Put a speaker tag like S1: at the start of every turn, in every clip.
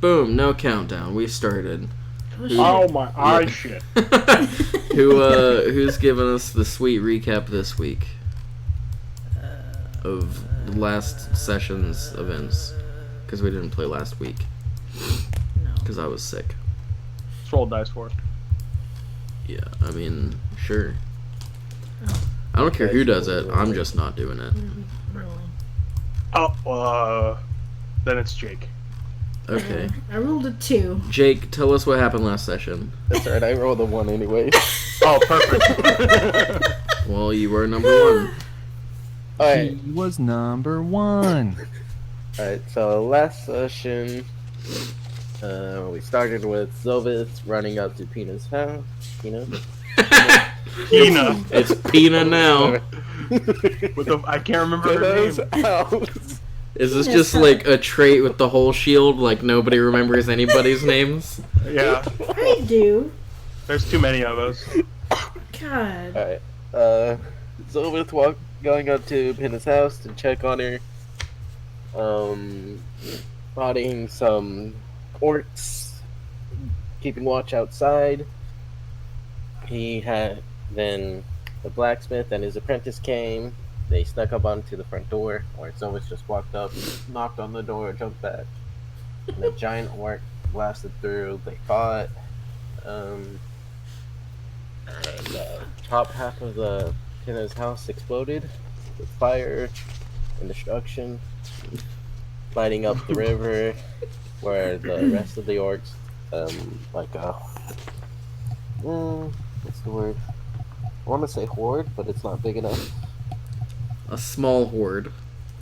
S1: Boom, no countdown. We started.
S2: Oh my eye shit.
S1: Who's giving us the sweet recap this week of last session's events? Because we didn't play last week.
S3: No.
S1: Because I was sick.
S2: Let's roll dice for it.
S1: Yeah, I mean, sure. I don't care who does it. I'm just not doing it.
S2: Oh, then it's Jake.
S1: Okay.
S3: I rolled a 2.
S1: Jake, tell us what happened last session.
S4: That's right, I rolled a 1 anyway.
S2: Oh, perfect.
S1: Well, you were number 1.
S4: Alright,
S5: He was number 1.
S4: alright, so last session, we started with Zovith running up to Pina's house. Pina?
S2: Tina.
S1: It's Pina now.
S2: I can't remember her
S4: Pina's
S2: name.
S4: house.
S1: Is this just like a trait with the whole shield? Like nobody remembers anybody's names?
S2: Yeah,
S3: I do.
S2: there's too many of us.
S3: God.
S4: Alright, Zovith going up to Pina's house to check on her. Spotting some orcs keeping watch outside. Then the blacksmith and his apprentice came. They snuck up onto the front door, or Zovith just walked up, knocked on the door, jumped back. And a giant orc blasted through. They fought. And the top half of the Pina's house exploded with fire and destruction, lighting up the river, where the rest of the orcs, what's the word? I want to say horde, but it's not big enough.
S1: A small horde.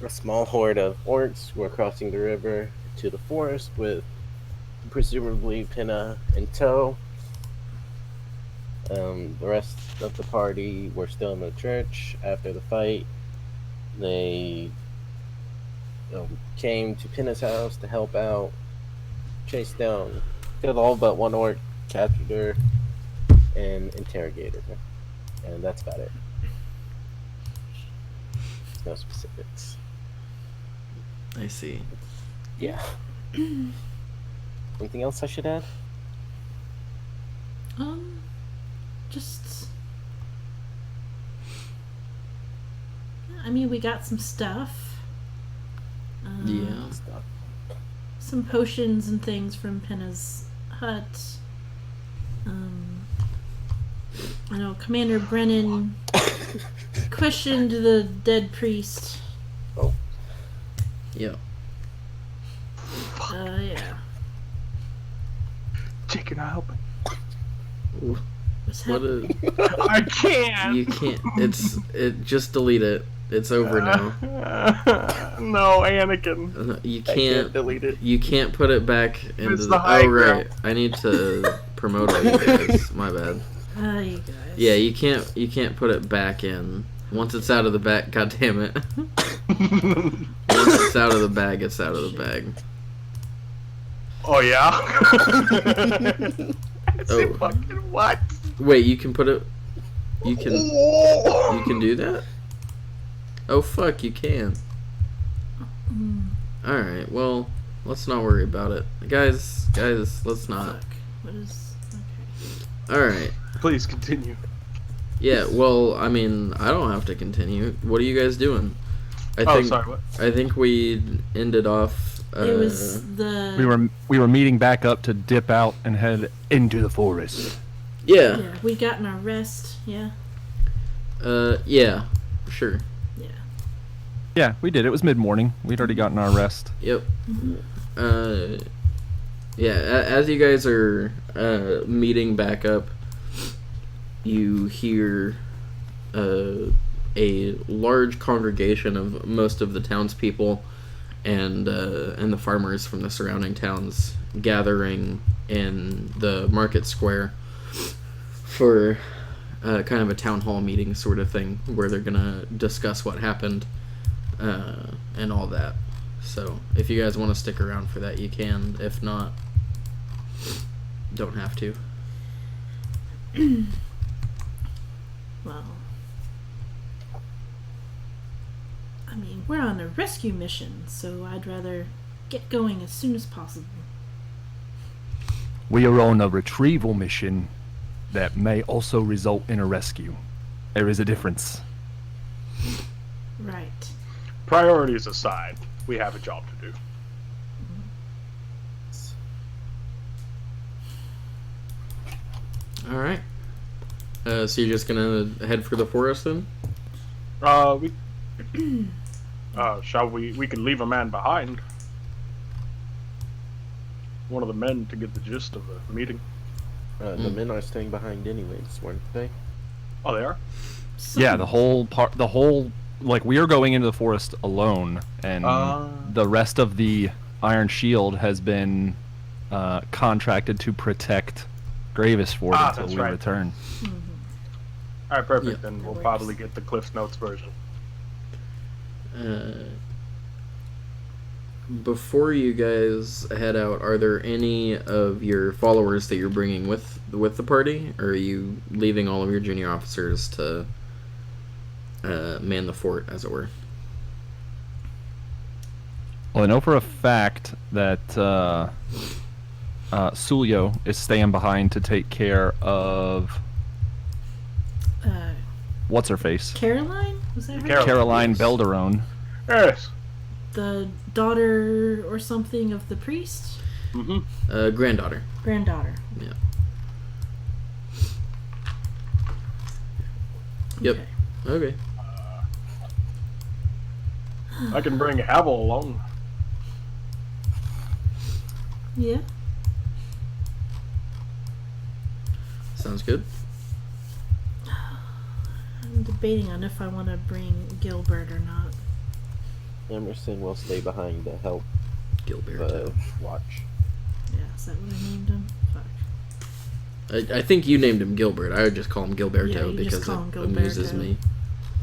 S4: A small horde of orcs were crossing the river to the forest with presumably Pina in tow. The rest of the party were still in the church after the fight. They came to Pina's house to help out, chased down, killed all but one orc, captured her, and interrogated her. And that's about it. No specifics.
S1: I see.
S4: Yeah. Anything else I should add?
S3: Just... I mean, we got some stuff.
S1: Yeah.
S3: Some potions and things from Pina's hut. I know Commander Brennan questioned the dead priest.
S4: Oh.
S1: Yeah.
S3: Yeah.
S2: Jake, you're not helping.
S3: What's
S1: What
S3: happening?
S2: I can't.
S1: You can't. Just delete it. It's over now.
S2: No, Anakin.
S1: You
S4: I can't delete it.
S1: You can't put it back into
S2: It's the high
S1: Oh right.
S2: ground.
S1: I need to promote all you guys. My bad.
S3: You guys.
S1: Yeah, you can't put it back in. Once it's out of the bag, god damn it. Once it's out of the bag, it's out of the bag.
S2: Oh yeah. Say
S1: Oh.
S2: fucking what?
S1: Wait, you can put it. You can do that? Oh fuck, you can. Alright, well, let's not worry about it. Guys, let's not.
S3: Fuck. What is... Okay.
S1: Alright.
S2: Please continue.
S1: Yeah, well, I mean, I don't have to continue. What are you guys doing?
S2: Sorry, what?
S1: I think we ended off.
S3: It was the...
S5: We were meeting back up to dip out and head into the forest.
S1: Yeah.
S3: Yeah, we gotten our rest, yeah?
S1: Yeah, sure.
S3: Yeah.
S5: Yeah, we did. It was mid-morning. We'd already gotten our rest.
S1: Yep. Yeah, as you guys are meeting back up, you hear a large congregation of most of the townspeople and the farmers from the surrounding towns gathering in the market square for kind of a town hall meeting sort of thing where they're gonna discuss what happened and all that. So if you guys want to stick around for that, you can. If not, don't have to.
S3: Well, I mean, we're on a rescue mission, so I'd rather get going as soon as possible.
S5: We are on a retrieval mission that may also result in a rescue. There is a difference.
S3: Right.
S2: Priorities aside, we have a job to do.
S1: All right. So you're just gonna head for the forest then?
S2: We shall we? We could leave a man behind. One of the men to get the gist of the meeting.
S4: The men are staying behind anyways, weren't they?
S2: Oh, they are.
S5: Yeah, the whole like we are going into the forest alone, and the rest of the Iron Shield has been contracted to protect Gravisford until
S2: that's
S5: we
S2: right.
S5: return.
S2: All right, perfect.
S1: Yep.
S2: Then we'll probably get the Cliff Notes version.
S1: Before you guys head out, are there any of your followers that you're bringing with the party, or are you leaving all of your junior officers to man the fort, as it were?
S5: Well, I know for a fact that Sulio is staying behind to take care of what's her face,
S3: Caroline? Was that her?
S5: Caroline
S2: Yes.
S5: Belderone.
S2: Yes.
S3: The daughter or something of the priest?
S2: Mm-hmm.
S1: Granddaughter.
S3: Granddaughter.
S1: Yeah. Yep.
S3: Okay.
S1: Okay.
S2: I can bring Havel along.
S3: Yeah.
S1: Sounds good.
S3: I'm debating on if I want to bring Gilbert or not.
S4: Emerson will stay behind to help
S1: Gilberto.
S4: watch.
S3: Yeah, is that what I named him? Fuck.
S1: I think you named him Gilbert. I would just call him Gilberto
S3: Yeah, you just
S1: because
S3: call him
S1: it amuses
S3: Gilberto.
S1: me.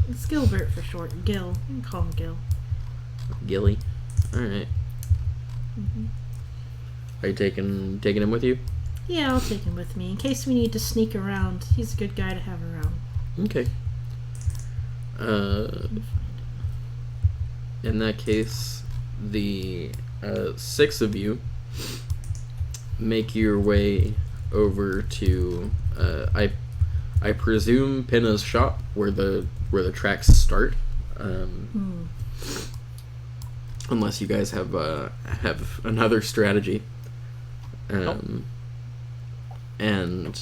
S3: It's Gilbert for short. Gil. You can call him Gil.
S1: Gilly. All right.
S3: Mm-hmm.
S1: Are you taking him with you?
S3: Yeah, I'll take him with me in case we need to sneak around. He's a good guy to have around.
S1: Okay. In that case, the 6 of you make your way over to I presume Pinna's shop where the tracks start. Unless you guys have another strategy. And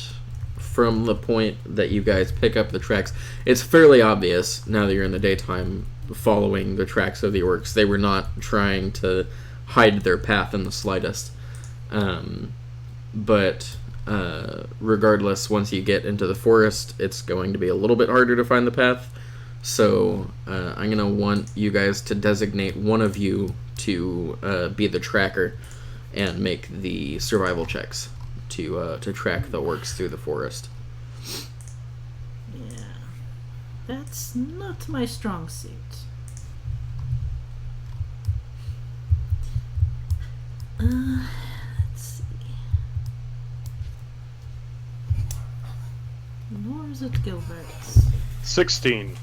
S1: from the point that you guys pick up the tracks, it's fairly obvious now that you're in the daytime following the tracks of the orcs. They were not trying to hide their path in the slightest. But regardless, once you get into the forest, it's going to be a little bit harder to find the path. So I'm going to want you guys to designate one of you to be the tracker and make the survival checks to track the orcs through the forest.
S3: Yeah. That's not my strong suit. Let's see. Nor is it Gilbert's.
S2: 16.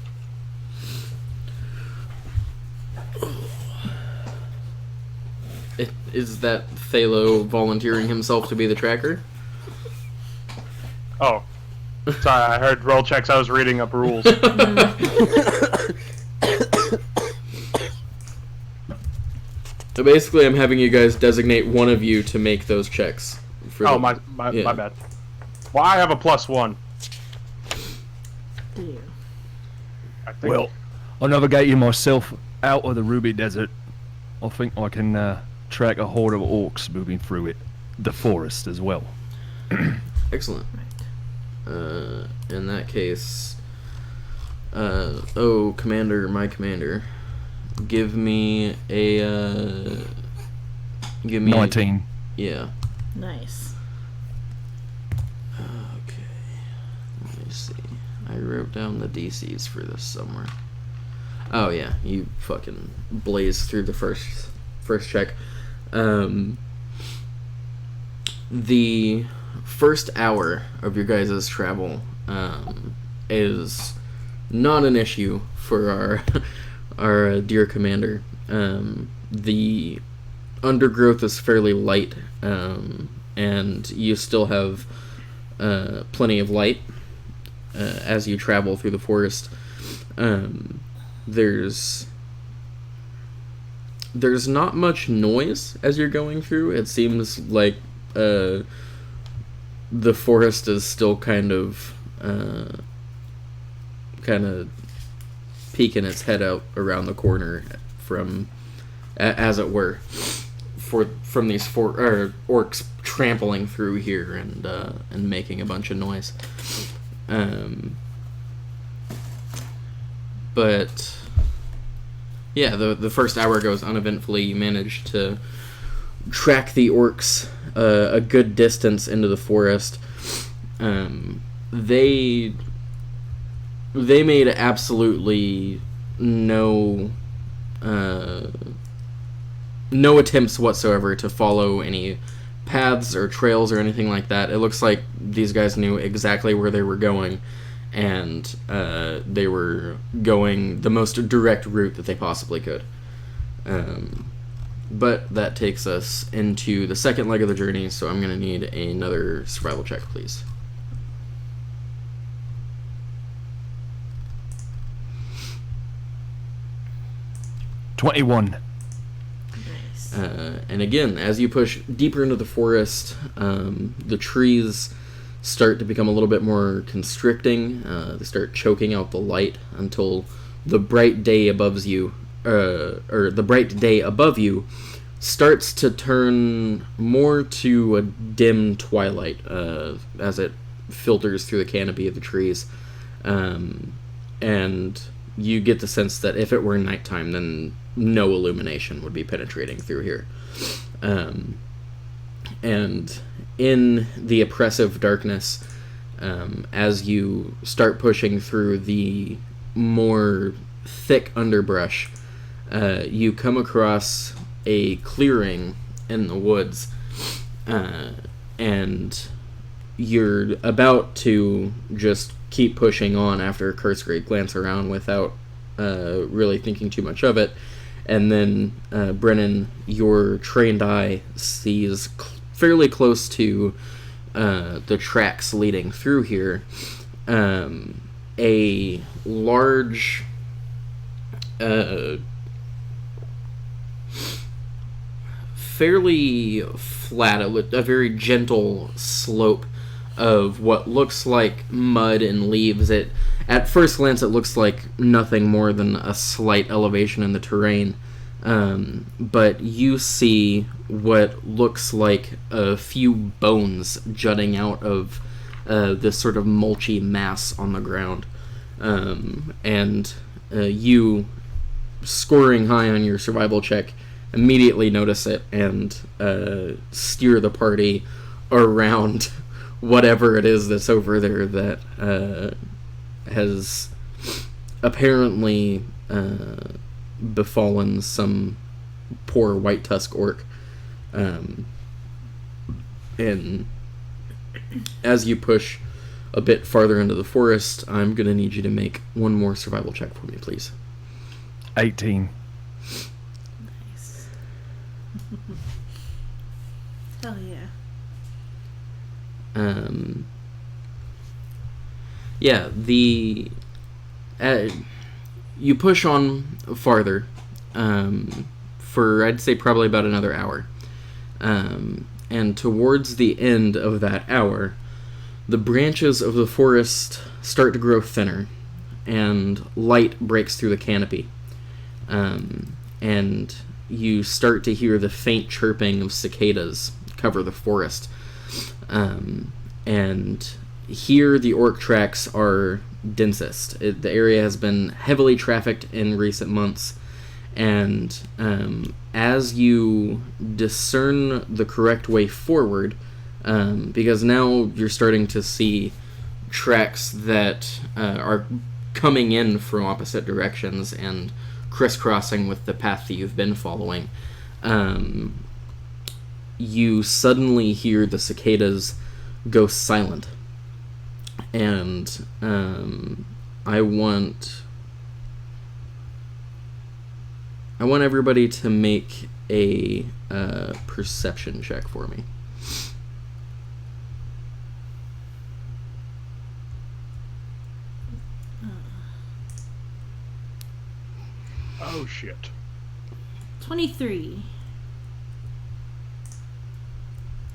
S1: Is that Thalo volunteering himself to be the tracker?
S2: Oh. Sorry, I heard roll checks. I was reading up rules.
S1: So basically, I'm having you guys designate one of you to make those checks.
S2: Oh, my bad. Well, I have a +1.
S3: Do you?
S2: I think.
S5: Well, I'll navigate you myself out of the Ruby Desert. I think I can track a horde of orcs moving through it, the forest as well.
S1: Excellent.
S3: Right.
S1: In that case, oh, commander, my commander, give me a
S5: 19.
S1: Yeah.
S3: Nice.
S1: Okay. Let me see. I wrote down the DCs for this somewhere. Oh yeah, you fucking blaze through the first check. The first hour of your guys' travel is not an issue for our dear commander. The undergrowth is fairly light, and you still have plenty of light as you travel through the forest. There's not much noise as you're going through. It seems like the forest is still kind of peeking its head out around the corner from, as it were, from these orcs trampling through here and making a bunch of noise. But yeah, the first hour goes uneventfully. You manage to track the orcs a good distance into the forest. They made absolutely no attempts whatsoever to follow any paths or trails or anything like that. It looks like these guys knew exactly where they were going, and they were going the most direct route that they possibly could. But that takes us into the second leg of the journey, so I'm going to need another survival check, please.
S5: $21.
S3: Nice.
S1: And again, as you push deeper into the forest, the trees start to become a little bit more constricting. They start choking out the light until the bright day above you, starts to turn more to a dim twilight as it filters through the canopy of the trees. And you get the sense that if it were nighttime, then no illumination would be penetrating through here. And in the oppressive darkness, as you start pushing through the more thick underbrush, you come across a clearing in the woods, and you're about to just keep pushing on after a cursory glance around without really thinking too much of it. And then, Brennan, your trained eye sees fairly close to the tracks leading through here a large fairly flat, a very gentle slope of what looks like mud and leaves. At first glance, it looks like nothing more than a slight elevation in the terrain, but you see what looks like a few bones jutting out of this sort of mulchy mass on the ground, and you, scoring high on your survival check, immediately notice it and steer the party around whatever it is that's over there that has apparently befallen some poor white tusk orc. And as you push a bit farther into the forest, I'm going to need you to make one more survival check for me, please.
S5: 18.
S3: Nice. Hell yeah.
S1: Yeah, you push on farther for, I'd say, probably about another hour. And towards the end of that hour, the branches of the forest start to grow thinner, and light breaks through the canopy. And you start to hear the faint chirping of cicadas cover the forest. And here the orc tracks are densest. The area has been heavily trafficked in recent months, and as you discern the correct way forward, because now you're starting to see tracks that are coming in from opposite directions and crisscrossing with the path that you've been following, you suddenly hear the cicadas go silent. And I want everybody to make a perception check for me.
S2: Oh shit.
S3: 23.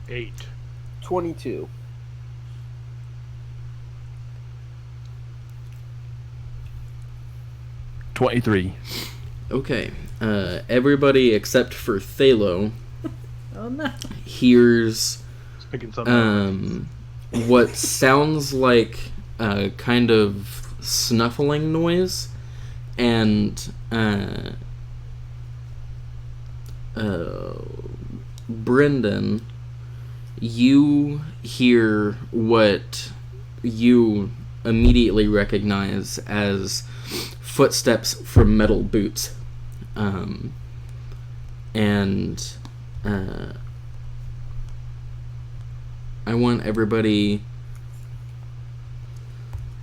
S2: 8.
S4: 22.
S5: 23.
S1: Okay. Everybody except for Thalo
S3: Oh no.
S1: hears
S2: Speaking something.
S1: what sounds like a kind of snuffling noise, and Brendan, you hear what you immediately recognize as footsteps from metal boots. And I want everybody...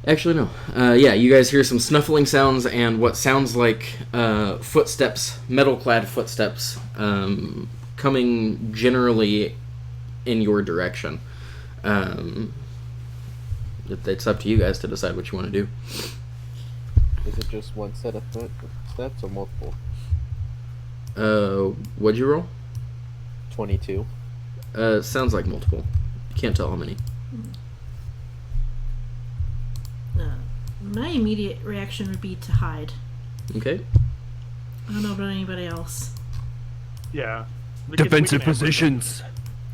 S1: Actually, no. Yeah, you guys hear some snuffling sounds and what sounds like footsteps, metal-clad footsteps, coming generally in your direction. It's up to you guys to decide what you want to do.
S4: Is it just one set of footsteps or multiple?
S1: What'd you roll?
S4: 22.
S1: Sounds like multiple. Can't tell how many.
S3: My immediate reaction would be to hide.
S1: Okay.
S3: I don't know about anybody else.
S2: Yeah.
S5: Defensive positions.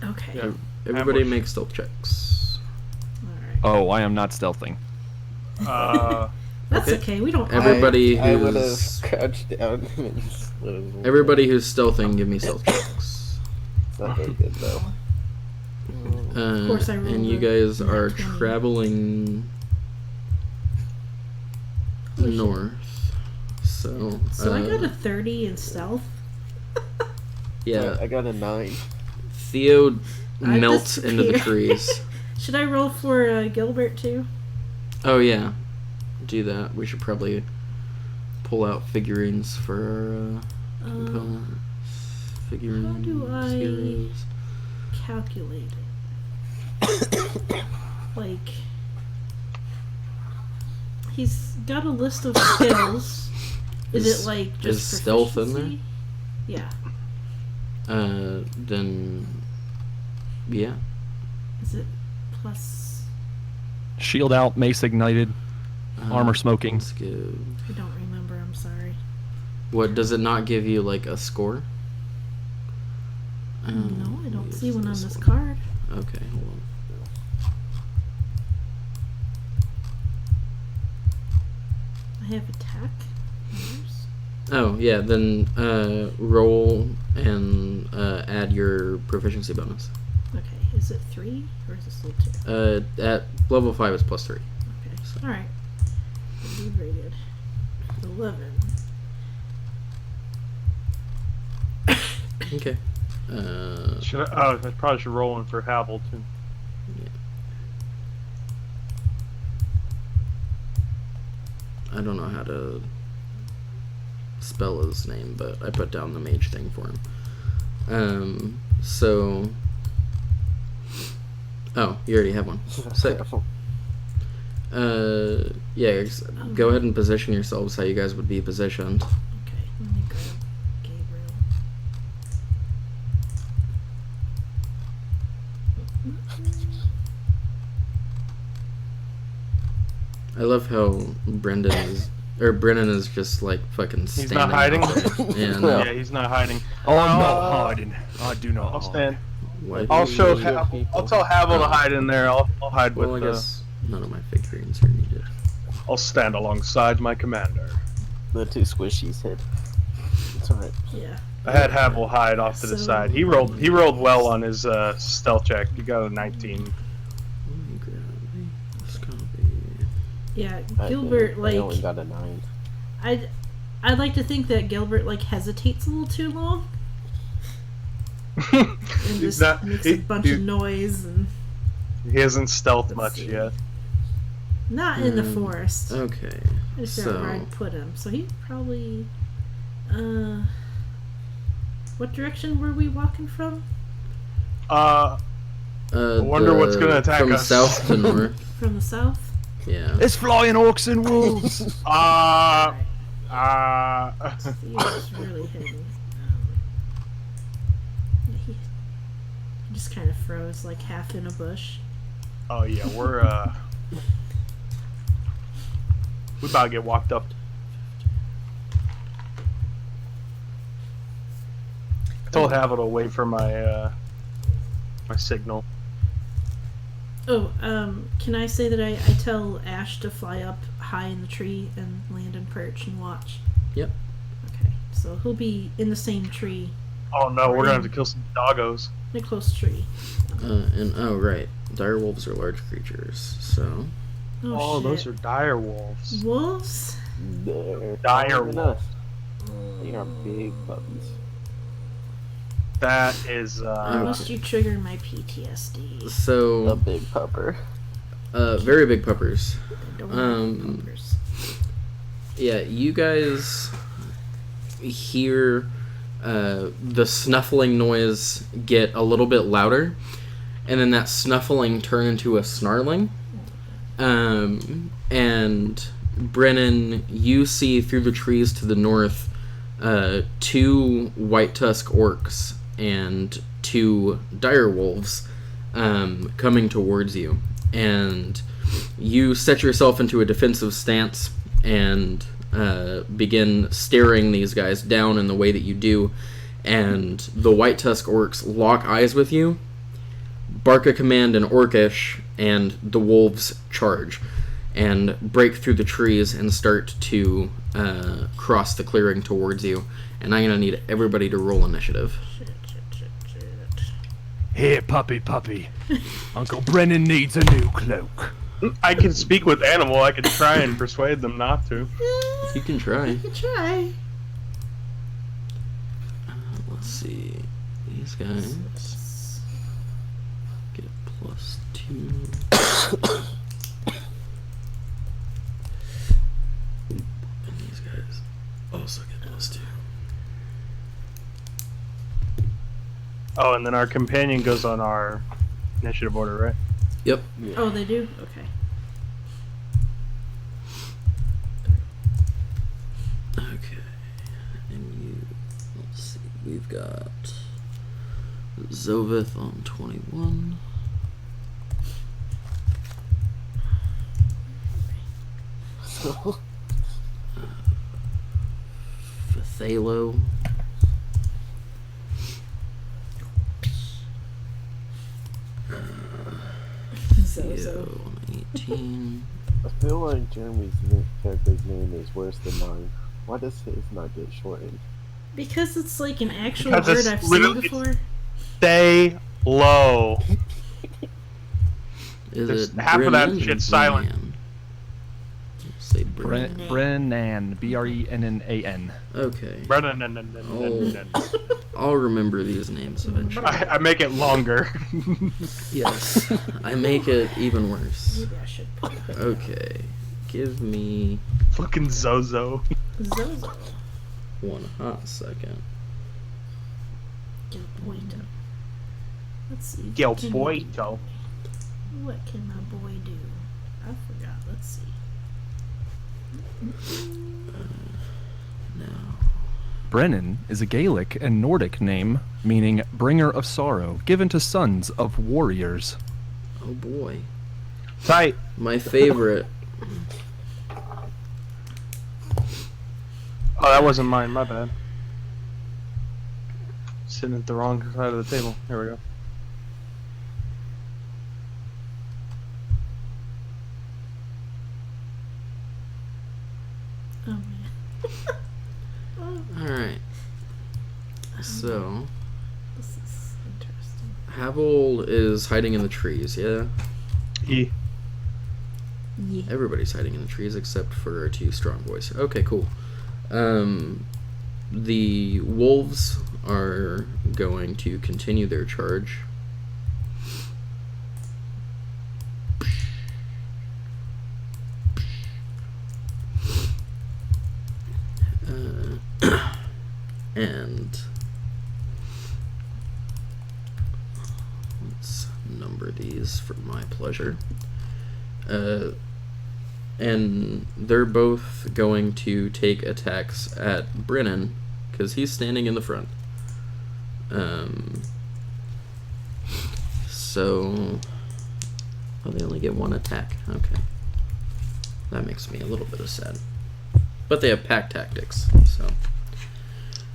S3: Okay.
S2: Yeah.
S1: Everybody
S2: Ambush.
S1: make stealth checks.
S3: Alright.
S5: Oh, I am not stealthing.
S3: That's
S1: okay.
S3: okay. We don't.
S1: Everybody
S4: I would have
S1: who's
S4: crouched down and just
S1: everybody who's stealthing, give me stealth checks.
S4: It's not very good though.
S3: Of course I rolled
S1: And you
S3: a
S1: guys
S3: nat
S1: are
S3: 20.
S1: traveling
S3: Oh, shit.
S1: north. So
S3: So I got a 30 in stealth.
S1: yeah.
S4: I got a 9.
S1: Theo
S3: I
S1: melts into the
S3: disappear.
S1: trees.
S3: Should I roll for Gilbert too?
S1: Oh yeah, do that. We should probably pull out figurines for our components. Figurines.
S3: how do I-
S1: heroes.
S3: Calculate it. Like, he's got a list of skills. Is it like just
S1: is stealth in there?
S3: proficiency? Yeah.
S1: Then yeah.
S3: Is it plus?
S5: Shield out, mace ignited, armor smoking.
S1: Let's give.
S3: I don't remember. I'm sorry.
S1: What does it not give you like a score?
S3: No, I don't
S1: use
S3: see one on this
S1: one.
S3: card.
S1: Okay, hold on.
S3: I have attack. Numbers.
S1: Oh yeah, then roll and add your proficiency bonus.
S3: Okay, is it 3 or is it still 2?
S1: At level 5 it's plus 3.
S3: Okay,
S1: so-
S3: all right. That'd be very good. 11.
S1: Okay.
S2: I probably should roll in for Havel too.
S1: I don't know how to spell his name, but I put down the mage thing for him. So. Oh, you already have one. Sick. Yeah, go ahead and position yourselves how you guys would be positioned.
S3: Okay, let me grab Gabriel.
S1: I love how Brendan is just like fucking
S2: He's
S1: standing
S2: not hiding?
S1: out there. Yeah, no.
S2: Yeah, he's not hiding.
S5: Oh, I'm not hiding. I do not.
S2: I'll stand.
S1: Why
S2: I'll
S1: do
S2: show
S1: you-
S2: Havel. I'll tell Havel to hide in there. I'll hide
S1: Well, I
S2: with.
S1: guess none of my figurines are needed.
S2: I'll stand alongside my commander.
S4: The 2 squishies hit. It's alright.
S3: Yeah.
S2: I had Havel hide off to the
S3: So-
S2: side. He rolled well on his stealth check. He got a 19.
S1: Let me grab this copy.
S3: Yeah,
S4: I
S3: Gilbert,
S4: I only
S3: like,
S4: got a 9.
S3: I'd like to think that Gilbert, like, hesitates a little too long. And
S2: He's
S3: just
S2: not.
S3: makes a bunch of noise and
S2: He hasn't stealthed
S3: Let's
S2: much
S3: see.
S2: yet.
S3: not in the forest.
S1: Okay.
S3: I just figured out where
S1: So
S3: I'd put him. So he probably what direction were we walking from?
S2: I wonder what's gonna attack
S1: from
S2: us.
S1: south to north.
S3: From the south?
S1: Yeah.
S5: It's flying orcs and wolves.
S3: He was really heavy. He just kind of froze, like half in a bush.
S2: Oh yeah, we're we about to get walked up. I told Havel to wait for my my signal.
S3: Oh, can I say that I tell Ash to fly up high in the tree and land and perch and watch?
S1: Yep.
S3: Okay, so he'll be in the same tree,
S2: Oh no, we're gonna have to kill some doggos.
S3: in a close tree.
S1: Right. Dire wolves are large creatures, so.
S2: Oh,
S3: shit.
S2: those are dire wolves.
S3: Wolves?
S4: They're
S2: Dire
S4: taller than us.
S2: wolves.
S4: They are big puppies.
S2: That is
S3: Must you trigger my PTSD?
S4: A
S1: So,
S4: big pupper.
S1: very big puppers.
S3: I don't like puppers.
S1: Yeah, you guys hear the snuffling noise get a little bit louder, and then that snuffling turn into a snarling. And Brennan, you see through the trees to the north 2 white tusk orcs and 2 dire wolves coming towards you. And you set yourself into a defensive stance and begin staring these guys down in the way that you do. And the white tusk orcs lock eyes with you, bark a command in Orcish, and the wolves charge and break through the trees and start to cross the clearing towards you. And I'm going to need everybody to roll initiative.
S3: Shit.
S5: Here, puppy. Uncle Brennan needs a new cloak.
S2: I can speak with animal. I can try and persuade them not to.
S1: You can try.
S3: You try.
S1: Let's see. These guys get +2. And these guys also get +2.
S2: Oh, and then our companion goes on our initiative order, right?
S1: Yep.
S3: Oh, they do? Okay.
S1: Okay. And you, let's see, we've got Zoveth on 21.
S4: So,
S1: Phthalo. Theo on 18.
S4: I feel like Jeremy's character's name is worse than mine. Why does his not get shortened?
S3: Because it's like an actual
S2: Because
S3: word
S2: it's
S3: I've seen
S2: literally-
S3: before.
S2: Stay low.
S1: Is
S2: There's
S1: it
S2: half of that
S1: Brennan or
S2: shit silent.
S1: Brennan? Let's say Brennan.
S5: Brennan. Brennan.
S1: Okay. I'll remember these names eventually.
S2: I make it longer.
S1: Yes. I make it even worse.
S3: Maybe I should put it.
S1: Okay. Give me
S2: Fucking Zozo.
S3: Zozo.
S1: one hot second.
S3: Get a point up. Let's see.
S2: Yo,
S3: What can
S2: boy,
S3: he do?
S2: Joe.
S3: What can my boy do? I forgot. Let's see.
S1: Now.
S5: Brennan is a Gaelic and Nordic name meaning bringer of sorrow, given to sons of warriors.
S1: Oh boy.
S2: Tight.
S1: My favorite.
S2: Oh, that wasn't mine. My bad. Sitting at the wrong side of the table. Here we go.
S3: Oh man.
S1: Alright. So,
S3: This is interesting.
S1: Havel is hiding in the trees, yeah?
S2: E.
S3: Yeah.
S1: Everybody's hiding in the trees except for our 2 strong boys. Okay, cool. The wolves are going to continue their charge. And let's number these for my pleasure. and they're both going to take attacks at Brennan because he's standing in the front. So, oh, they only get one attack. Okay, that makes me a little bit sad. But they have pack tactics, so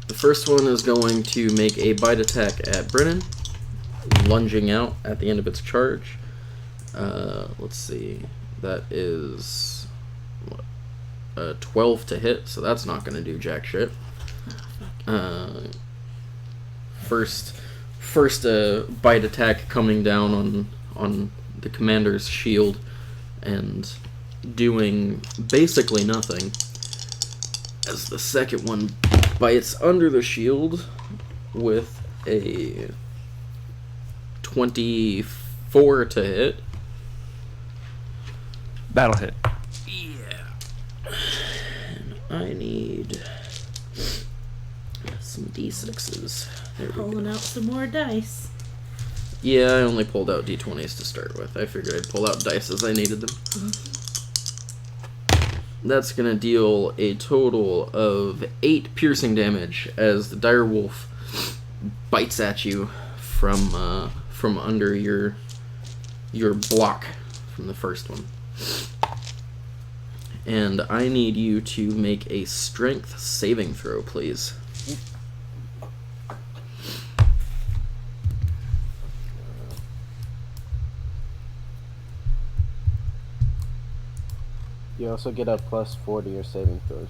S1: the first one is going to make a bite attack at Brennan, lunging out at the end of its charge. Let's see, that is what, 12 to hit, so that's not going to do jack shit. First bite attack coming down on the commander's shield and doing basically nothing, as the second one bites under the shield with a 24 to hit.
S5: Battle hit.
S1: Yeah. And I need some D6s. There we go.
S3: Pulling out some more dice.
S1: Yeah, I only pulled out D20s to start with. I figured I'd pull out dice as I needed them. That's going to deal a total of 8 piercing damage as the dire wolf bites at you from under your block from the first one. And I need you to make a strength saving throw, please.
S4: You also get a plus 4 to your saving throws.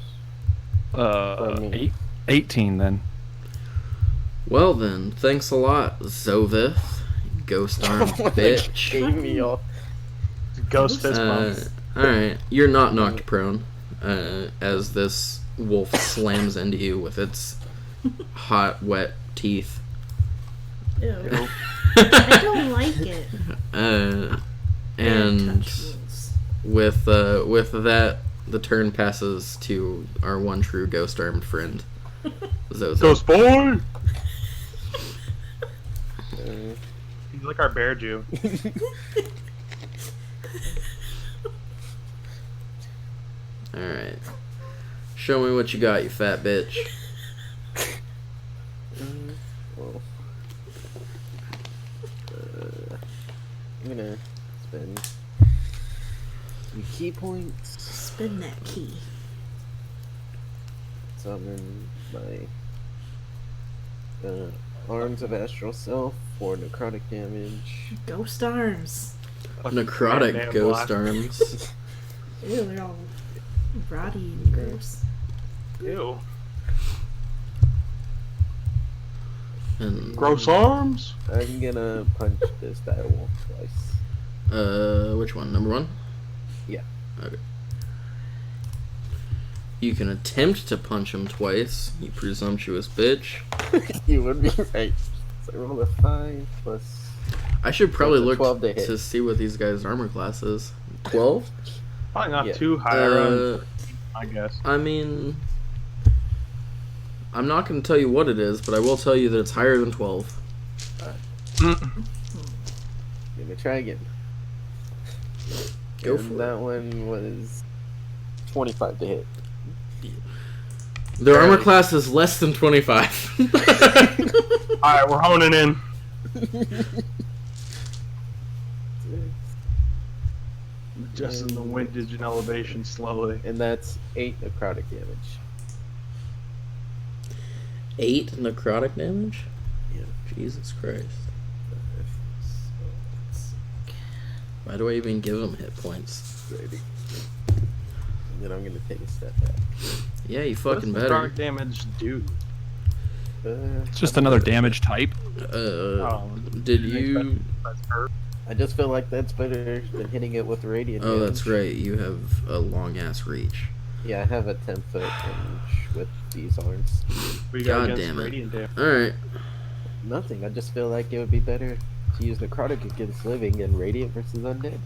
S4: Me.
S5: 18 then.
S1: Well then, thanks a lot, Zovith, ghost arm bitch.
S4: Gave me all.
S2: Ghost fist bumps.
S1: Alright, you're not knocked prone, as this wolf slams into you with its hot, wet teeth.
S3: Ew. I don't like it.
S1: And
S3: Touch rules.
S1: with that, the turn passes to our one true ghost armed friend, Zozo.
S2: Ghost boy! He's like our bear Jew.
S1: Alright. Show me what you got, you fat bitch.
S4: Well, I'm gonna spend some key points.
S3: Spin that key.
S4: Summon my Arms of Astral Self for necrotic damage.
S3: Ghost arms.
S1: Necrotic
S2: Damn
S1: ghost
S2: black.
S1: arms.
S3: Ew, they're all rotty and gross.
S2: Ew.
S1: And
S2: Gross arms?
S4: I'm gonna punch this direwolf twice.
S1: which one? Number 1?
S4: Yeah.
S1: Okay. You can attempt to punch him twice, you presumptuous bitch.
S4: You would be right. So roll a 5 plus.
S1: I should probably
S4: That's a
S1: look
S4: 12 to hit.
S1: to see what these guys' armor class is. 12?
S2: Probably not
S4: Yeah.
S2: too high around, I guess.
S1: I mean, I'm not going to tell you what it is, but I will tell you that it's higher than 12.
S4: I'm gonna try again.
S1: Go
S4: And
S1: for
S4: that one was 25 to hit.
S1: Their armor class is less than 25.
S2: Alright, we're honing in. Adjusting the windage and elevation slowly.
S4: And that's 8 necrotic damage.
S1: 8 necrotic damage?
S4: Yeah.
S1: Jesus Christ. Why do I even give him hit points?
S4: And then I'm gonna take a step back.
S1: Yeah, you
S2: What
S1: fucking
S2: does
S1: better.
S2: necrotic damage do?
S5: It's just another damage type.
S1: Did you...
S2: That's hurt.
S4: I just feel like that's better than hitting it with radiant
S1: Oh,
S4: damage.
S1: that's right. You have a long-ass reach.
S4: Yeah, I have a 10-foot range with these arms.
S2: We got
S1: God
S2: against
S1: damn it.
S2: radiant damage.
S1: Alright.
S4: Nothing. I just feel like it would be better to use necrotic against living than radiant versus undead.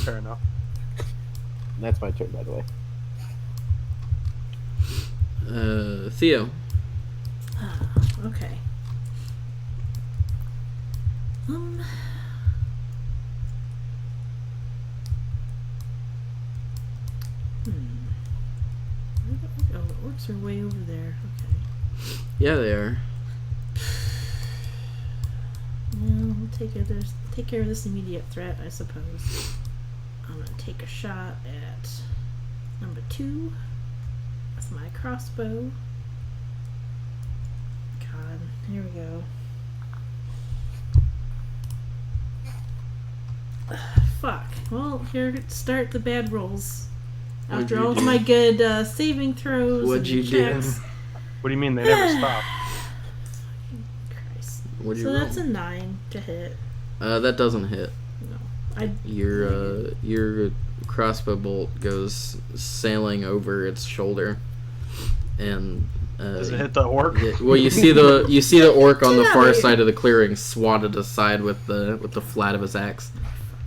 S2: Fair enough.
S4: And that's my turn, by the way.
S1: Theo.
S3: Okay. Orcs are way over there. Okay.
S1: Yeah, they are.
S3: Well, we'll take care of this immediate threat, I suppose. I'm gonna take a shot at number 2 with my crossbow. God, here we go. Fuck. Well, here start the bad rolls.
S1: What'd
S3: After
S1: you
S3: all of
S1: do?
S3: my good saving throws
S1: What'd
S3: and
S1: you do?
S3: checks.
S2: What do you mean they never stop?
S3: Christ.
S1: What'd you
S3: So
S1: roll?
S3: that's a 9 to hit.
S1: That doesn't hit.
S3: No. I
S1: Your crossbow bolt goes sailing over its shoulder, and
S2: Does it hit the orc?
S1: well, you see the orc on the
S3: Get out
S1: far
S3: of here.
S1: side of the clearing, swatted aside with the flat of his axe.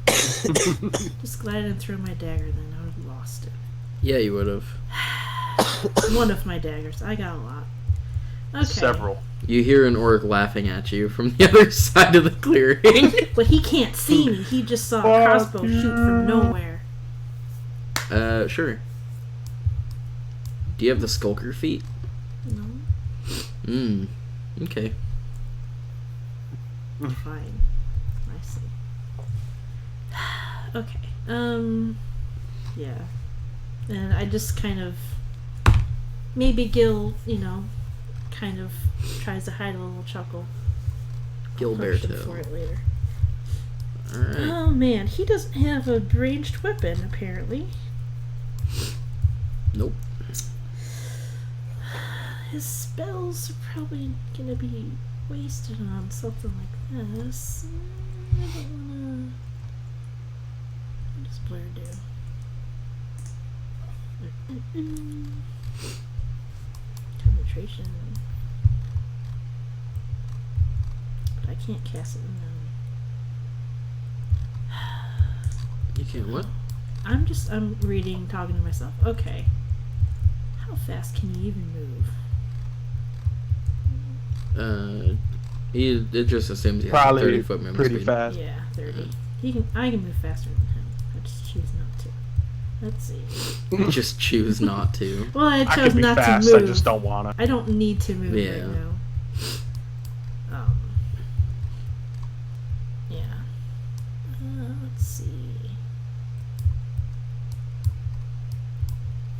S3: just glad I didn't throw my dagger then. I would have lost it.
S1: Yeah, you would have.
S3: One of my daggers. I got a lot. Okay.
S2: Several.
S1: You hear an orc laughing at you from the other side of the clearing.
S3: But he can't see me. He just saw a crossbow shoot from nowhere.
S1: Sure. Do you have the skulker feat?
S3: No.
S1: Okay.
S3: Fine. I see. Okay. Yeah. And I just kind of... Maybe Gil, kind of tries to hide a little chuckle. Punish him for
S1: Gilberto.
S3: it later.
S1: Alright.
S3: Oh man, he doesn't have a ranged weapon, apparently.
S1: Nope.
S3: His spells are probably gonna be wasted on something like this. I don't wanna... What does Blur do? Concentration. But I can't cast it in
S1: You can't what?
S3: I'm reading, talking to myself. Okay. How fast can you even move?
S1: It just assumes he has
S2: Probably
S1: 30-foot movement
S2: pretty
S1: speed.
S2: fast.
S3: Yeah, 30. I can move faster than him. I just choose not to. Let's see.
S1: Just choose not to.
S3: Well, I
S2: I
S3: chose
S2: can be
S3: not
S2: fast,
S3: to move.
S2: I just don't wanna.
S3: I don't need to move
S1: Yeah.
S3: right now. Yeah. Let's see.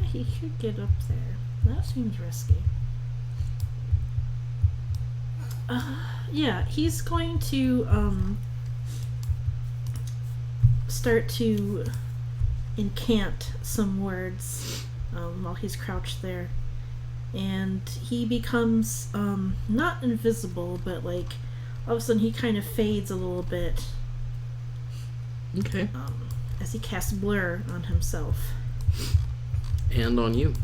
S3: Yeah, he could get up there. That seems risky. Yeah, he's going to start to incant some words while he's crouched there, and he becomes not invisible, but like all of a sudden he kind of fades a little bit
S1: Okay.
S3: as he casts blur on himself.
S1: And on you.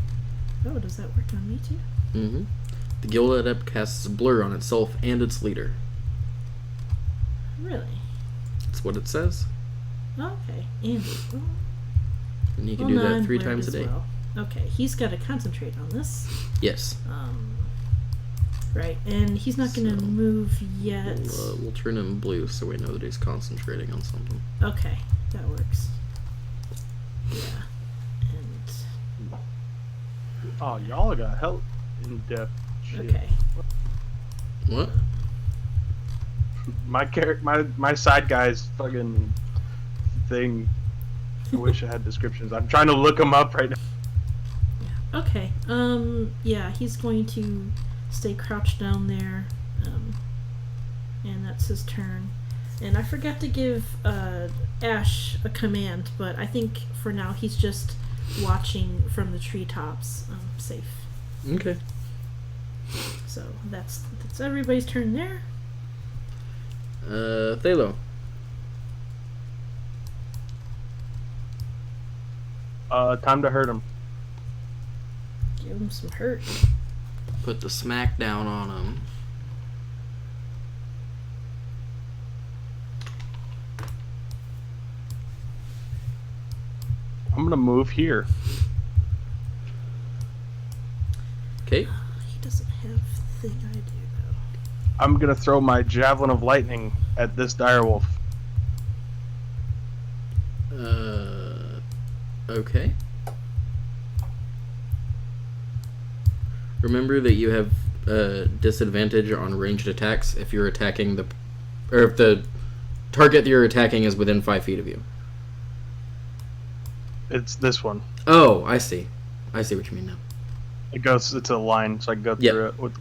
S3: Oh, does that work on me too?
S1: Mm-hmm. The guild adept casts a blur on itself and its leader.
S3: Really?
S1: That's what it says.
S3: Okay. And
S1: And you can do that 3
S3: blurred
S1: times a
S3: as
S1: day.
S3: well. Okay, he's got to concentrate on this.
S1: Yes.
S3: Right, and he's not going to
S1: So,
S3: move yet.
S1: We'll turn him blue so we know that he's concentrating on something.
S3: Okay, that works. Yeah. And
S2: Oh, y'all got hell in depth shit.
S3: okay.
S1: What?
S2: My side guy's fucking thing. I wish I had descriptions. I'm trying to look them up right now.
S3: Okay. Yeah, he's going to stay crouched down there. And that's his turn. And I forgot to give Ash a command, but I think for now he's just watching from the treetops, safe.
S1: Okay.
S3: So that's everybody's turn there.
S1: Thalo.
S2: Time to hurt him.
S3: Give him some hurt.
S1: Put the smack down on him.
S2: I'm gonna move here.
S1: Okay.
S3: He doesn't have the thing I do though.
S2: I'm gonna throw my javelin of lightning at this direwolf.
S1: Okay. Remember that you have disadvantage on ranged attacks if you're attacking or if the target that you're attacking is within 5 feet of you.
S2: It's this one.
S1: Oh, I see. I see what you mean now.
S2: It's a line, so I can go
S1: Yep.
S2: through it with.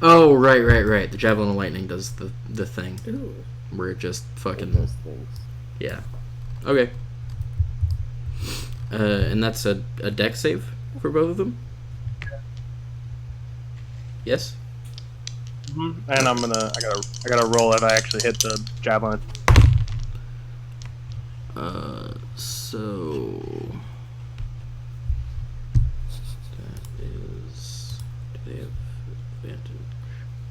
S1: Oh, right. The Javelin of Lightning does the thing
S3: Ooh.
S1: where it just fucking...
S4: Those things.
S1: Yeah. Okay. And that's a deck save for both of them? Yes?
S2: And I gotta roll if I actually hit the javelin.
S1: So... That is... Do they have advantage?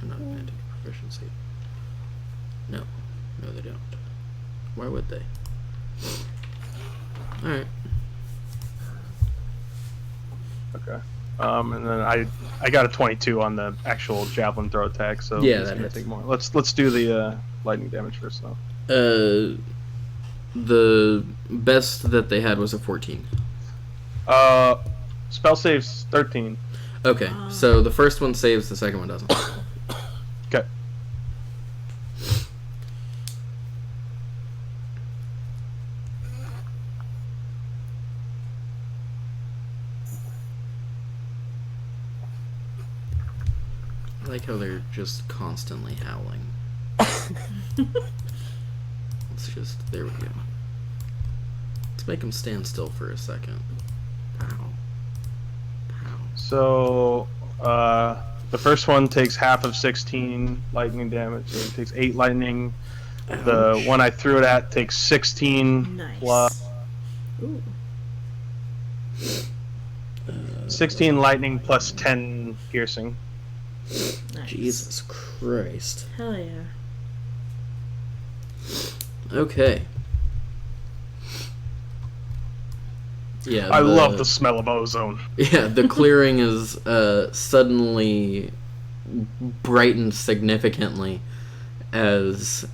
S1: Or not advantage, proficiency? No. No, they don't. Why would they? Alright.
S2: Okay. And then I got a 22 on the actual javelin throw attack, so
S1: Yeah,
S2: it's
S1: that
S2: gonna
S1: hits.
S2: take more. Let's do the lightning damage first, though.
S1: The best that they had was a 14.
S2: Spell saves 13.
S1: Okay, so the first one saves, the second one doesn't.
S2: Okay.
S1: I like how they're just constantly howling. Let's just... There we go. Let's make them stand still for a second. Pow. Pow.
S2: So the first one takes half of 16 lightning damage, so it takes 8 lightning. The
S1: Ouch.
S2: one I threw it at takes 16
S3: Nice.
S2: plus
S3: Ooh.
S2: 16 lightning plus 10 piercing.
S3: Nice.
S1: Jesus Christ.
S3: Hell yeah.
S1: Okay. Yeah,
S2: I love the smell of ozone.
S1: Yeah, the clearing is suddenly brightened significantly as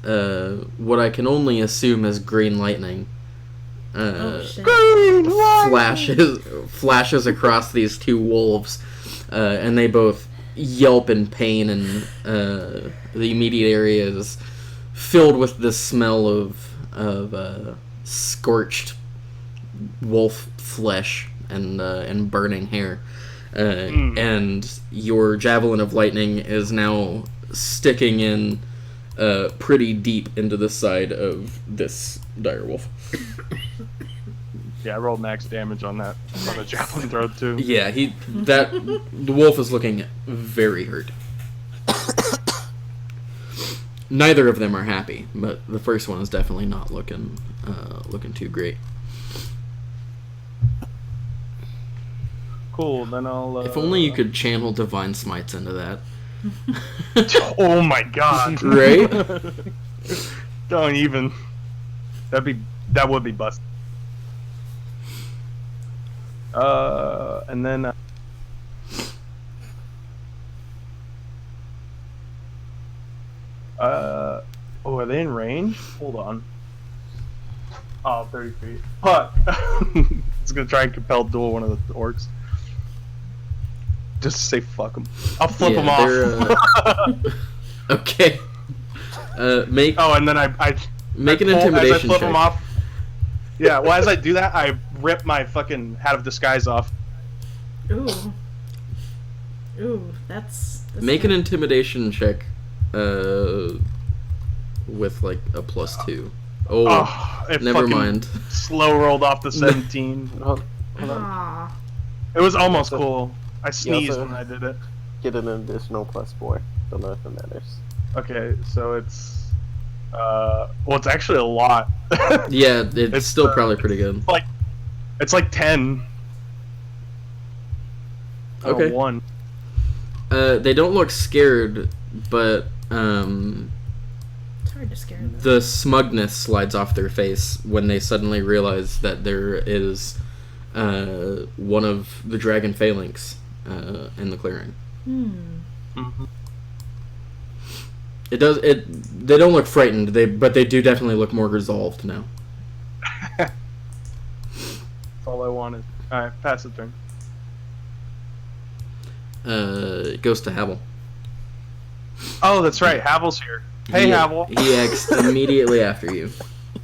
S1: what I can only assume is green lightning
S3: Oh shit.
S1: flashes across these two wolves, and they both yelp in pain, and the immediate area is filled with the smell of scorched wolf flesh and burning hair, and your javelin of lightning is now sticking in pretty deep into the side of this direwolf.
S2: Yeah, I rolled max damage on that on the javelin throw too.
S1: Yeah, the wolf is looking very hurt. Neither of them are happy, but the first one is definitely not looking too great.
S2: Cool. Then I'll.
S1: If only you could channel divine smites into that.
S2: Oh my god!
S1: Right?
S2: Don't even. That would be busted. And then. Oh, are they in range? Hold on. Oh, 30 feet. Fuck. It's gonna try and compel duel one of the orcs. Just say fuck them. I'll flip them off.
S1: Okay. Make
S2: Oh, and then I
S1: make an
S2: as I
S1: intimidation
S2: flip
S1: check.
S2: them off. Yeah, well, as I do that, I rip my fucking hat of disguise off.
S3: Ooh. Ooh, that's
S1: Make an intimidation check with like a +2. Oh,
S2: It
S1: never
S2: fucking
S1: mind.
S2: Slow rolled off the 17.
S4: Hold on.
S3: Aw.
S2: It was almost
S4: Also-
S2: cool. I sneezed
S4: also-
S2: when I did it.
S4: Get an additional +4. Don't know if it matters.
S2: Okay, so it's well, it's actually a lot.
S1: Yeah, it's
S2: It's,
S1: still probably pretty good.
S2: It's like 10.
S1: Okay.
S2: 1.
S1: They don't look scared, but
S3: It's hard to scare them.
S1: the smugness slides off their face when they suddenly realize that there is one of the dragon phalanx in the clearing.
S2: Mm-hmm.
S1: They don't look frightened, but they do definitely look more resolved now.
S2: That's all I wanted. Alright, pass the turn.
S1: goes to Havel.
S2: Oh, that's right. Havel's here. Hey, Havel.
S1: He acts immediately after you.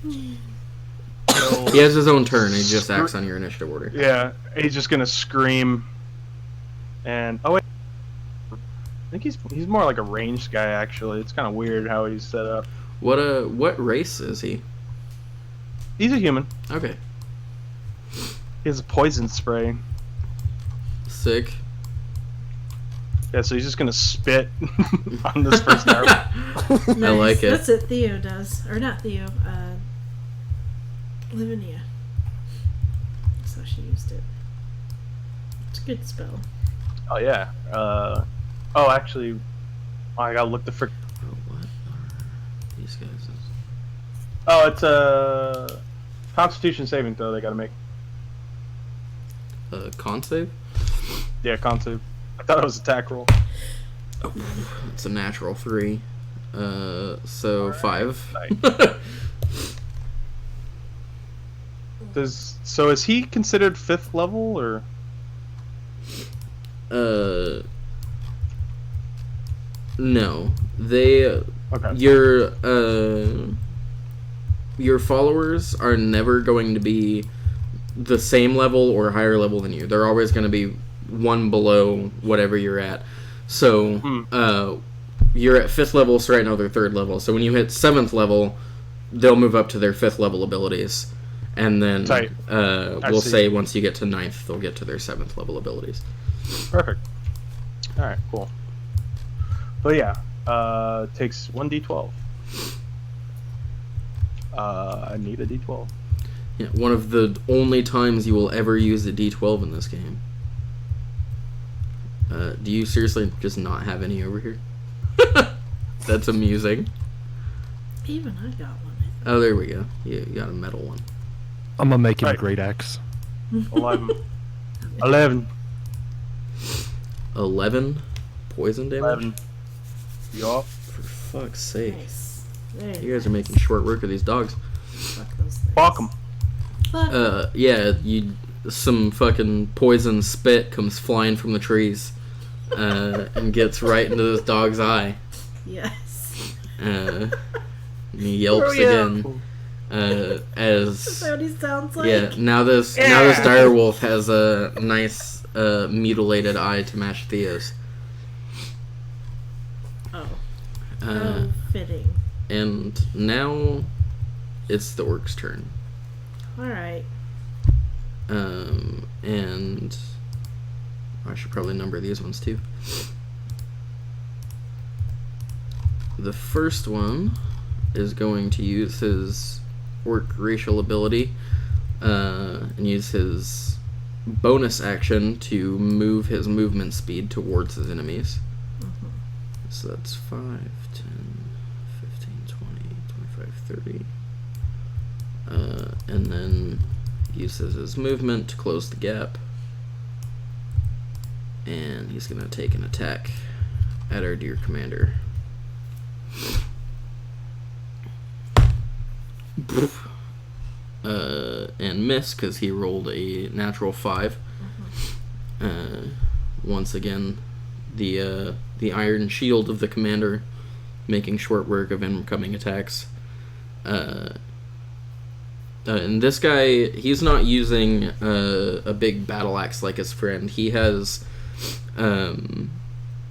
S1: He has his own turn. He just acts on your initiative order.
S2: Yeah, he's just gonna scream. And oh wait, I think he's more like a ranged guy actually. It's kind of weird how he's set up.
S1: What race is he?
S2: He's a human.
S1: Okay.
S2: He has a poison spray.
S1: Sick.
S2: Yeah, so he's just gonna spit on this first arrow.
S3: Nice.
S1: I like it.
S3: That's it. Theo does, or not Theo. Lavinia. That's how she used it. It's a good spell.
S2: Oh yeah. Actually, I gotta look the frick.
S1: Oh, what are these guys?
S2: Oh, it's a Constitution saving throw they gotta make.
S1: Con save?
S2: Yeah, con save. I thought it was attack roll.
S1: Oh, it's a natural 3. So 5.
S2: So is he considered 5th level or?
S1: No. They
S2: Okay.
S1: Your followers are never going to be the same level or higher level than you. They're always going to be one below whatever you're at. So, you're at 5th level, so right now they're 3rd level. So when you hit 7th level, they'll move up to their 5th level abilities. And then, we'll say once you get to 9th, they'll get to their 7th level abilities.
S2: Perfect. Alright, cool. But yeah, takes 1d12. I need a d12.
S1: Yeah, one of the only times you will ever use a d12 in this game. Do you seriously just not have any over here? That's amusing.
S3: Even I got one.
S1: Oh, there we go. You got a metal one.
S5: I'm gonna make him a
S2: Right.
S5: great axe.
S2: 11. 11.
S1: 11 poison damage?
S2: 11. Yup.
S1: For fuck's sake.
S3: Nice. Very
S1: You guys are
S3: nice.
S1: making short work of these dogs.
S3: Fuck those things.
S2: Fuck 'em.
S3: Fuck.
S1: Yeah, some fucking poison spit comes flying from the trees, and gets right into this dog's eye.
S3: Yes.
S1: And he yelps again. As
S3: That's what he sounds like.
S1: yeah, now this direwolf has a nice mutilated eye to match Theo's.
S3: Oh.
S1: Uh,
S3: Fitting.
S1: and now it's the orc's turn.
S3: Alright.
S1: And I should probably number these ones too. The first one is going to use his orc racial ability and use his bonus action to move his movement speed towards his enemies.
S3: Mm-hmm.
S1: So that's 5, 10, 15, 20, 25, 30. And then uses his movement to close the gap. And he's going to take an attack at our dear commander. And miss because he rolled a natural 5. Once again, the iron shield of the commander making short work of incoming attacks. And this guy, he's not using a big battle axe like his friend. He has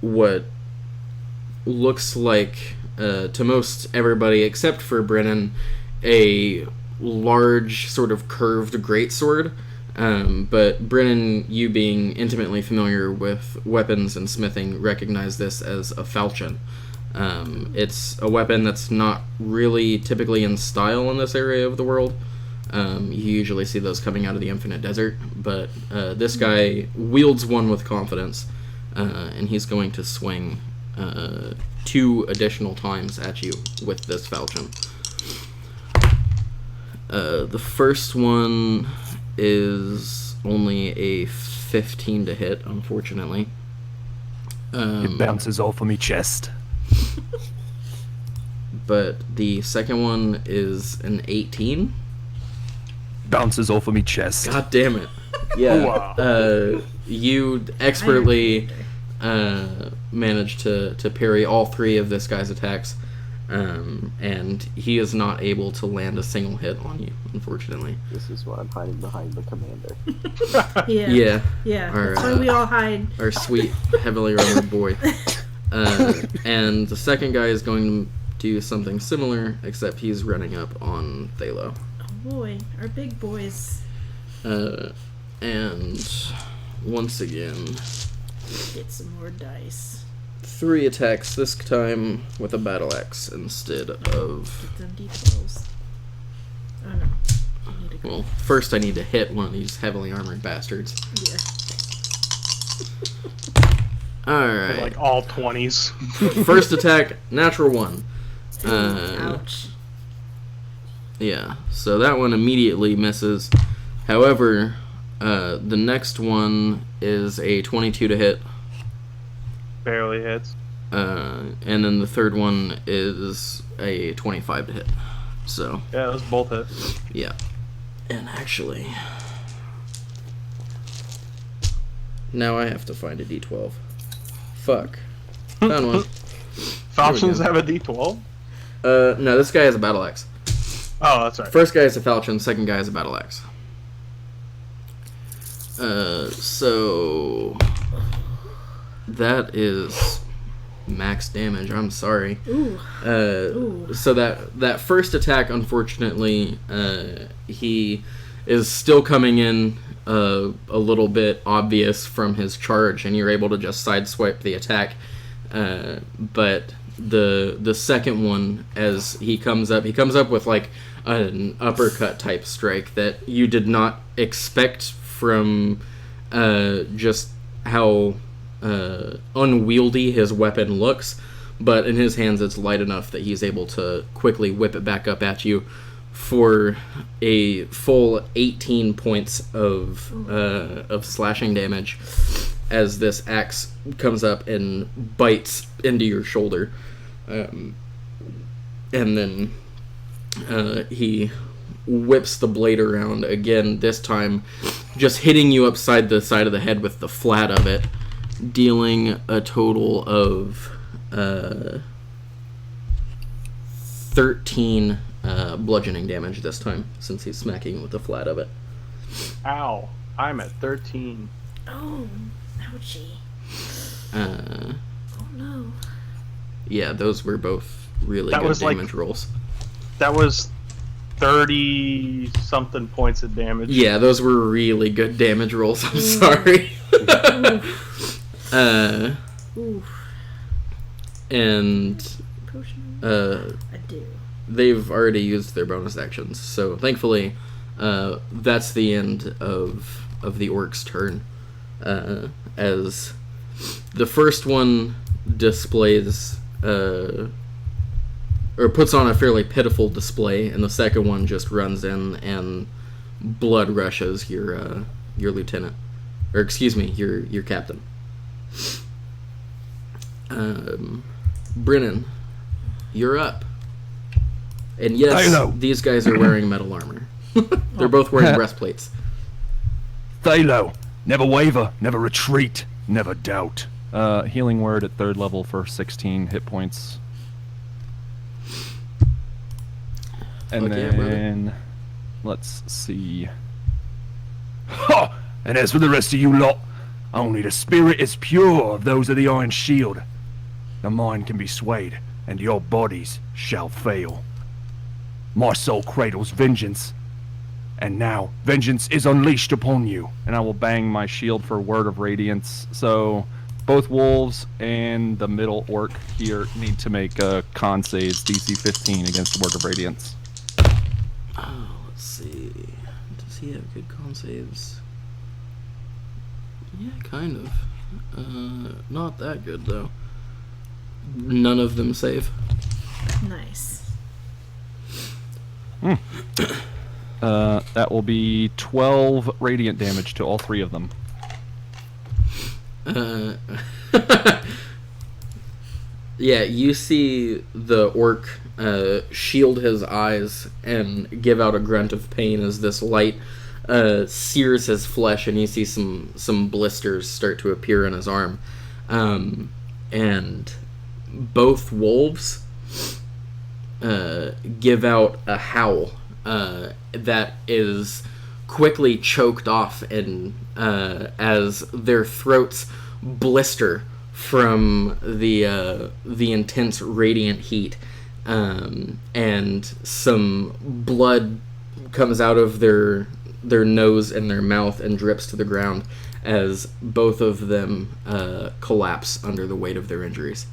S1: what looks like, to most everybody except for Brennan, a large sort of curved greatsword. But Brennan, you being intimately familiar with weapons and smithing, recognize this as a falchion. It's a weapon that's not really typically in style in this area of the world. You usually see those coming out of the Infinite Desert, but this guy wields one with confidence, and he's going to swing 2 additional times at you with this falchion. The first one is only a 15 to hit, unfortunately.
S5: It bounces off of me chest.
S1: But the second one is an 18.
S5: Bounces off of me chest.
S1: God damn it. Yeah.
S2: Wow.
S1: You expertly manage to parry all 3 of this guy's attacks, and he is not able to land a single hit on you, unfortunately.
S4: This is why I'm hiding behind the commander.
S3: Yeah.
S1: Our,
S3: That's why we all hide.
S1: Our sweet, heavily armored boy. And the second guy is going to do something similar, except he's running up on Thalo.
S3: Oh boy, our big boys.
S1: And once again,
S3: Get some more dice.
S1: 3 attacks, this time with a battle axe instead of...
S3: Get them d12s. Oh no. I need to go.
S1: Well, first I need to hit one of these heavily armored bastards.
S3: Yeah.
S1: Alright.
S2: Like all 20s.
S1: First attack, natural 1.
S3: Ouch.
S1: Yeah, so that one immediately misses. However, the next one is a 22 to hit.
S2: Barely hits.
S1: And then the third one is a 25 to hit. So,
S2: Yeah, those both hit.
S1: yeah. And actually, now I have to find a d12. Fuck. Found one.
S2: Falchions
S1: go.
S2: have a D12?
S1: No, this guy has a battle axe.
S2: Oh, that's right.
S1: First guy is a falchion, second guy is a battle axe. So that is max damage. I'm sorry.
S3: Ooh. Ooh.
S1: So that first attack, unfortunately, he is still coming in a little bit obvious from his charge, and you're able to just sideswipe the attack. But the second one, as he comes up with like an uppercut type strike that you did not expect from just how unwieldy his weapon looks, but in his hands it's light enough that he's able to quickly whip it back up at you for a full 18 points of slashing damage as this axe comes up and bites into your shoulder. And then he whips the blade around again, this time just hitting you upside the side of the head with the flat of it, dealing a total of 13 bludgeoning damage this time, since he's smacking you with the flat of it.
S2: Ow. I'm at 13.
S3: Oh, ouchie.
S1: Uh,
S3: Oh no.
S1: yeah, those were both really
S2: That
S1: good
S2: was like-
S1: damage rolls.
S2: That was 30-something points of damage.
S1: Yeah, those were really good damage rolls. I'm sorry.
S3: Ooh.
S1: And
S3: Potion? I do.
S1: they've already used their bonus actions, so thankfully that's the end of the orc's turn, as the first one displays or puts on a fairly pitiful display, and the second one just runs in and blood rushes your lieutenant, or excuse me, your captain. Brennan, you're up. And yes,
S5: Hello.
S1: these guys are wearing metal armor. They're both wearing breastplates.
S5: Thalo, never waver, never retreat, never doubt. Healing word at 3rd level for 16 hit points. And
S1: Fuck yeah,
S5: then, let's see. Ha! And as for the rest of you lot, only the spirit is pure of those of the Iron Shield. The mind can be swayed, and your bodies shall fail. My soul cradles vengeance, and now vengeance is unleashed upon you. And I will bang my shield for Word of Radiance. So both wolves and the middle orc here need to make con saves DC 15 against Word of Radiance.
S1: Oh, let's see. Does he have good con saves? Yeah, kind of. Not that good, though. None of them save.
S3: Nice.
S5: That will be 12 radiant damage to all 3 of them.
S1: Yeah, you see the orc shield his eyes and give out a grunt of pain as this light sears his flesh, and you see some blisters start to appear in his arm. and both wolves give out a howl that is quickly choked off, and as their throats blister from the intense radiant heat, and some blood comes out of their nose and their mouth and drips to the ground as both of them collapse under the weight of their injuries.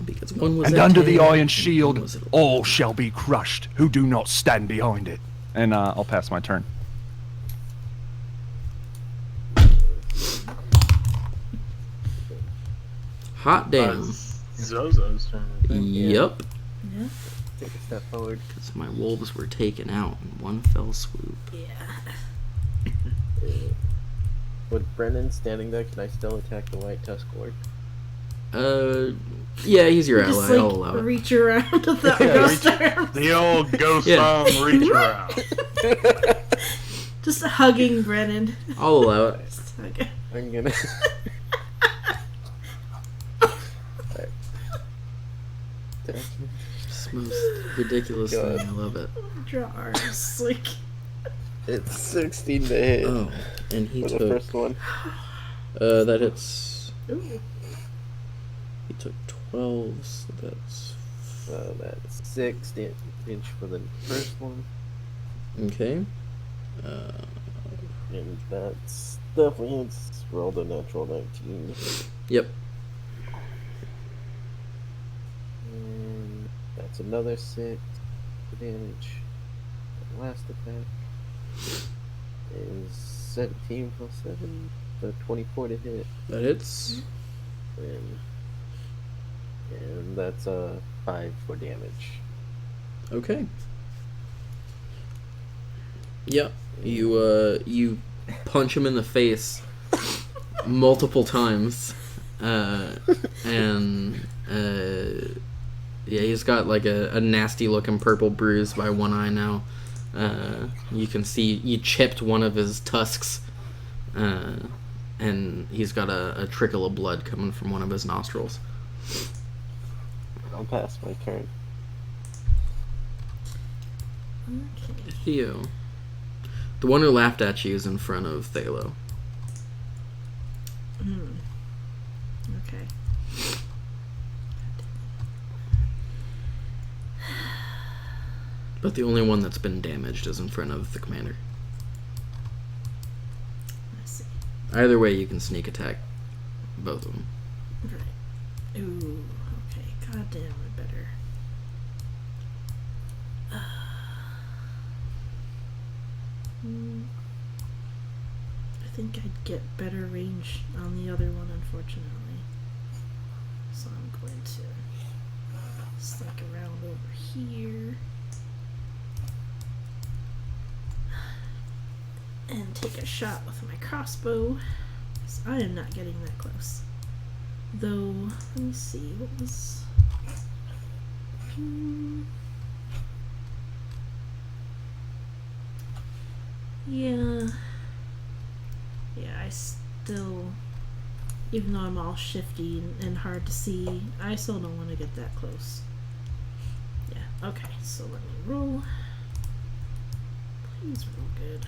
S1: Because one was
S5: And
S1: at
S5: under
S1: 10,
S5: the iron
S1: and
S5: shield,
S1: one was at 11.
S5: all shall be crushed who do not stand behind it. And I'll pass my turn.
S1: Hot damn.
S2: Zozo's turn. I think.
S1: Yep.
S3: Yeah.
S4: Take a step forward.
S1: Because my wolves were taken out in one fell swoop.
S3: Yeah.
S4: With Brennan standing there, can I still attack the white tusk orc?
S1: Yeah, he's your
S3: Just
S1: ally. I'll allow
S3: like
S1: it.
S3: reach around with the ghost arm.
S2: The old ghost
S1: Yeah.
S2: arm reach around.
S3: Just hugging Brennan.
S1: I'll allow it.
S3: Just hug-
S4: I'm gonna.
S1: It's the most ridiculous
S4: God.
S1: thing. I love it.
S3: Draw arms. Like,
S4: It's 16 to hit
S1: Oh, and he
S4: for the
S1: took.
S4: first one.
S1: That hits.
S3: ooh.
S1: He took 12, so that's.
S4: So that's 6 damage for the first one,
S1: Okay.
S4: and that's definitely hits. Rolled a natural 19.
S1: Yep.
S4: And that's another 6 damage. The last attack is 17 plus 7, so 24 to hit.
S1: That hits.
S4: And that's 5 for damage.
S1: Okay. Yep. You punch him in the face multiple times, and yeah, he's got like a nasty looking purple bruise by one eye now. You can see you chipped one of his tusks, and he's got a trickle of blood coming from one of his nostrils.
S4: I'll pass my turn.
S3: Okay.
S1: Theo. The one who laughed at you is in front of Thalo.
S3: Okay.
S1: But the only one that's been damaged is in front of the commander.
S3: Let's see.
S1: Either way, you can sneak attack both of them.
S3: Right. Ooh. Okay. God damn it. Better. I think I'd get better range on the other one, unfortunately. So I'm going to slink around over here and take a shot with my crossbow, because I am not getting that close. Though, let me see, what was... Yeah. Yeah, I still... Even though I'm all shifty and hard to see, I still don't want to get that close. Yeah, okay, so let me roll. Please roll good.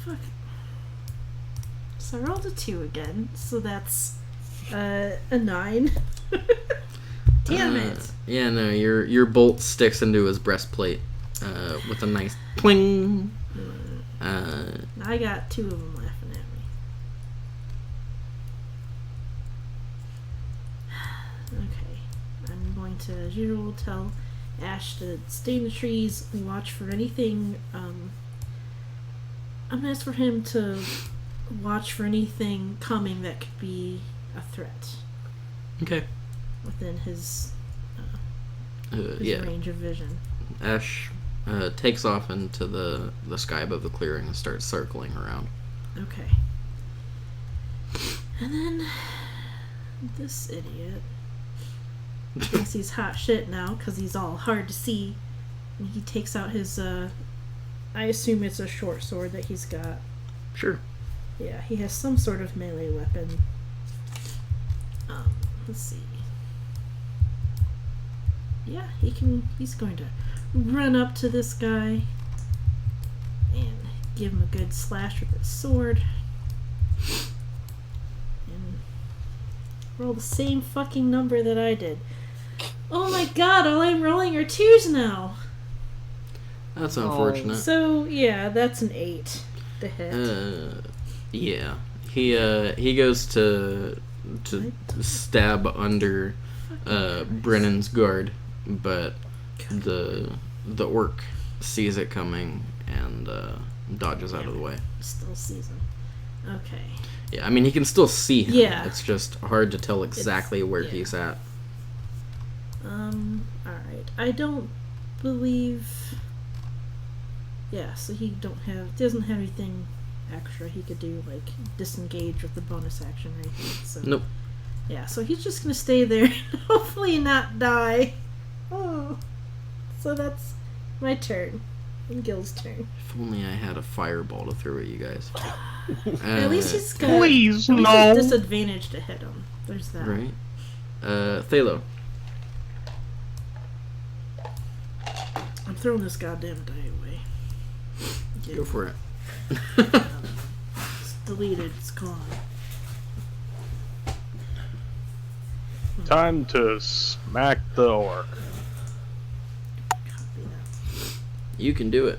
S3: Fuck. So I rolled a 2 again, so that's a 9. Damn it!
S1: Yeah, no, your bolt sticks into his breastplate with a nice pling.
S3: I got 2 of them laughing at me. Okay, I'm going to, as usual, tell Ash to stay in the trees and watch for anything. I'm gonna ask for him to watch for anything coming that could be a threat
S1: Okay.
S3: within his
S1: Yeah.
S3: range of vision.
S1: Ash takes off into the sky above the clearing and starts circling around.
S3: Okay. And then this idiot thinks he's hot shit now because he's all hard to see. And he takes out his, I assume it's a short sword that he's got.
S1: Sure.
S3: Yeah, he has some sort of melee weapon. Let's see. Yeah, he's going to run up to this guy and give him a good slash with his sword. And roll the same fucking number that I did. Oh my god, all I'm rolling are 2s now.
S1: That's unfortunate.
S3: So, yeah, that's an 8 to hit.
S1: Yeah. He goes to stab under Brennan's guard, but the orc sees it coming and dodges out of the way.
S3: Still sees him. Okay.
S1: Yeah, I mean, he can still see him.
S3: Yeah.
S1: It's just hard to tell exactly where he's at.
S3: Alright. I don't believe... Yeah, so he doesn't have anything extra he could do, like disengage with the bonus action or anything. So
S1: Nope.
S3: yeah, so he's just gonna stay there and hopefully not die. Oh. So that's my turn. And Gil's turn.
S1: If only I had a fireball to throw at you guys.
S3: At least he's got
S2: Please,
S3: at least
S2: no.
S3: he's disadvantage to hit him. There's that.
S1: Right. Thalo.
S3: I'm throwing this goddamn die away.
S1: Go for it.
S3: It's deleted, it's gone.
S2: Time to smack the orc.
S3: Copy that.
S1: You can do it.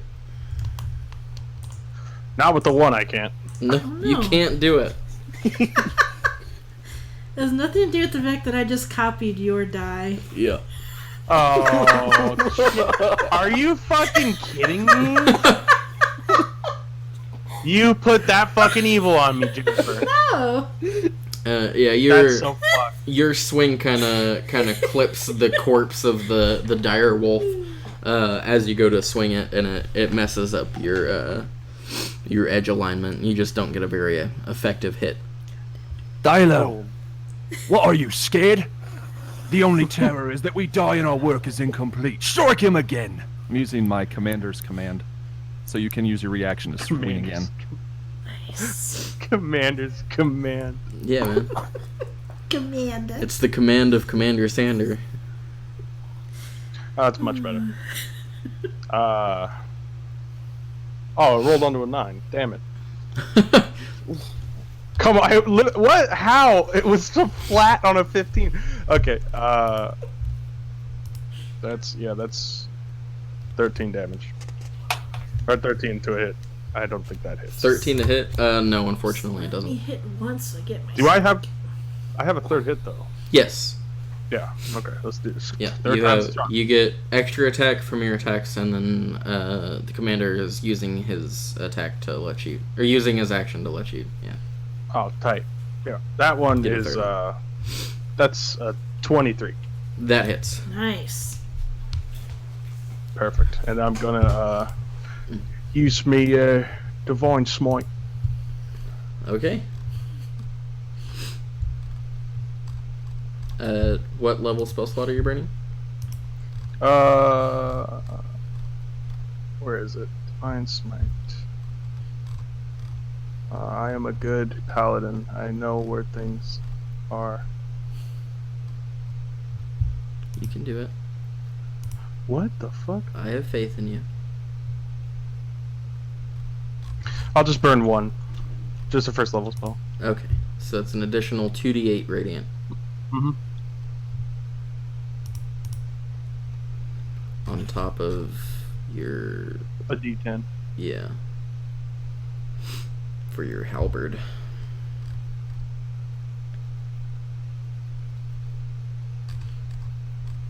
S2: Not with the one, I can't.
S1: No,
S3: Oh,
S1: you
S3: no.
S1: can't do it.
S3: It has nothing to do with the fact that I just copied your die.
S1: Yeah.
S2: Oh, shit. Are you fucking kidding me? You put that fucking evil on me, Jennifer.
S3: No!
S1: Yeah,
S2: That's so fucked.
S1: your swing kind of clips the corpse of the dire wolf as you go to swing it, and it messes up your edge alignment. You just don't get a very effective hit.
S5: Dilo, what are you, scared? The only terror is that we die and our work is incomplete. Strike him again! I'm using my commander's command, so you can use your reaction to swing again.
S3: Nice.
S2: Commander's command.
S1: Yeah, man.
S3: Commander.
S1: It's the command of Commander Sander.
S2: Oh, that's much better. Oh, it rolled onto a 9. Damn it. Come on. What? How? It was so flat on a 15. Okay. That's 13 damage. Or 13 to a hit. I don't think that hits.
S1: 13 to hit? No, unfortunately it
S3: Let me
S1: doesn't.
S3: hit once so I get my.
S2: Do I have a third hit though?
S1: Yes.
S2: Yeah. Okay. Let's do this.
S1: Yeah.
S2: Third time's the charm.
S1: You get extra attack from your attacks, and then the commander is using his attack to let you, or using his action to let you. Yeah.
S2: Oh, tight. Yeah. That one
S1: Get a
S2: is
S1: third.
S2: that's 23.
S1: That hits.
S3: Nice.
S2: Perfect. And I'm gonna use me divine smite.
S1: Okay. What level spell slot are you burning?
S2: Where is it? Divine smite. I am a good paladin. I know where things are.
S1: You can do it.
S2: What the fuck?
S1: I have faith in you.
S2: I'll just burn one. Just a first level spell.
S1: Okay. So that's an additional 2d8 radiant.
S2: Mm-hmm.
S1: On top of your...
S2: A D10.
S1: Yeah. For your halberd.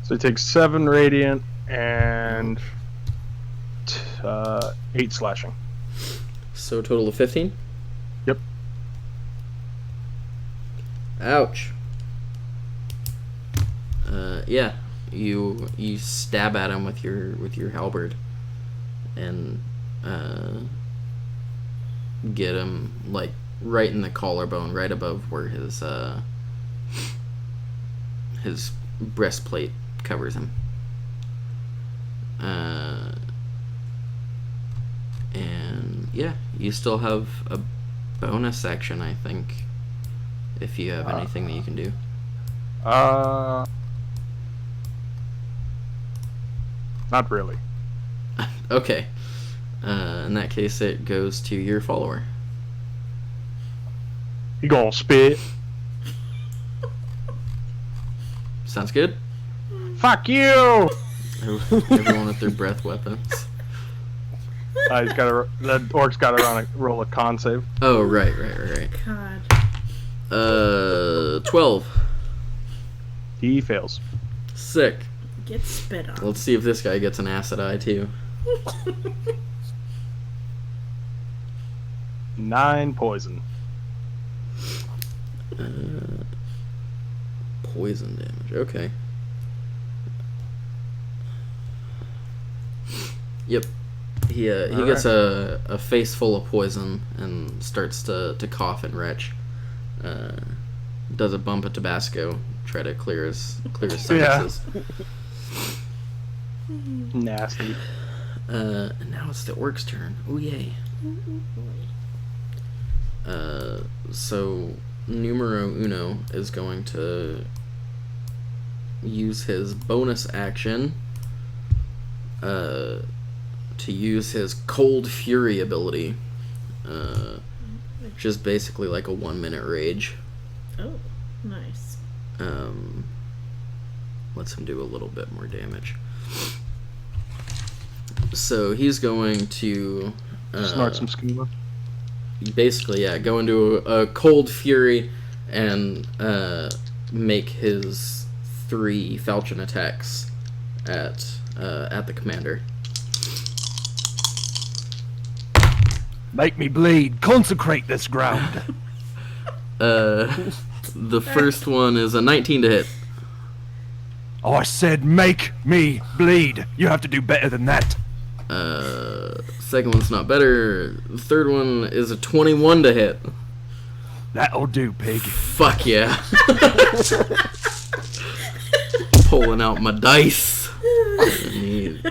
S2: So it takes 7 radiant and 8 slashing.
S1: So a total of 15?
S2: Yep.
S1: Ouch. Yeah. You stab at him with your halberd and get him like right in the collarbone, right above where his breastplate covers him. And yeah, you still have bonus action, I think. If you have anything that you can do.
S2: Not really.
S1: Okay. In that case, it goes to your follower.
S2: You gonna spit?
S1: Sounds good?
S2: Fuck you!
S1: Everyone with their breath weapons.
S2: That orc's got to roll a con save.
S1: Oh, right.
S3: God.
S1: 12.
S2: He fails.
S1: Sick.
S3: Get spit on.
S1: Let's see if this guy gets an acid eye, too.
S2: 9 poison.
S1: Poison damage. Okay. Yep. He gets a face full of poison and starts to cough and retch. Does a bump of Tabasco, try to clear his sinuses.
S2: Nasty.
S1: And now it's the orc's turn. Oh yay. So numero uno is going to use his bonus action to use his Cold Fury ability, which is basically like a 1-minute rage.
S3: Oh, nice.
S1: Lets him do a little bit more damage. So he's going to
S2: Snort some scuba.
S1: basically, go into a Cold Fury and make his 3 falchion attacks at the commander.
S5: Make me bleed. Consecrate this ground.
S1: The first one is a 19 to hit.
S5: Oh, I said make me bleed. You have to do better than that.
S1: Second one's not better. The third one is a 21 to hit.
S5: That'll do, pig.
S1: Fuck yeah. Pulling out my dice. I need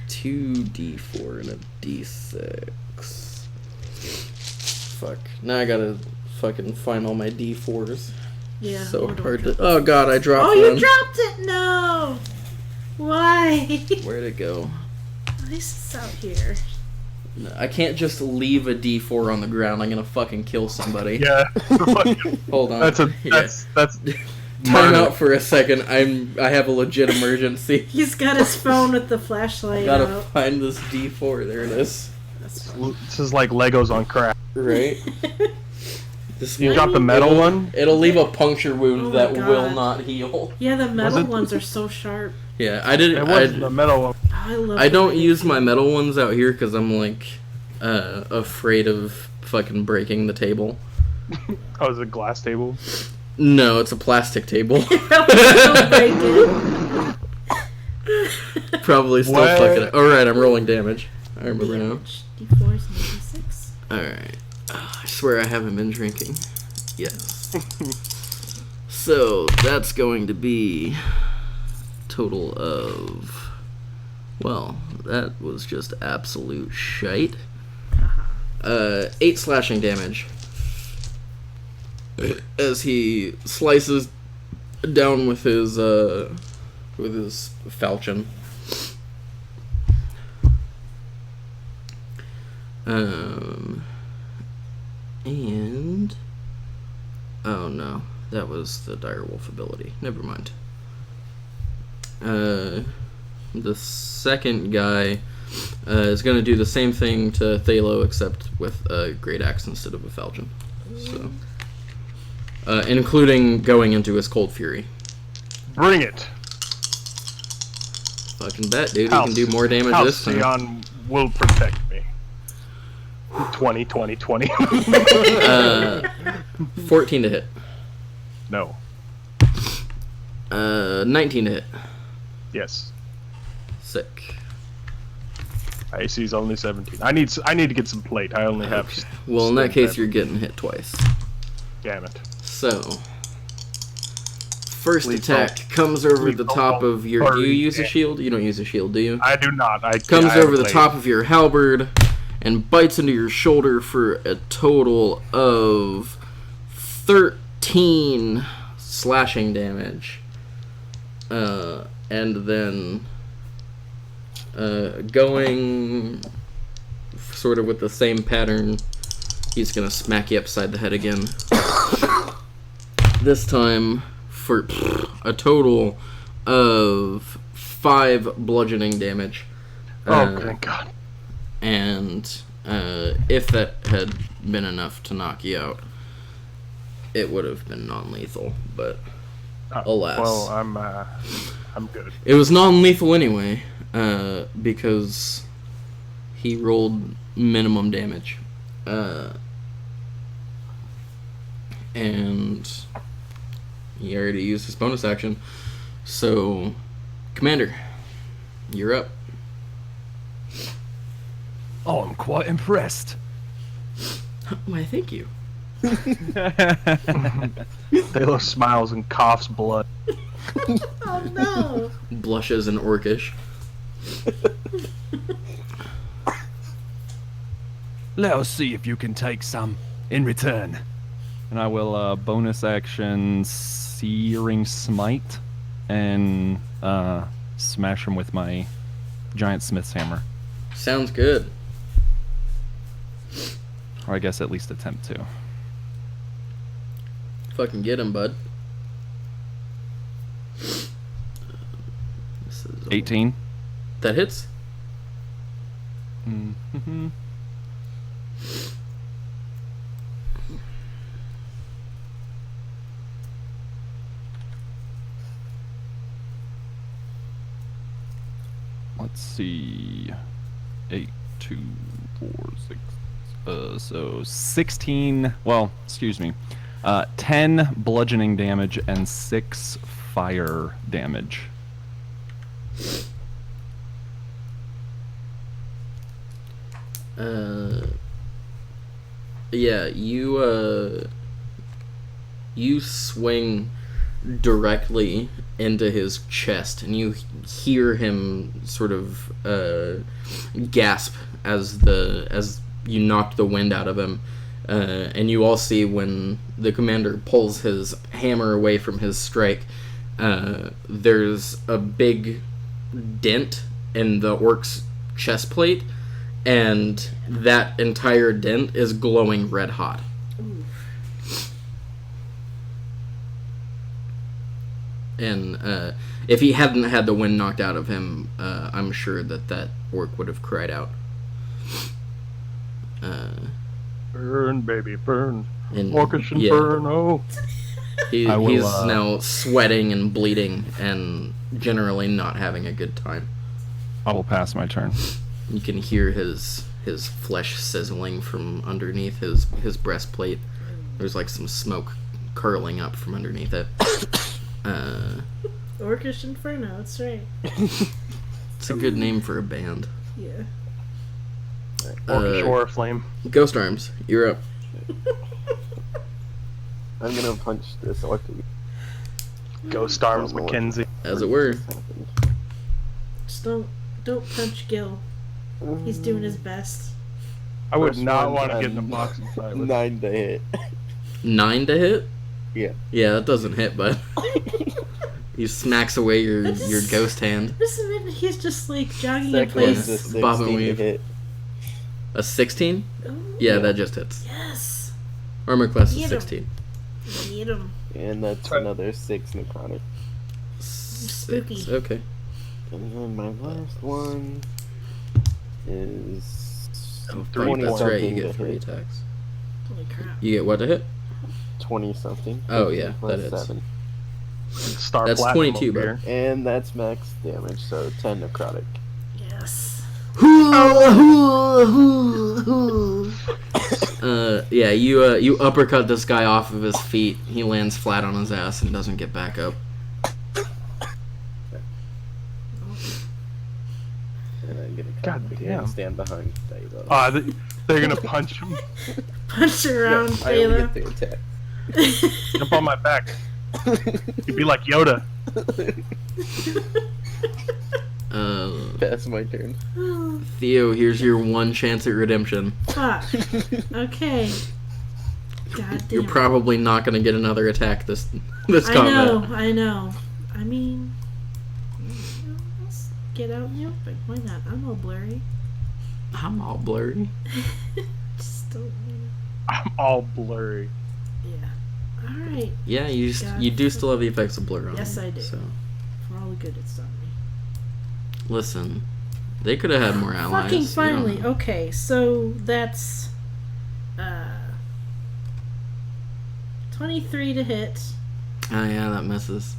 S1: 2d4 and a d6. Fuck. Now I gotta fucking find all my d4s.
S3: Yeah.
S1: So hard to. Oh god, I dropped
S3: Oh, you
S1: one.
S3: dropped it! No! Why?
S1: Where'd it go?
S3: This is out here.
S1: No, I can't just leave a d4 on the ground. I'm gonna fucking kill somebody.
S2: Yeah.
S1: Hold on.
S2: That's
S1: Time out for a second. I have a legit emergency.
S3: He's got his phone with the flashlight
S1: Gotta
S3: out.
S1: find this d4. There it is.
S2: This is like Legos on crack.
S1: Right. This
S2: You
S1: will-
S2: got the metal one?
S1: It'll leave a puncture wound
S3: Oh my
S1: that will
S3: God.
S1: not heal.
S3: Yeah, the metal
S2: it-
S3: ones are so sharp.
S1: Yeah, I didn't.
S2: It wasn't the metal one.
S3: I love.
S1: I don't
S3: the way
S1: use
S3: they-
S1: my metal ones out here because I'm like afraid of fucking breaking the table.
S2: Oh, is it a glass table?
S1: No, it's a plastic table.
S3: Don't break it.
S1: Probably still
S2: What?
S1: fucking. All right, I'm rolling damage. I remember now.
S3: Damage. D4 is 96.
S1: All right. I swear I haven't been drinking. Yes. So that's going to be total of. Well, that was just absolute shite. 8 slashing damage as he slices down with his falchion. And oh no, that was the direwolf ability. Never mind. The second guy is going to do the same thing to Thalo, except with a great axe instead of a falchion. So, including going into his Cold Fury.
S2: Bring it.
S1: Fucking bet, dude. You can do more damage this time.
S2: Halcyon will protect me. 20, 20, 20.
S1: 14 to hit.
S2: No.
S1: 19 to hit.
S2: Yes.
S1: Sick.
S2: AC is only 17. I need to get some plate. I only have.
S1: Okay. Well, in that
S2: stone
S1: case, you're getting hit twice.
S2: Damn it.
S1: So, first
S2: Please
S1: attack comes over
S2: please
S1: the
S2: don't
S1: top of your. Do you
S2: hurry,
S1: use a
S2: man.
S1: shield? You don't use a shield, do you?
S2: I do not.
S1: Comes
S2: I have
S1: over the
S2: plate.
S1: top of your halberd and bites into your shoulder for a total of 13 slashing damage. And then going sort of with the same pattern, he's gonna smack you upside the head again. This time for a total of 5 bludgeoning damage.
S2: Oh, thank God.
S1: And if that had been enough to knock you out, it would have been non-lethal, but alas.
S2: Well, I'm good.
S1: It was non-lethal anyway, because he rolled minimum damage. And he already used his bonus action. So, Commander, you're up.
S5: Oh, I'm quite impressed.
S1: Why, thank you.
S2: Taylor smiles and coughs blood.
S3: Oh no!
S1: Blushes and orcish.
S5: Let us see if you can take some in return. And I will bonus action Searing Smite and smash him with my giant smith's hammer.
S1: Sounds good.
S5: Or I guess at least attempt to.
S1: Fucking get him, bud.
S5: 18.
S1: That hits.
S5: Mm-hmm. Let's see. 8, 2, 4, 6. So 16. Well, excuse me. 10 bludgeoning damage and 6 fire damage.
S1: Yeah, you swing directly into his chest, and you hear him sort of gasp as you knocked the wind out of him. And you all see when the commander pulls his hammer away from his strike, there's a big dent in the orc's chest plate, and that entire dent is glowing red hot. And if he hadn't had the wind knocked out of him, I'm sure that orc would have cried out.
S2: Burn, baby, burn.
S1: And,
S2: Orcish and
S1: yeah.
S2: burn, oh.
S1: He's
S5: will,
S1: now sweating and bleeding and generally not having a good time.
S5: I will pass my turn.
S1: You can hear his flesh sizzling from underneath his breastplate. There's like some smoke curling up from underneath it.
S3: Orcish Inferno, that's right.
S1: It's a good name for a band.
S3: Yeah.
S2: Orcish Oriflame.
S1: Ghost Arms, you're up.
S4: I'm gonna punch this orc.
S2: Ghost Arms Mackenzie.
S1: As it were.
S3: Just don't punch Gil. He's doing his best.
S2: I would
S4: First
S2: not
S4: one,
S2: want to get in a boxing fight with
S4: 9 to hit.
S1: 9 to hit?
S4: Yeah.
S1: Yeah, that doesn't hit, bud. He smacks away your ghost hand.
S3: Just a minute, he's just like jogging in
S4: Second one's
S3: place.
S4: a
S1: Bob and
S4: 16 to
S1: weave.
S4: hit.
S1: A 16?
S3: Ooh,
S1: Yeah, that just hits.
S3: yes.
S1: Armor class is
S3: Get him.
S1: 16.
S3: Get him.
S4: And that's
S2: Right.
S4: another 6 necrotic.
S3: Spooky.
S1: 6, okay.
S4: And then my last one is
S1: Oh,
S2: 20
S1: that's right, you
S4: something
S1: get
S4: to
S1: 3
S4: hit.
S1: attacks.
S3: Holy crap.
S1: You get what to hit?
S4: 20 something.
S1: Oh, yeah,
S4: Plus
S1: that is.
S4: 7.
S2: Star
S1: That's
S2: Platinum
S1: 22,
S2: over
S1: bud.
S2: here.
S4: And that's max damage, so 10 necrotic.
S3: Yes.
S1: Yeah, you uppercut this guy off of his feet. He lands flat on his ass and doesn't get back up.
S4: And I'm gonna
S2: God
S4: come here and
S2: damn.
S4: stand behind Davo.
S2: They're gonna punch him.
S3: Punch around,
S4: I only
S3: Taylor.
S4: get 3 attacks.
S2: Jump on my back. You'd be like Yoda.
S4: That's my turn.
S1: Theo, here's your one chance at redemption.
S3: Fuck. Okay. God damn.
S1: You're probably not going to get another attack this
S3: I
S1: combat.
S3: I know. I mean, let's get out in the open. Why not? I'm all blurry.
S1: I'm all blurry.
S3: Just don't.
S2: I'm all blurry.
S3: Yeah. All right.
S1: Yeah, you do still have the effects of blur on.
S3: Yes,
S1: you,
S3: I do.
S1: So.
S3: For all the good it's done me.
S1: Listen, they could have had more allies.
S3: Fucking
S1: you
S3: finally.
S1: know.
S3: Okay, so that's 23 to hit.
S1: Oh yeah, that misses.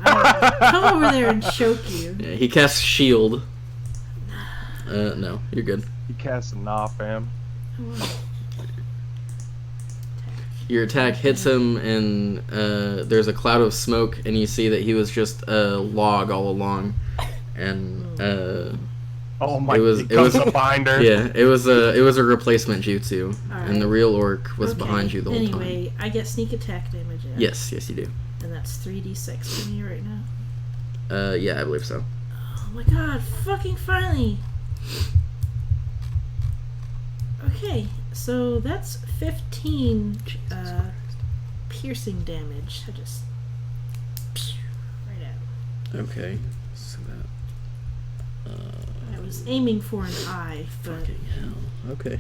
S3: I'll come over there and choke you.
S1: Yeah, he casts shield. No, you're good.
S2: You cast a nah, fam.
S1: Your attack hits him, and there's a cloud of smoke, and you see that he was just a log all along. And
S2: Oh my!
S1: It was-
S2: It
S1: it
S2: comes
S1: was-
S2: a binder.
S1: yeah, it was a replacement jutsu,
S3: Alright.
S1: and the real orc was
S3: Okay,
S1: behind you the whole time.
S3: Anyway, I get sneak attack damage. Yeah?
S1: Yes, you do.
S3: And that's 3d6 for me right now.
S1: Yeah, I believe so.
S3: Oh my god, fucking finally! Okay, so that's 15 piercing damage. I just. Right out.
S1: Okay, so that.
S3: I was aiming for an eye, but.
S1: Fucking hell. Okay.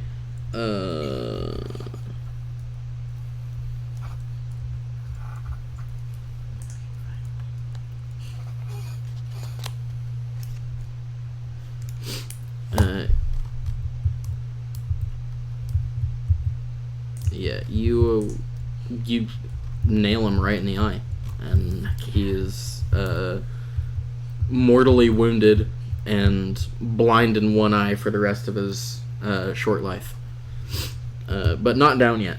S1: Yeah, you nail him right in the eye, and he is mortally wounded and blind in one eye for the rest of his short life. But not down yet.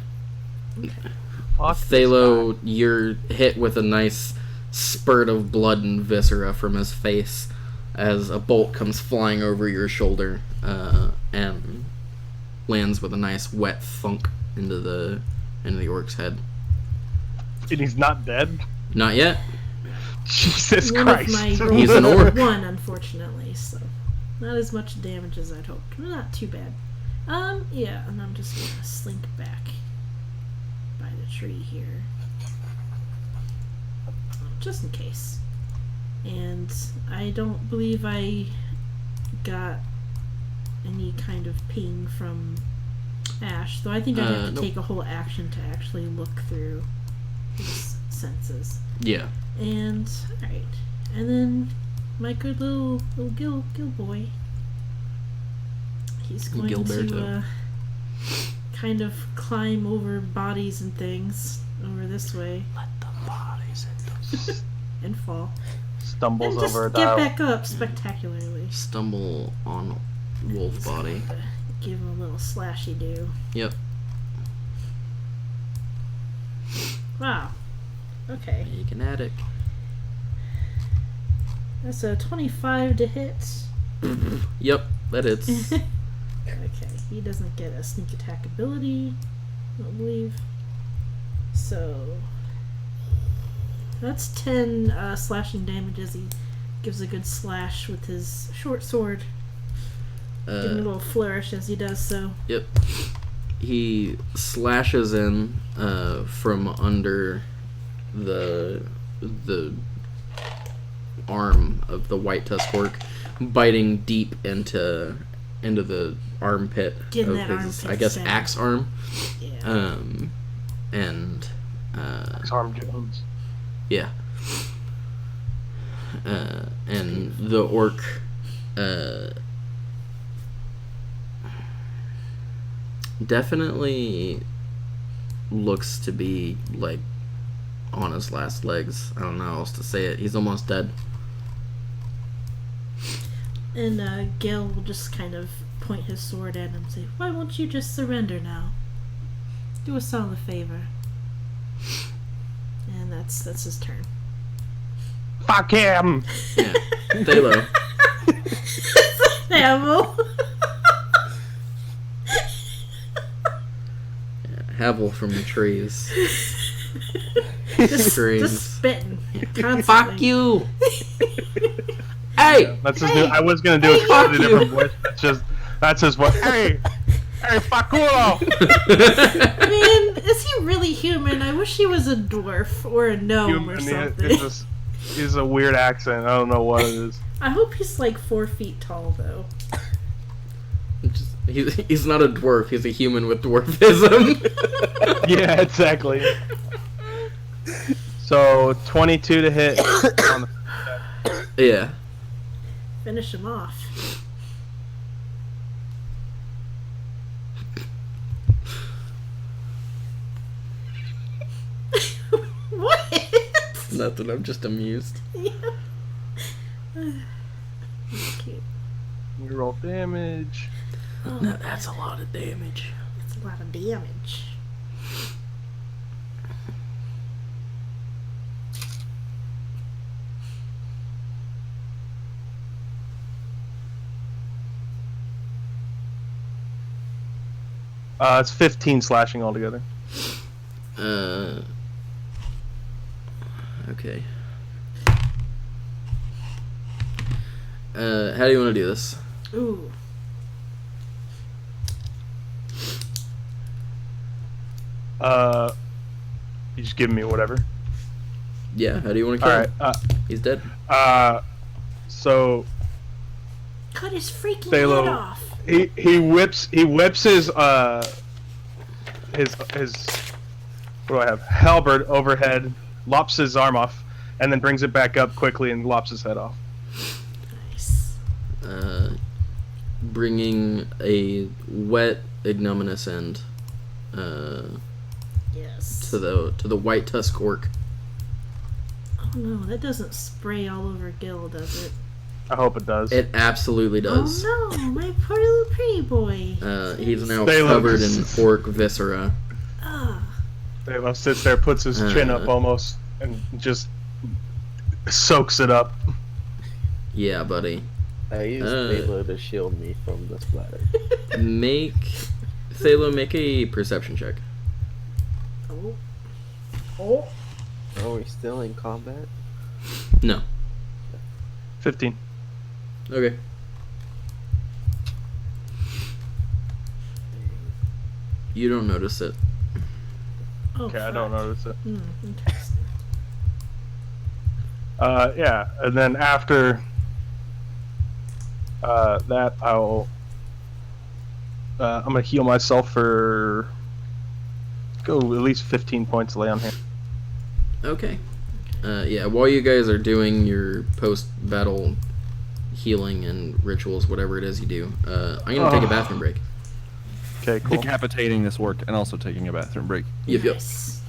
S2: Fuck this
S1: Thalo, you're hit with a nice spurt of blood and viscera from his face as a bolt comes flying over your shoulder and lands with a nice wet thunk into the orc's head.
S2: guy. And he's not dead.
S1: Not yet.
S2: Jesus
S3: One
S2: Christ!
S3: of my
S1: He's
S3: rolls
S1: an
S3: were
S1: orc.
S3: 1, unfortunately, so not as much damage as I'd hoped. Not too bad. Yeah, and I'm just gonna slink back by the tree here, just in case. And I don't believe I got any kind of ping from Ash, though I think I'd have to
S1: nope.
S3: take a whole action to actually look through his senses.
S1: Yeah.
S3: And alright. And then my good little Gil boy. He's going
S1: Gilberto.
S3: to kind of climb over bodies and things over this way
S1: Let the bodies
S3: and fall.
S2: Stumbles
S3: And just
S2: over a
S3: get
S2: dial.
S3: back up spectacularly.
S1: stumble on wolf body.
S3: Give him a little slashy do.
S1: Yep.
S3: Wow. Okay.
S1: Make an attic.
S3: That's a 25 to hit.
S1: Yep, that hits.
S3: Okay, he doesn't get a sneak attack ability, I don't believe. So that's 10 slashing damage as he gives a good slash with his short sword. Giving a little flourish as he does so.
S1: Yep. He slashes in from under the arm of the white tusk orc, biting deep into the armpit
S3: Getting
S1: of
S3: that
S1: his,
S3: armpit
S1: I guess,
S3: stab.
S1: axe arm.
S3: Yeah.
S1: And
S2: Arm Jones.
S1: yeah. And the orc definitely looks to be like on his last legs. I don't know how else to say it. He's almost dead.
S3: And Gil will just kind of point his sword at him and say, "Why won't you just surrender now? Do us all a favor." And that's his turn.
S2: Fuck him!
S1: Yeah. Thalo.
S3: Havel.
S1: Havel from the trees.
S3: Just
S1: screams.
S3: spitting. Constantly.
S1: Fuck you! Hey!
S2: That's his new. I was gonna do a
S1: fuck
S2: completely different voice. That's his voice. Hey, faculo.
S3: Man, is he really human? I wish he was a dwarf or a gnome or something.
S2: He's a weird accent. I don't know what it is.
S3: I hope he's like 4 feet tall, though.
S1: He's not a dwarf. He's a human with dwarfism.
S2: Yeah, exactly. So 22 to hit. On the
S1: Yeah.
S3: Finish him off. What?
S1: Nothing. I'm just amused.
S3: Cute.
S2: you roll damage.
S3: Oh,
S1: No, that's a lot of damage.
S3: that's a lot of damage.
S2: It's 15 slashing altogether.
S1: Okay. How do you want to do this?
S3: Ooh.
S2: You just give me whatever.
S1: Yeah, how do you want to
S2: All
S1: kill
S2: right.
S1: him? He's dead.
S2: So
S3: Cut his freaking
S2: Thalo,
S3: head off.
S2: he whips his what do I have? Halberd overhead, lops his arm off, and then brings it back up quickly and lops his head off.
S3: Nice.
S1: Bringing a wet, ignominious end
S3: Yes.
S1: to the white tusk orc.
S3: Oh no, that doesn't spray all over Gil, does it?
S2: I hope it does.
S1: It absolutely does.
S3: Oh no, my poor little pretty boy.
S1: He's now
S2: They look-
S1: covered in orc viscera.
S3: Ah.
S2: Thalo sits there, puts his chin up almost, and just soaks it up.
S1: Yeah, buddy.
S4: I used Halo to shield me from the splatter.
S1: Thalo, make a perception check.
S3: Oh. Oh.
S4: Are we still in combat?
S1: No.
S2: 15.
S1: Okay. You don't notice it.
S3: Oh,
S2: Okay, I don't
S3: fuck.
S2: notice it.
S3: Interesting.
S2: Yeah, and then after that, I'm gonna heal myself for go at least 15 points lay on hand.
S1: Okay. Yeah, while you guys are doing your post-battle healing and rituals, whatever it is you do, I'm going to take a bathroom break.
S2: Okay, cool.
S5: Decapitating this work and also taking a bathroom break.
S1: Yep.
S3: Nice.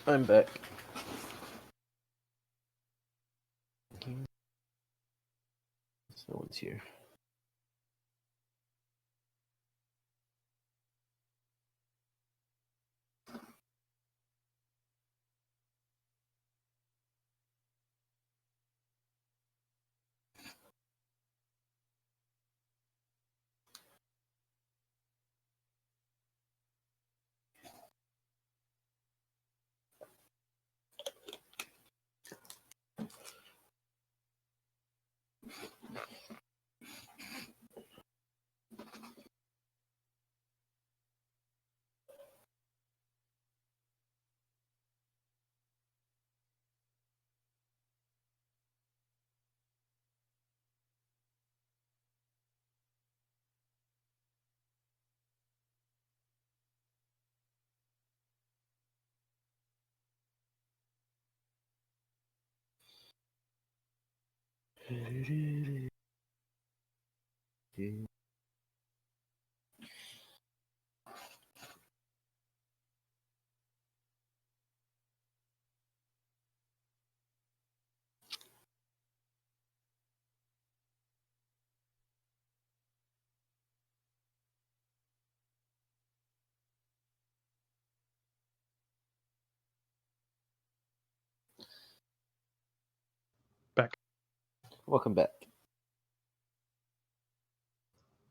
S4: I'm back. No one's here.
S2: Back.
S4: Welcome back.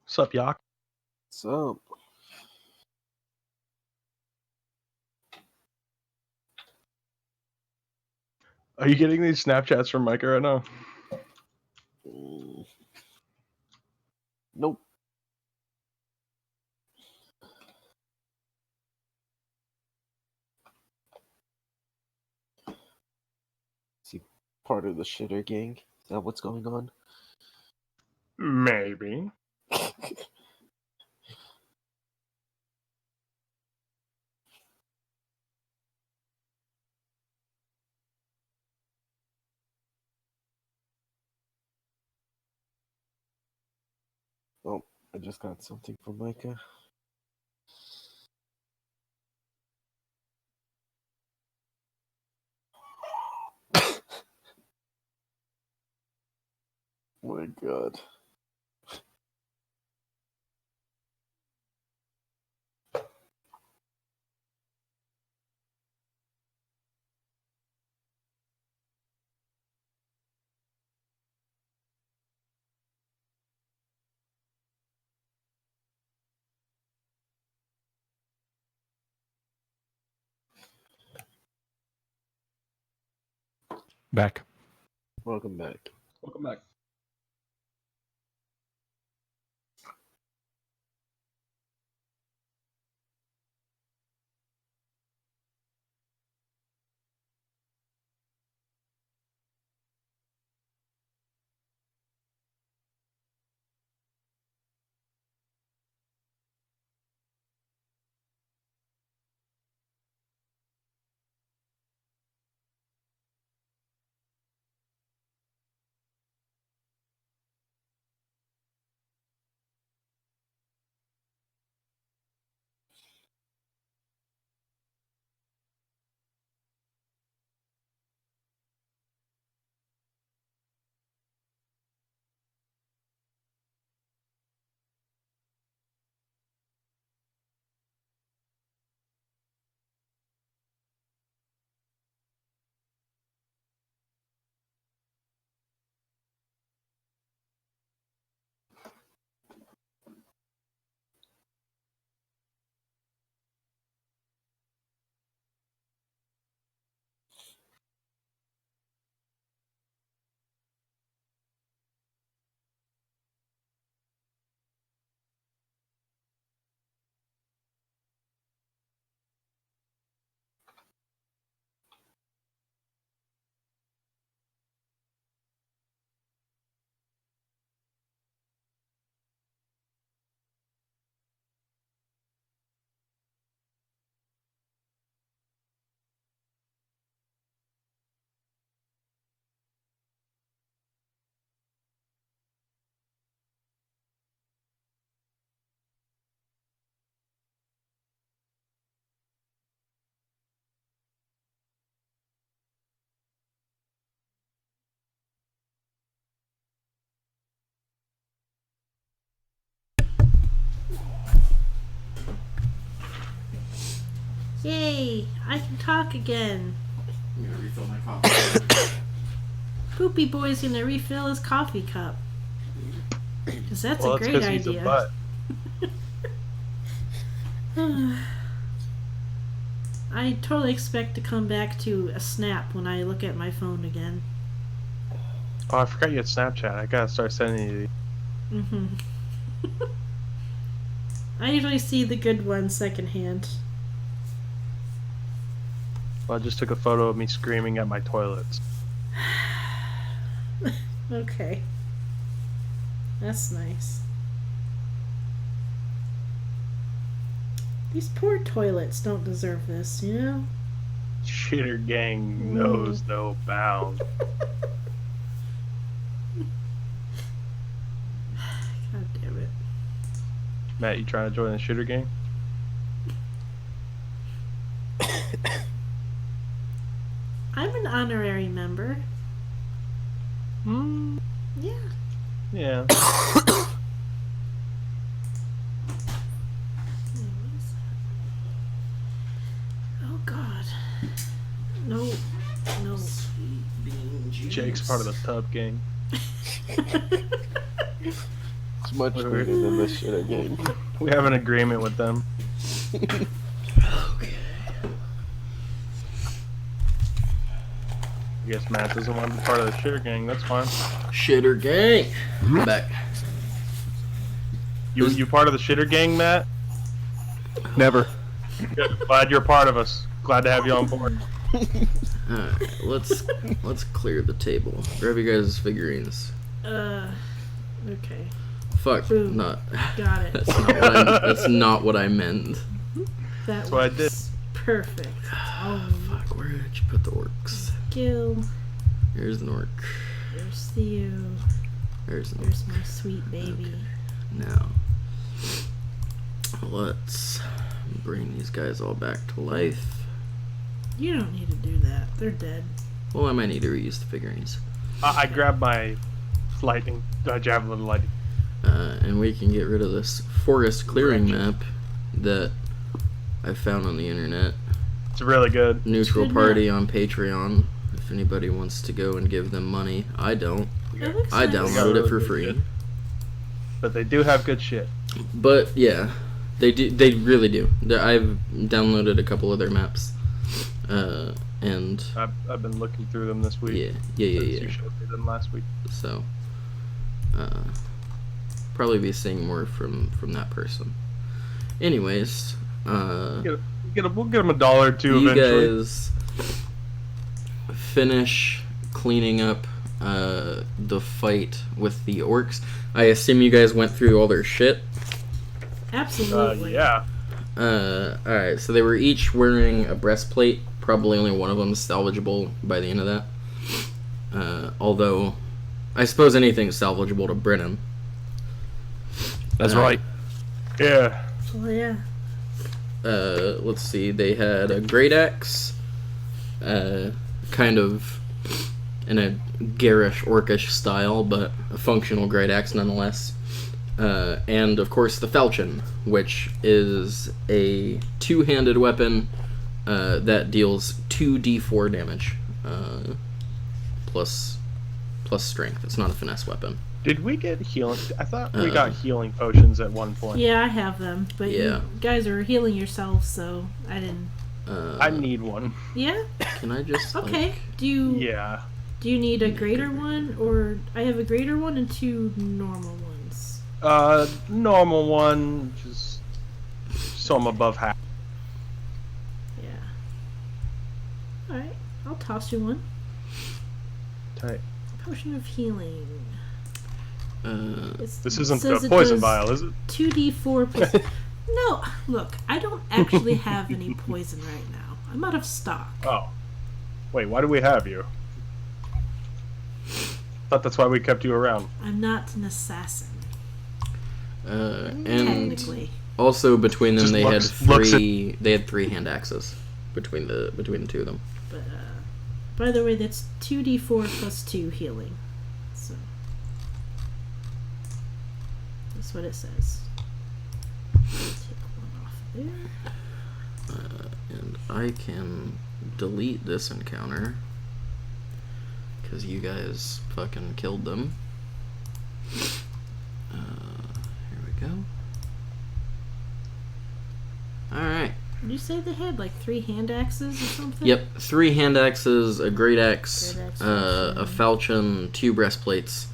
S2: What's up, Yak?
S4: So,
S2: Are you getting these Snapchats from Micah right now?
S4: nope. Is he part of the shitter gang? Is that what's going on?
S2: Maybe.
S4: Oh, I just got something from Micah. My God.
S5: Back.
S4: Welcome back.
S2: Welcome back.
S3: Yay! I can talk again.
S1: I'm gonna refill my coffee.
S3: Poopy Boy's gonna refill his coffee cup. Because that's
S2: Well,
S3: a
S2: that's
S3: great
S2: 'cause he's a
S3: idea.
S2: butt.
S3: I totally expect to come back to a snap when I look at my phone again.
S2: Oh, I forgot you had Snapchat. I gotta start sending you these.
S3: Mm-hmm. I usually see the good ones secondhand.
S2: Well, I just took a photo of me screaming at my toilets.
S3: Okay. That's nice. These poor toilets don't deserve this, you know?
S2: Shitter gang knows no bounds.
S3: God damn it.
S2: Matt, you trying to join the shitter gang?
S3: I'm an honorary member.
S2: Hmm.
S3: Yeah.
S2: Yeah.
S3: Oh God. No. No.
S2: Jake's part of the tub gang.
S4: It's much bigger than this shit again.
S2: We have an agreement with them.
S1: Okay.
S2: I guess Matt doesn't want to be part of the shitter gang. That's fine.
S1: Shitter gang. I'm back.
S2: You part of the shitter gang, Matt?
S5: Never.
S2: Good. Glad you're part of us. Glad to have you on board.
S1: Alright, let's clear the table. Grab you guys' figurines.
S3: Okay.
S1: Fuck,
S3: Boom.
S1: not.
S3: Got it.
S1: That's not what I meant.
S3: That
S2: what I
S3: was
S2: did.
S3: perfect. Oh,
S1: Fuck, where did you put the orcs?
S3: Gil.
S1: Here's an orc.
S3: There's Theo.
S1: There's an orc.
S3: There's my sweet baby.
S1: Now, let's bring these guys all back to life.
S3: You don't need to do that. They're dead.
S1: Well, I might need to reuse the figurines.
S2: I grabbed my lightning, javelin lightning.
S1: And we can get rid of this forest clearing map that I found on the internet.
S2: It's really good.
S1: Neutral
S3: Good
S1: Party on Patreon. If anybody wants to go and give them money, I don't.
S3: It looks
S1: I
S3: nice.
S1: downloaded it for
S2: Really
S1: free.
S2: good. But they do have good shit.
S1: But yeah, they do. They really do. I've downloaded a couple of their maps, and
S2: I've been looking through them this week.
S1: yeah.
S2: You showed me them last week.
S1: So, probably be seeing more from that person. Anyways,
S2: We'll get them $1 or $2
S1: you
S2: eventually.
S1: guys finish cleaning up the fight with the orcs. I assume you guys went through all their shit.
S3: Absolutely.
S2: Yeah.
S1: Alright, so they were each wearing a breastplate. Probably only one of them is salvageable by the end of that. Although, I suppose anything's salvageable to Brennan.
S5: That's right.
S2: Yeah.
S3: Well, yeah.
S1: Let's see, they had a great axe, kind of in a garish, orcish style, but a functional great axe nonetheless. And of course the falchion, which is a two-handed weapon that deals 2d4 damage, plus strength. It's not a finesse weapon.
S2: Did we get healing? I thought we got healing potions at one point.
S3: Yeah, I have them. But
S1: Yeah.
S3: you guys are healing yourselves, so I didn't.
S2: I need one.
S3: Yeah?
S1: Can I just
S3: Okay.
S1: like,
S2: Yeah.
S3: Do you need a greater one? Or I have a greater one and two normal ones.
S2: Normal one, just so I'm above half.
S3: Yeah. Alright. I'll toss you one.
S2: Tight.
S3: Potion of healing.
S2: This isn't a poison vial, is it?
S3: 2d4 plus. No, look, I don't actually have any poison right now. I'm out of stock.
S2: Oh. Wait, why do we have you? Thought that's why we kept you around.
S3: I'm not an assassin.
S1: and
S3: Technically.
S1: also between them
S2: Just
S1: they
S2: looks
S1: had
S2: at-
S1: three hand axes between the two of them.
S3: But, by the way, that's 2d4 plus 2 healing. So. That's what it says. Take one off there.
S1: And I can delete this encounter because you guys fucking killed them. Here we go. Alright.
S3: Did you say they had like 3 hand axes or something?
S1: Yep, 3 hand axes, a great axe,
S3: Great axe,
S1: a falchion, 2 breastplates.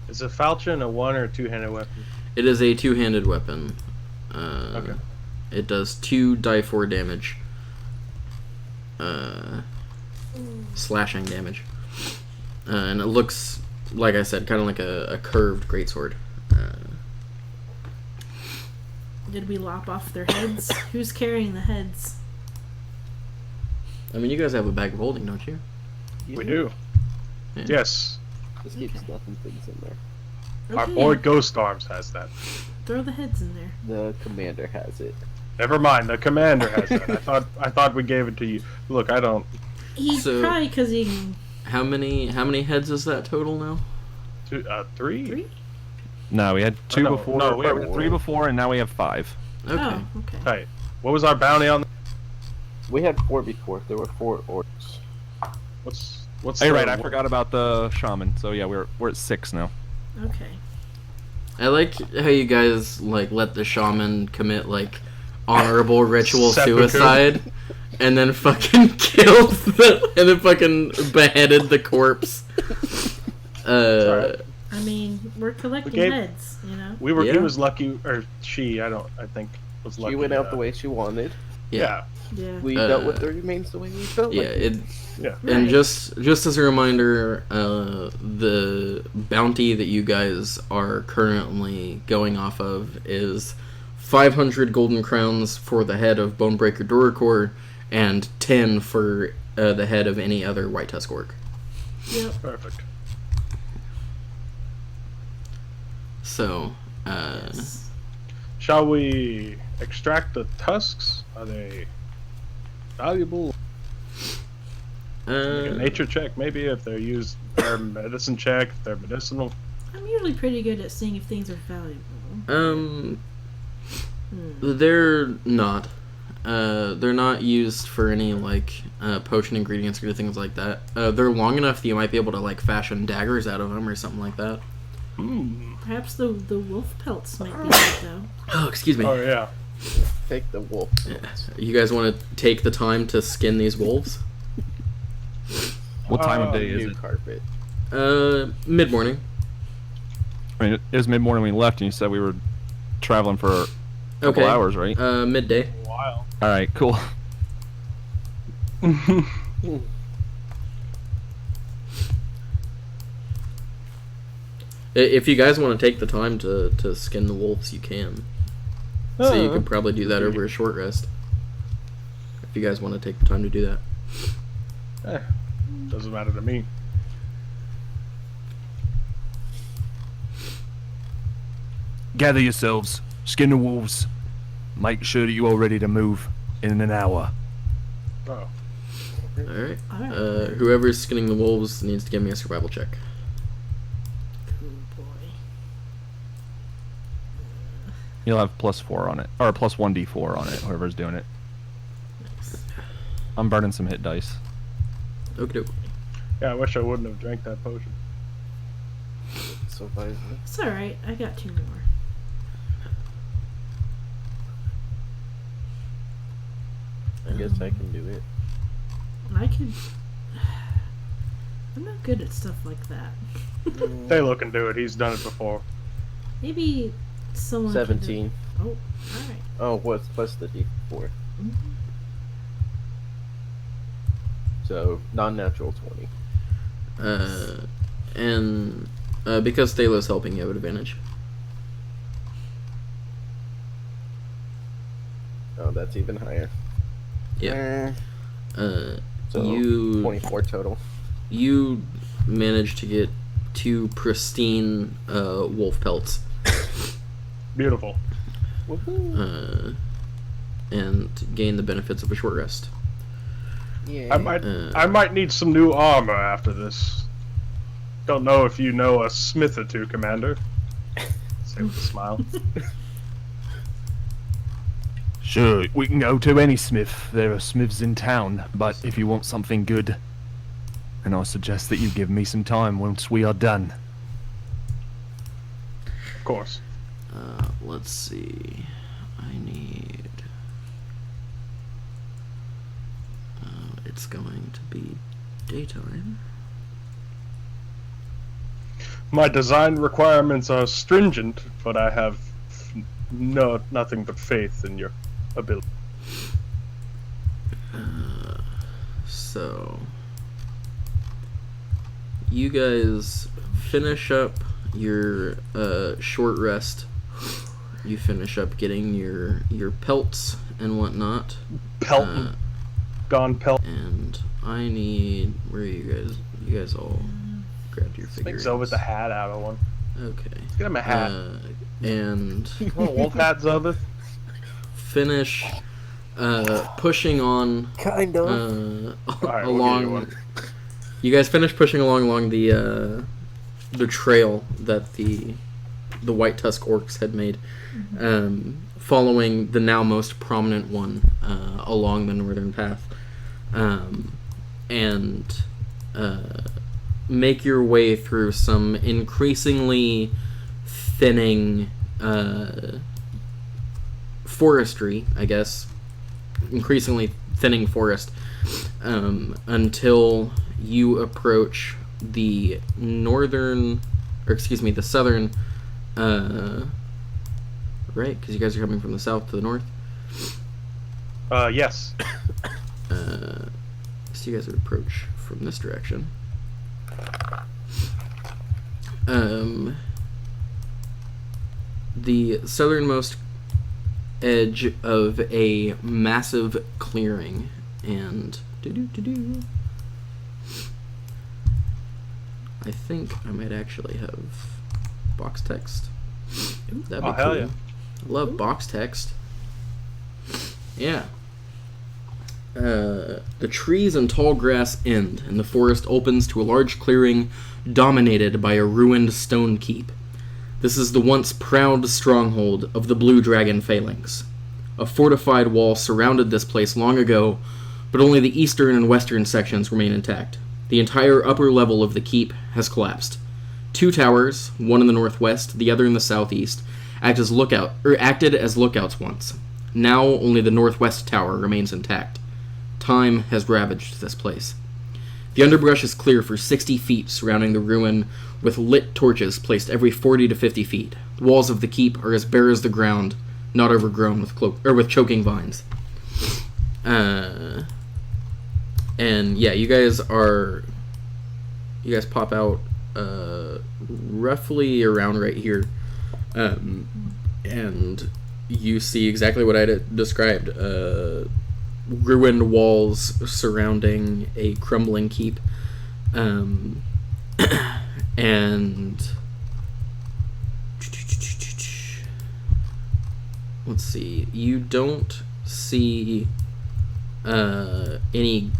S2: Is a falchion a one or two-handed weapon?
S1: It is a 2-handed weapon.
S2: Okay.
S1: It does 2 die 4 damage. Slashing damage. And it looks, like I said, kind of like a curved greatsword.
S3: Did we lop off their heads? Who's carrying the heads?
S1: I mean, you guys have a bag of holding, don't you?
S2: We do.
S1: Yeah.
S2: Yes.
S4: Just keep stuffing things in there.
S2: Our boy Ghost Arms has that.
S3: Throw the heads in there.
S4: The commander has it.
S2: Never mind, the commander has that. I thought we gave it to you. Look, I don't.
S3: He's
S1: So-
S3: probably because he can.
S1: How many heads is that total now?
S2: Three?
S3: 3?
S5: No, we had 2
S2: no,
S5: before.
S2: no, we
S5: or
S2: had
S5: 3 before, and now we have 5.
S1: Okay.
S3: Oh, okay.
S2: Hey, what was our bounty on?
S4: We had 4 before. There were 4 orcs.
S2: What's?
S5: Hey,
S2: the-
S5: right, I forgot about the shaman. So yeah, we're at 6 now.
S3: Okay.
S1: I like how you guys like let the shaman commit like honorable ritual
S2: Seppuku.
S1: suicide, and then fucking killed and then fucking beheaded the corpse.
S2: Alright.
S3: I mean, we're collecting
S2: gave-
S3: heads, you know?
S2: We were. He
S1: Yeah.
S2: was lucky, or she. I think was lucky.
S4: She went out the way she wanted.
S2: Yeah.
S3: Yeah.
S4: We dealt with the remains the way we felt
S1: Yeah,
S4: like.
S1: it.
S2: Yeah.
S1: And
S3: Right.
S1: just as a reminder, the bounty that you guys are currently going off of is 500 golden crowns for the head of Bonebreaker Doricor, and 10 for the head of any other White Tusk Orc.
S3: Yep.
S2: Perfect.
S1: So,
S3: Yes.
S2: Shall we extract the tusks? Are they valuable? Make a nature check, maybe, if they're used. Or medicine check, if they're medicinal.
S3: I'm usually pretty good at seeing if things are valuable.
S1: they're not. They're not used for any like potion ingredients or things like that. They're long enough that you might be able to like fashion daggers out of them or something like that.
S3: Perhaps the wolf pelts might be good, though.
S1: Oh, excuse me.
S2: Oh yeah.
S4: Take the wolf.
S1: You guys want to take the time to skin these wolves?
S5: What time of day is
S4: New
S5: it?
S4: carpet.
S1: Mid morning.
S5: I mean, it was mid morning when we left, and you said we were traveling for a couple hours, right?
S1: Midday.
S2: Wow.
S5: All right, cool.
S1: If you guys want to take the time to skin the wolves, you can. So you could probably do that over a short rest. If you guys want to take the time to do that.
S2: Doesn't matter to me.
S5: Gather yourselves, skin the wolves. Make sure that you are ready to move in an hour.
S2: Oh.
S1: Alright.
S3: Alright.
S1: Whoever's skinning the wolves needs to give me a survival check.
S3: Oh boy.
S5: You'll have +4 on it, or plus 1d4 on it, whoever's doing it.
S3: Nice.
S5: I'm burning some hit dice.
S1: Okie doke.
S2: Yeah, I wish I wouldn't have drank that potion.
S4: Survival.
S3: It's alright. I got 2 more.
S4: I guess I can do it.
S3: I could. I'm not good at stuff like that.
S2: Taylor can do it. He's done it before.
S3: Maybe someone.
S4: 17.
S3: Can do... Oh, alright.
S4: Oh, what's plus the d4? So, non-natural 20.
S1: And because Thalos helping, you have an advantage.
S4: Oh, that's even higher.
S1: Yeah.
S4: So,
S1: you
S4: 24 total.
S1: you managed to get 2 pristine wolf pelts.
S2: Beautiful.
S4: Woohoo!
S1: And gain the benefits of a short rest.
S4: Yeah.
S2: I might need some new armor after this. Don't know if you know a smith or two, Commander. Say with a smile.
S5: Sure, we can go to any smith. There are smiths in town, but if you want something good, then I suggest that you give me some time once we are done.
S2: Of course.
S1: Let's see. I need. It's going to be daytime.
S2: My design requirements are stringent, but I have nothing but faith in your ability.
S1: So you guys finish up your short rest. You finish up getting your pelts and whatnot.
S2: Pelton. Gone pelt.
S1: And I need. Where are you guys? You guys all grabbed your
S2: Make
S1: figures.
S2: Zoe with the hat out of one.
S1: Okay.
S2: Let's get him a hat.
S1: And
S2: Wolf hat, Zoe.
S1: finish pushing on
S4: Kind of.
S2: Alright, we'll get you
S1: along.
S2: one.
S1: You guys finish pushing along the trail that the White Tusk orcs had made, following the now most prominent one along the northern path, and make your way through some increasingly thinning forestry, I guess, increasingly thinning forest, until you approach the the southern, right? Because you guys are coming from the south to the north.
S2: Yes.
S1: So you guys would approach from this direction. The southernmost edge of a massive clearing, and I think I might actually have box text. That'd be
S2: Oh, hell
S1: cool.
S2: yeah.
S1: I love box text. Yeah. The trees and tall grass end, and the forest opens to a large clearing dominated by a ruined stone keep. This is the once proud stronghold of the Blue Dragon Phalanx. A fortified wall surrounded this place long ago, but only the eastern and western sections remain intact. The entire upper level of the keep has collapsed. 2 towers, one in the northwest, the other in the southeast, acted as lookouts once. Now only the northwest tower remains intact. Time has ravaged this place. The underbrush is clear for 60 feet surrounding the ruin, with lit torches placed every 40 to 50 feet. The walls of the keep are as bare as the ground, not overgrown with choking vines. And yeah, you guys pop out roughly around right here, and you see exactly what I described. Ruined walls surrounding a crumbling keep, and let's see, you don't see any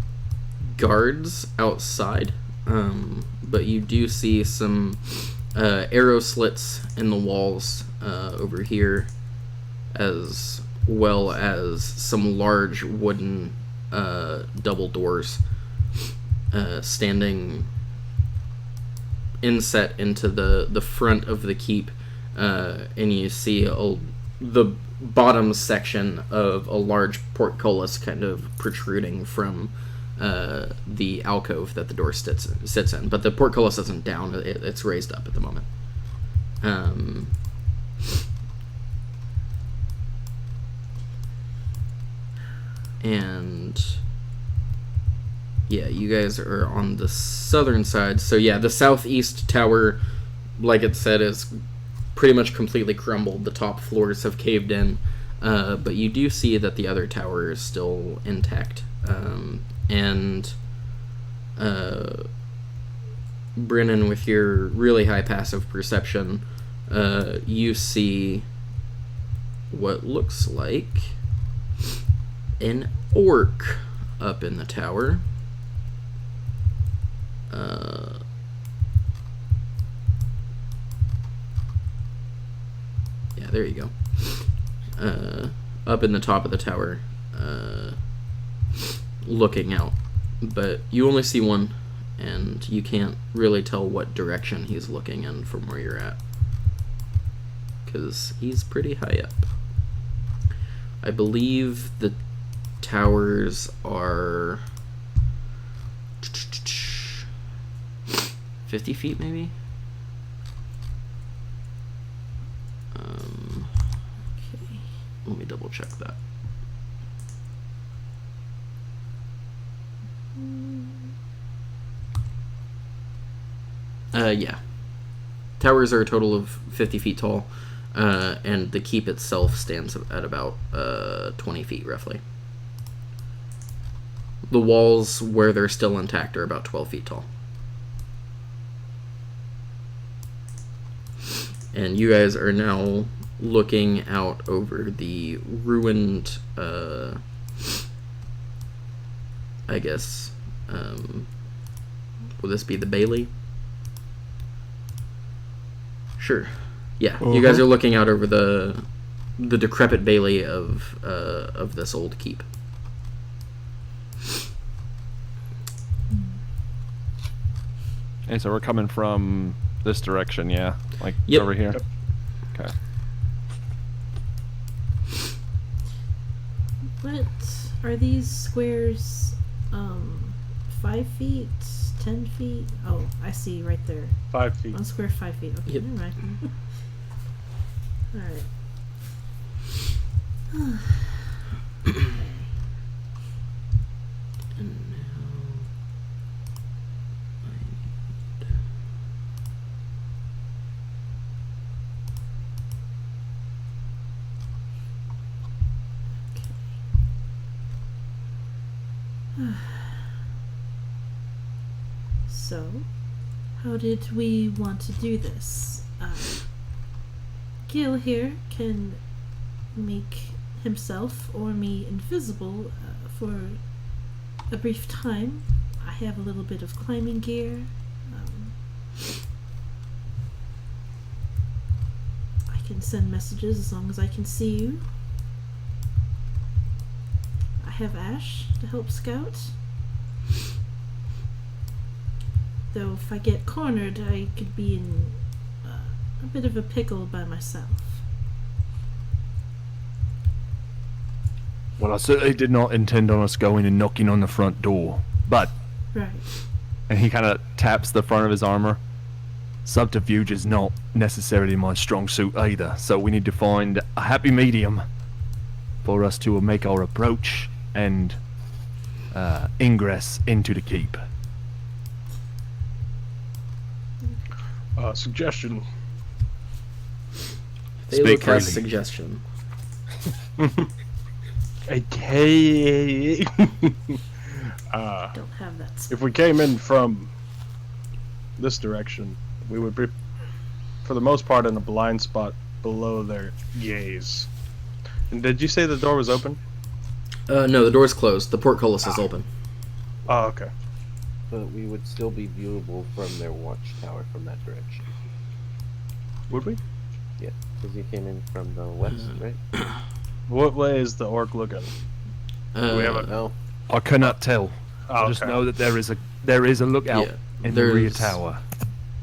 S1: guards outside, but you do see some arrow slits in the walls over here, as well as some large wooden double doors standing inset into the front of the keep, and you see the bottom section of a large portcullis kind of protruding from the alcove that the door sits in. But the portcullis isn't down, it's raised up at the moment. And yeah, you guys are on the southern side. So yeah, the southeast tower, like it said, is pretty much completely crumbled. The top floors have caved in, but you do see that the other tower is still intact. And Brennan, with your really high passive perception, you see what looks like an orc up in the tower. Yeah, there you go. up in the top of the tower, looking out. But you only see one, and you can't really tell what direction he's looking in from where you're at, because he's pretty high up. I believe the towers are 50 feet, maybe?
S3: Okay.
S1: Let me double check that. Yeah. Towers are a total of 50 feet tall, and the keep itself stands at about 20 feet, roughly. The walls, where they're still intact, are about 12 feet tall. And you guys are now looking out over the ruined, I guess, will this be the Bailey? Sure. Yeah, you guys are looking out over the decrepit Bailey of this old keep.
S5: And so we're coming from this direction, yeah? Like
S1: Yep.
S5: over here?
S2: Yep.
S5: Okay.
S3: What are these squares? 5 feet, 10 feet? Oh, I see right there.
S2: 5 feet.
S3: 1 square 5 feet. Okay,
S1: Yep.
S3: never mind. Alright.
S1: And now
S3: So, how did we want to do this? Gil here can make himself or me invisible for a brief time. I have a little bit of climbing gear. I can send messages as long as I can see you. I have Ash to help scout. Though if I get cornered, I could be in a bit of a pickle by myself.
S5: Well, I certainly did not intend on us going and knocking on the front door. But,
S3: Right.
S5: and he kind of taps the front of his armor, subterfuge is not necessarily my strong suit either, so we need to find a happy medium for us to make our approach and ingress into the keep.
S2: Suggestion.
S1: Speak
S5: freely.
S1: suggestion.
S2: Okay.
S3: Don't have that.
S2: If we came in from this direction, we would be, for the most part, in a blind spot below their gaze. And did you say the door was open?
S1: No, the door's closed. The portcullis is open.
S2: Oh, okay.
S4: But we would still be viewable from their watchtower from that direction.
S2: Would we?
S4: Yeah, because you came in from the west, right?
S2: What way is the orc looking? Do we have a...
S4: No.
S5: I cannot tell.
S2: Oh,
S5: I just
S2: okay.
S5: know that there is a lookout
S1: Yeah,
S5: in the rear
S1: there's-
S5: tower.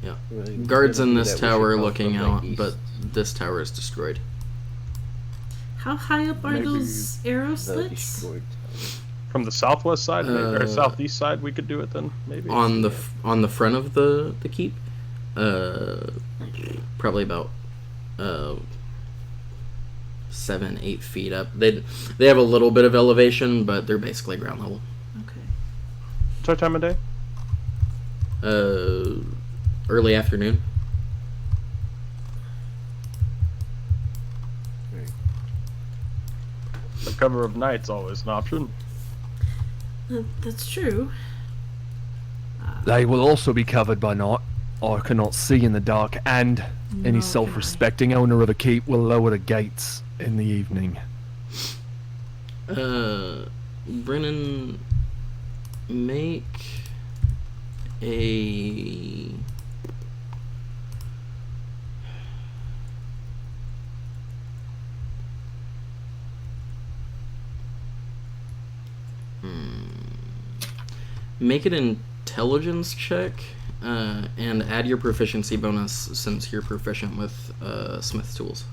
S1: Yeah.
S4: Really,
S1: Guards in
S4: that
S1: this
S4: we should
S1: tower
S4: come
S1: looking
S4: from, like,
S1: out,
S4: east.
S1: but this tower is destroyed.
S3: How high up are
S2: Maybe
S3: those arrow
S4: the
S3: slits?
S4: destroyed tower.
S2: From the southwest side, maybe, or
S1: Uh,
S2: southeast side, we could do it then, maybe?
S1: On the front of the keep, probably about 7-8 feet up. They have a little bit of elevation, but they're basically ground level.
S3: Okay.
S2: What's our time of day?
S1: Early afternoon.
S2: The cover of night's always an option.
S3: That's true.
S5: They will also be covered by night. I cannot see in the dark, and any
S3: No,
S5: self-respecting owner of a keep will lower the gates in the evening.
S1: Brennan, make a Make an intelligence check, and add your proficiency bonus since you're proficient with Smith's tools.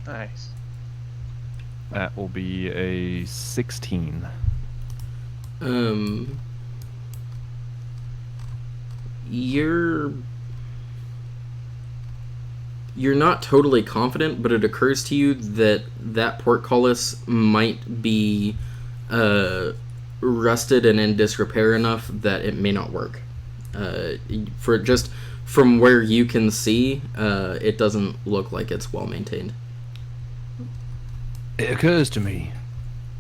S2: Nice.
S5: That will be a 16.
S1: You're not totally confident, but it occurs to you that that portcullis might be rusted and in disrepair enough that it may not work. For just from where you can see, it doesn't look like it's well maintained.
S5: It occurs to me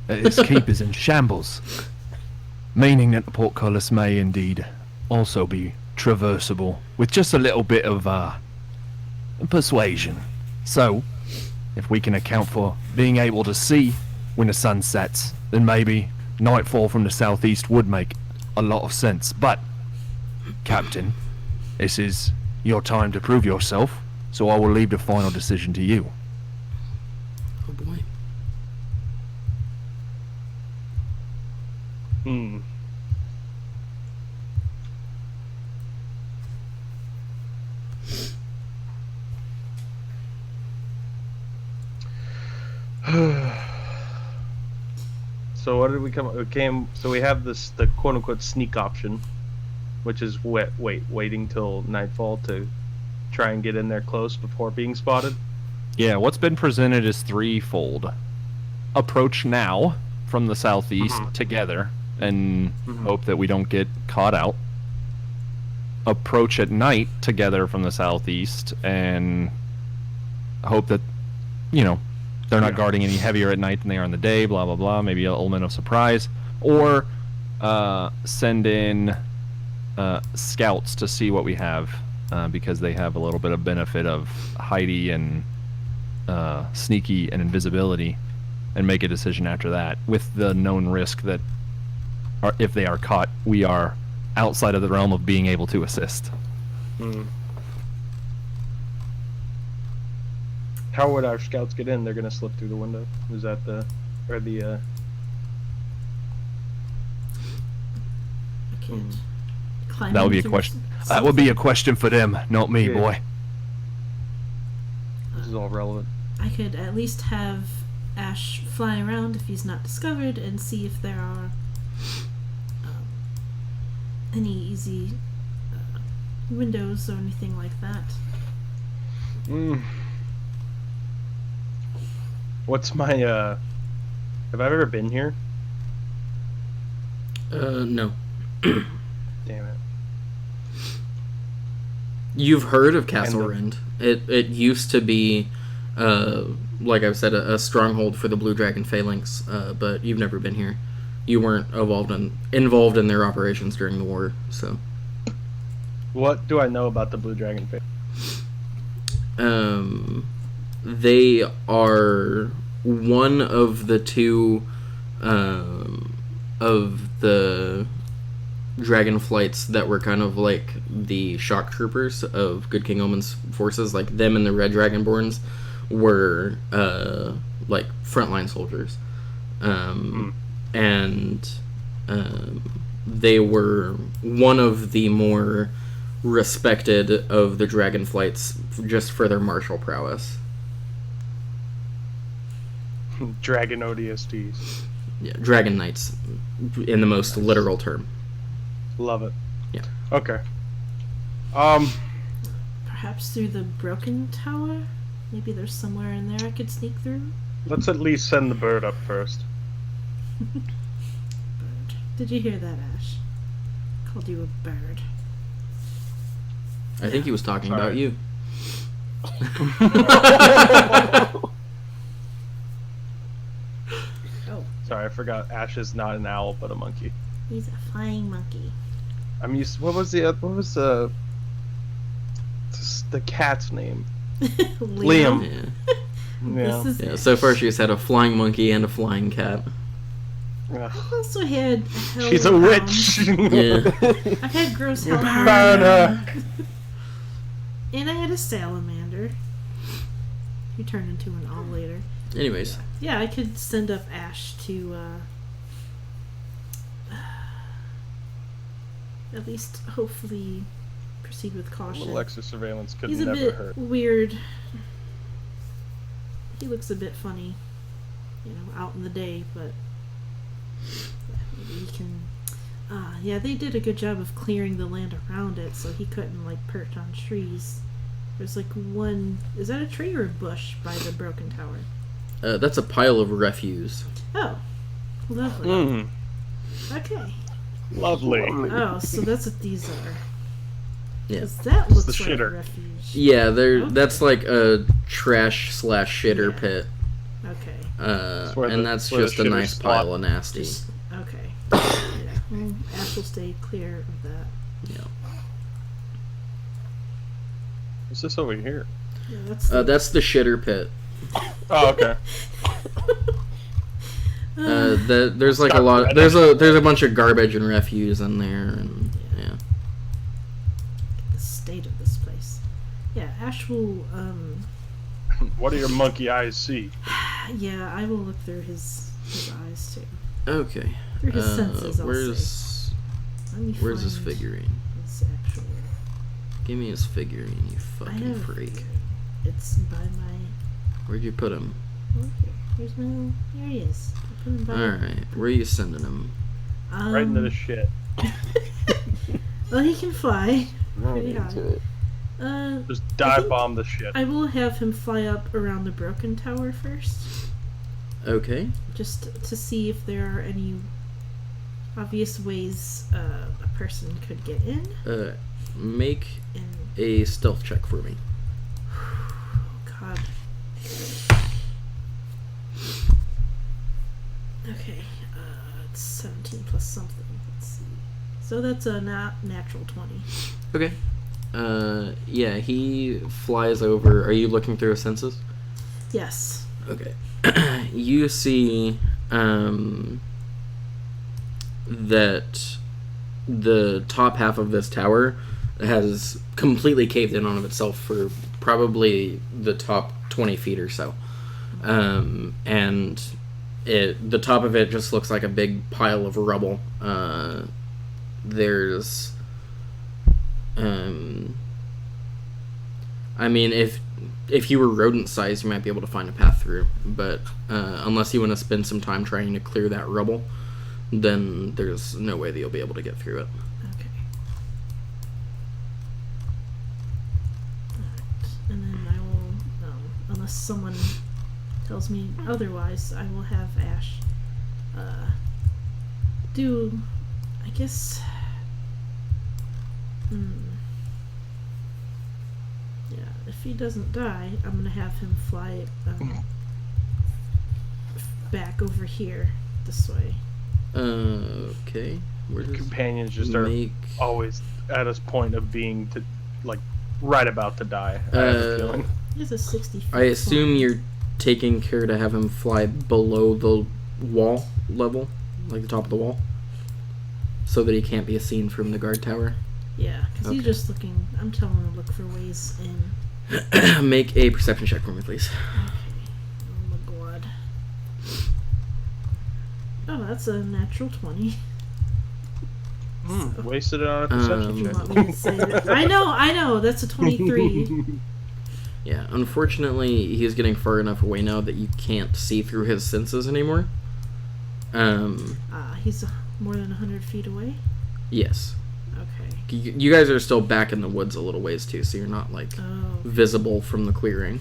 S5: that this keep is in shambles, meaning that the portcullis may indeed also be traversable with just a little bit of persuasion. So, if we can account for being able to see when the sun sets, then maybe nightfall from the southeast would make a lot of sense. But, Captain, this is your time to prove yourself, so I will leave the final decision to you.
S1: Oh boy.
S2: So what did we come? So we have the quote unquote sneak option, which is waiting till nightfall to try and get in there close before being spotted.
S5: Yeah, what's been presented is threefold. Approach now from the southeast together and hope that we don't get caught out. Approach at night together from the southeast and hope that, they're not guarding any heavier at night than they are in the day, blah, blah, blah, maybe an element of surprise. Or send in scouts to see what we have, because they have a little bit of benefit of Heidi and sneaky and invisibility, and make a decision after that, with the known risk that if they are caught, we are outside of the realm of being able to assist.
S2: How would our scouts get in? They're gonna slip through the window. Is that
S3: I can't climb
S5: That would be a
S3: into
S5: question.
S3: s-
S5: That would be a question for them, not me,
S2: Yeah.
S5: boy.
S2: This is all relevant.
S3: I could at least have Ash fly around if he's not discovered and see if there are any easy windows or anything like that.
S2: What's my have I ever been here?
S1: No.
S2: Damn it.
S1: You've heard of Castle
S2: And
S1: Rend. It used to be, like I've said, a stronghold for the Blue Dragon Phalanx, but you've never been here. You weren't involved in their operations during the war, so.
S2: What do I know about the Blue Dragon face?
S1: They are one of the two of the dragon flights that were kind of like the shock troopers of Good King Omen's forces. Like them and the Red Dragonborns were like frontline soldiers, and they were one of the more respected of the dragon flights just for their martial prowess.
S2: Dragon ODSTs.
S1: Yeah, dragon knights in the most literal term.
S2: Love it.
S1: Yeah.
S2: Okay.
S3: Perhaps through the broken tower? Maybe there's somewhere in there I could sneak through?
S2: Let's at least send the bird up first.
S3: Bird. Did you hear that, Ash? Called you a bird.
S1: I think he was talking
S2: Sorry.
S1: about you.
S3: Oh,
S2: Sorry, I forgot. Ash is not an owl, but a monkey.
S3: he's a flying monkey.
S2: I'm used. What was the cat's name? Liam.
S1: Yeah.
S2: Yeah.
S3: This is
S1: Yeah. So far, she's had a flying monkey and a flying cat.
S2: Ugh.
S3: I've also had
S2: She's a
S3: hellhound.
S2: witch.
S1: Yeah.
S3: I've had gross
S2: Burn
S3: hellhound.
S2: her.
S3: And I had a salamander. Who turned into an owl later.
S1: Anyways,
S3: Yeah, I could send up Ash to at least hopefully proceed with
S2: A
S3: caution.
S2: little extra surveillance could
S3: He's a
S2: never
S3: bit
S2: hurt.
S3: weird. He looks a bit funny, out in the day, but yeah, maybe he can. Yeah, they did a good job of clearing the land around it, so he couldn't perch on trees. There's one. Is that a tree or a bush by the broken tower?
S1: that's a pile of refuse.
S3: Oh, lovely.
S2: Mm,
S3: Okay.
S2: lovely.
S3: Oh, so that's what these are.
S1: Yeah.
S3: 'Cause that
S2: It's
S3: looks
S2: the
S3: like
S2: shitter.
S3: a refuge.
S1: Yeah,
S3: Okay.
S1: that's like a trash/shitter
S3: Yeah.
S1: pit.
S3: Okay.
S2: where
S1: And
S2: the-
S1: that's
S2: where the
S1: just a
S2: shitters
S1: nice
S2: squat.
S1: pile of nasty.
S3: Okay. Yeah. Well, Ash will stay clear of that.
S1: Yeah.
S2: What's this over here?
S3: Yeah, that's.
S1: That's the shitter pit.
S2: Oh, okay.
S1: There's like a lot. There's a bunch of garbage and refuse in there, and yeah.
S3: The state of this place. Yeah, Ash will.
S2: What do your monkey eyes see?
S3: Yeah, I will look through his eyes too.
S1: Okay.
S3: Through his senses, I'll say.
S1: Where's his
S3: find
S1: figurine?
S3: his actual.
S1: Give me his figurine, you
S3: I
S1: fucking
S3: have a
S1: freak.
S3: figurine. It's by my.
S1: Where'd you put him?
S3: Oh, here. Here's my. There he is. I put him by.
S1: Alright, where are you sending him?
S2: Right into the shit.
S3: Well, he can fly.
S4: Right
S3: Pretty high.
S4: into it.
S2: Just
S3: I
S2: dive
S3: think
S2: bomb the shit.
S3: I will have him fly up around the broken tower first,
S1: Okay.
S3: just to see if there are any obvious ways a person could get in.
S1: Make
S3: And
S1: a stealth check for me.
S3: oh god. Okay, it's 17 plus something. Let's see. So that's a natural 20.
S1: Okay. Yeah, he flies over. Are you looking through his senses?
S3: Yes.
S1: Okay. You see, that the top half of this tower has completely caved in on itself for probably the top 20 feet or so. And the top of it just looks like a big pile of rubble. There's I mean, if you were rodent sized, you might be able to find a path through, but unless you want to spend some time trying to clear that rubble, then there's no way that you'll be able to get through it.
S3: Okay. Alright. And then I will, unless someone tells me otherwise, I will have Ash do, I guess. Yeah, if he doesn't die, I'm gonna have him fly back over here this way.
S1: Okay. Where does
S2: Companions just are
S1: make?
S2: always at a point of being right about to die. I have a feeling.
S3: He has a 60 feet.
S1: I assume
S3: flying.
S1: you're taking care to have him fly below the wall level, like the top of the wall, so that he can't be seen from the guard tower.
S3: Yeah, because he's
S1: Okay.
S3: just looking. I'm telling him to look for ways in.
S1: Make a perception check for me, please.
S3: Okay. Oh my god. Oh, that's a natural 20.
S2: Wasted it on a perception
S3: If you
S2: check.
S3: want me to say that. I know. That's a 23.
S1: Yeah, unfortunately, he's getting far enough away now that you can't see through his senses anymore.
S3: He's more than 100 feet away.
S1: Yes.
S3: Okay.
S1: You guys are still back in the woods a little ways too, so you're not
S3: Oh.
S1: visible from the clearing.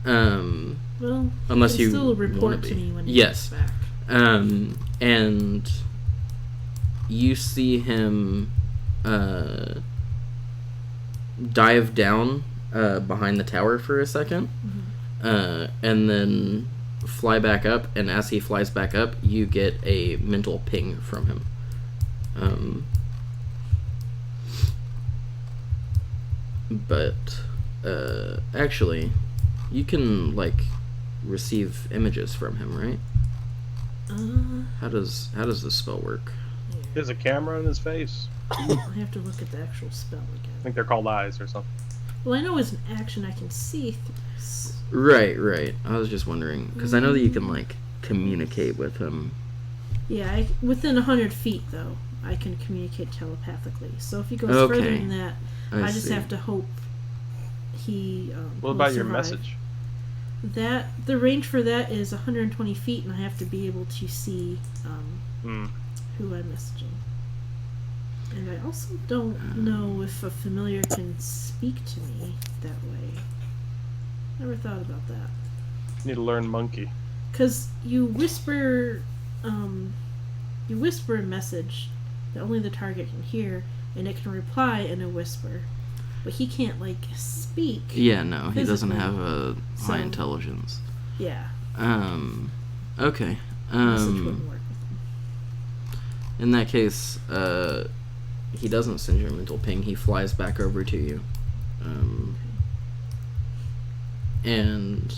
S3: Well,
S1: Unless
S3: he
S1: you
S3: can still report
S1: wanna
S3: to
S1: be.
S3: me when he
S1: Yes.
S3: gets back.
S1: And you see him dive down behind the tower for a second, and then fly back up. And as he flies back up, you get a mental ping from him. But actually, you can receive images from him, right? How does this spell work?
S2: There's a camera in his face.
S3: I have to look at the actual spell
S2: I
S3: again.
S2: think they're called eyes or something.
S3: Well, I know as an action I can see things.
S1: Right. I was just wondering because I know that you can like communicate with him.
S3: Yeah, within 100 feet though, I can communicate telepathically. So if he goes further than that, I just have to hope he.
S2: What
S3: will
S2: about your
S3: survive.
S2: message?
S3: That the range for that is 120 feet, and I have to be able to see who I'm messaging. And I also don't know if a familiar can speak to me that way. Never thought about that.
S2: Need to learn monkey.
S3: Because you whisper a message that only the target can hear, and it can reply in a whisper. But he can't, like, speak.
S1: Yeah, no, he doesn't
S3: physically.
S1: have a high
S3: So-
S1: intelligence.
S3: Yeah.
S1: Okay.
S3: Message wouldn't work with him.
S1: In that case, he doesn't send you a mental ping. He flies back over to you, and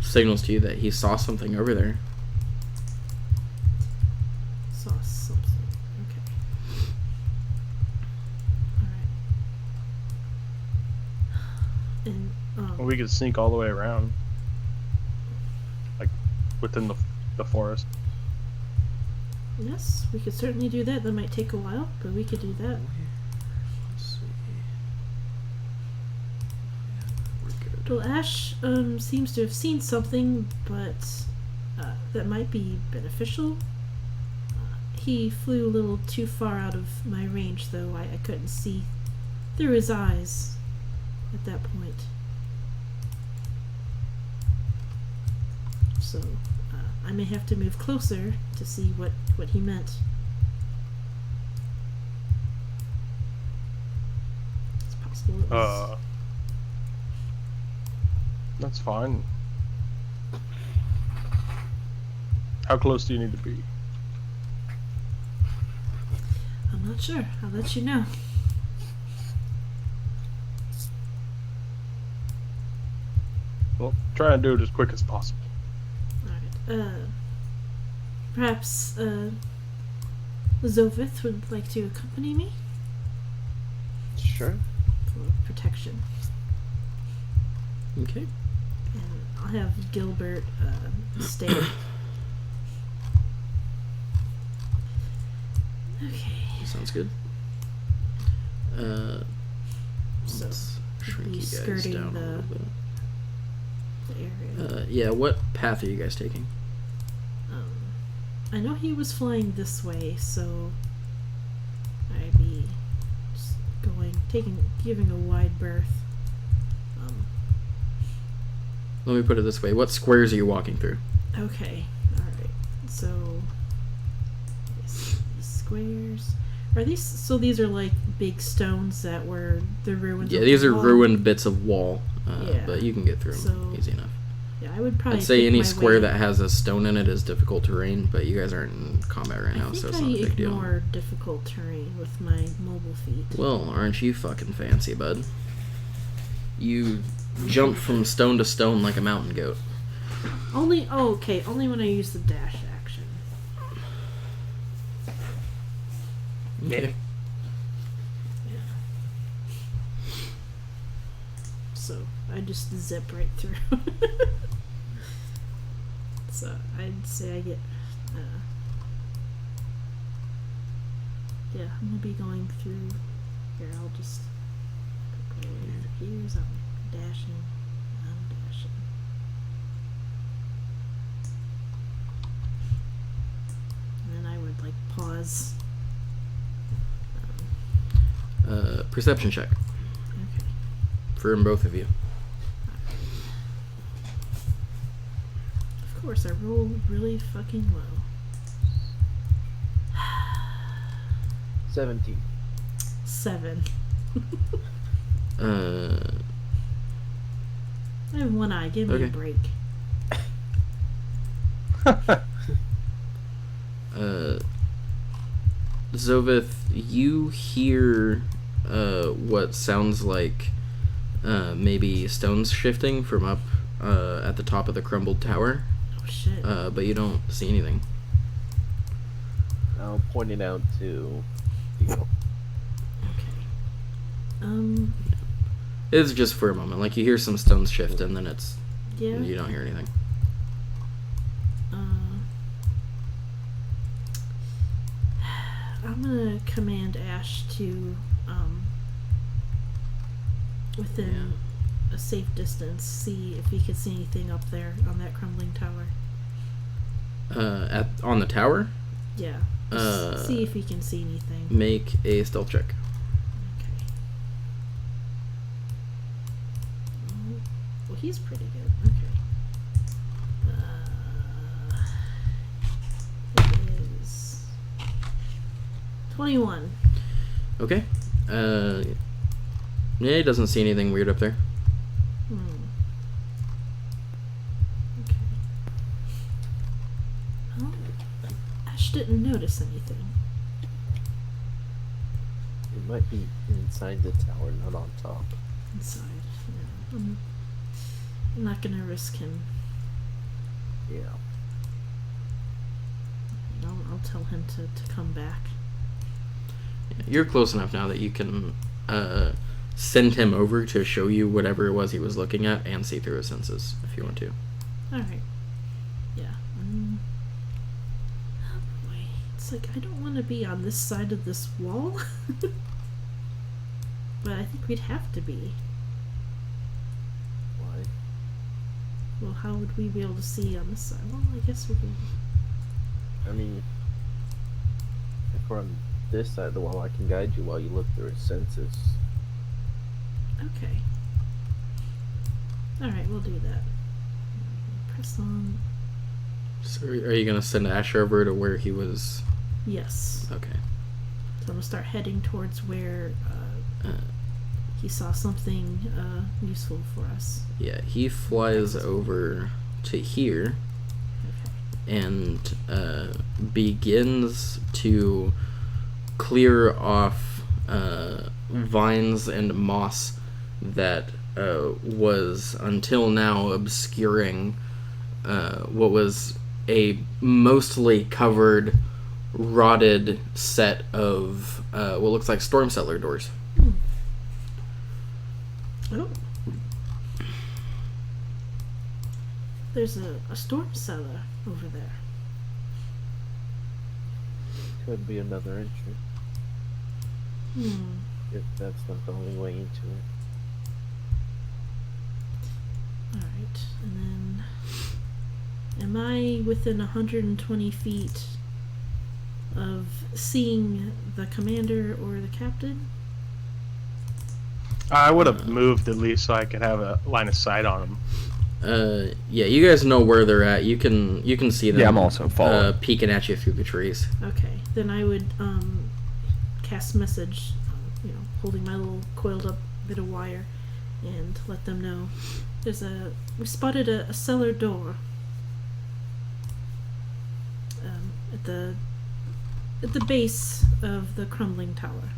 S1: signals to you that he saw something over there.
S3: Saw something. Okay. Alright. And,
S2: We could sneak all the way around, like within the forest.
S3: yes, we could certainly do that. That might take a while, but we could do that.
S1: Let's see. We're good.
S3: Well, Ash seems to have seen something, but that might be beneficial. He flew a little too far out of my range, though. I couldn't see through his eyes at that point. So I may have to move closer to see what he meant. It's possible it was...
S2: That's fine. How close do you need to be?
S3: I'm not sure. I'll let you know.
S2: Well, try and do it as quick as possible.
S3: Alright. Perhaps, Zovith would like to accompany me
S4: Sure.
S3: for protection.
S1: Okay.
S3: And I'll have Gilbert, stay. Okay.
S1: Sounds good.
S3: So,
S1: Let's shrink
S3: be
S1: you guys
S3: skirting
S1: down a
S3: the-
S1: little bit.
S3: The area.
S1: Yeah, what path are you guys taking?
S3: I know he was flying this way, so I'd be just giving a wide berth.
S1: Let me put it this way. What squares are you walking through?
S3: Okay, alright. So, these squares. Are these, so these are like big stones that were the ruins
S1: Yeah,
S3: of
S1: these
S3: the
S1: are
S3: wall?
S1: ruined bits of wall,
S3: Yeah.
S1: but you can get through them
S3: So-
S1: easy enough.
S3: Yeah, I would probably
S1: I'd say
S3: pick
S1: any
S3: my
S1: square
S3: way.
S1: that has a stone in it is difficult terrain, but you guys aren't in combat right
S3: I
S1: now,
S3: think
S1: so it's
S3: I
S1: not a big deal.
S3: ignore difficult terrain with my mobile feet.
S1: Well, aren't you fucking fancy, bud? You jump from stone to stone like a mountain goat.
S3: Only when I use the dash action.
S1: Okay.
S3: So I just zip right through. So I'd say I get. Yeah, I'm gonna be going through here. I'll just go here. So I'm dashing. And then I would like pause.
S1: Perception check
S3: Okay.
S1: for both of you.
S3: Of course, I roll really fucking low.
S4: 17.
S3: 7.
S1: Uh,
S3: I have one eye. Give me
S1: Okay.
S3: a break.
S1: Zovith, you hear what sounds like maybe stones shifting from up at the top of the crumbled tower,
S3: Oh shit.
S1: but you don't see anything.
S4: I'll point it out to Theo.
S3: Okay.
S1: It's just for a moment. Like, you hear some stones shift, and then it's...
S3: Yeah.
S1: You don't hear anything.
S3: I'm gonna command Ash to, within a safe distance, see if he can see anything up there on that crumbling tower.
S1: On the tower?
S3: Yeah. See if he can see anything.
S1: Make a stealth check.
S3: Okay. Well, he's pretty good. Okay. It is 21.
S1: Okay. Yeah, he doesn't see anything weird up there.
S3: Okay. Well, Ash didn't notice anything.
S4: It might be inside the tower, not on top.
S3: Inside. Yeah. I'm not gonna risk him.
S4: Yeah.
S3: I'll tell him to come back.
S1: You're close enough now that you can send him over to show you whatever it was he was looking at and see through his senses if you want to.
S3: Alright. Yeah. Oh boy. It's like, I don't want to be on this side of this wall. But I think we'd have to be.
S4: Why?
S3: Well, how would we be able to see on this side? Well, I guess we could.
S4: I mean, if we're on this side of the wall, I can guide you while you look through his senses.
S3: Okay. Alright, we'll do that. Press on.
S1: So are you going to send Ash over to where he was?
S3: Yes.
S1: Okay.
S3: So I'm going to start heading towards where he saw something useful for us.
S1: Yeah, he flies over to here and begins to clear off vines and moss that was until now obscuring what was a mostly covered, rotted set of what looks like storm cellar doors.
S3: Oh. There's a storm cellar over there.
S4: Could be another entry. If that's not the only way into it.
S3: Alright, and then... Am I within 120 feet of seeing the commander or the captain?
S2: I would have moved at least so I could have a line of sight on them.
S1: Yeah, you guys know where they're at. You can see them.
S5: Yeah, I'm also following.
S1: Peeking at you through the trees.
S3: Okay, then I would cast message, holding my little coiled up bit of wire, and let them know we spotted a cellar door at the base of the crumbling tower.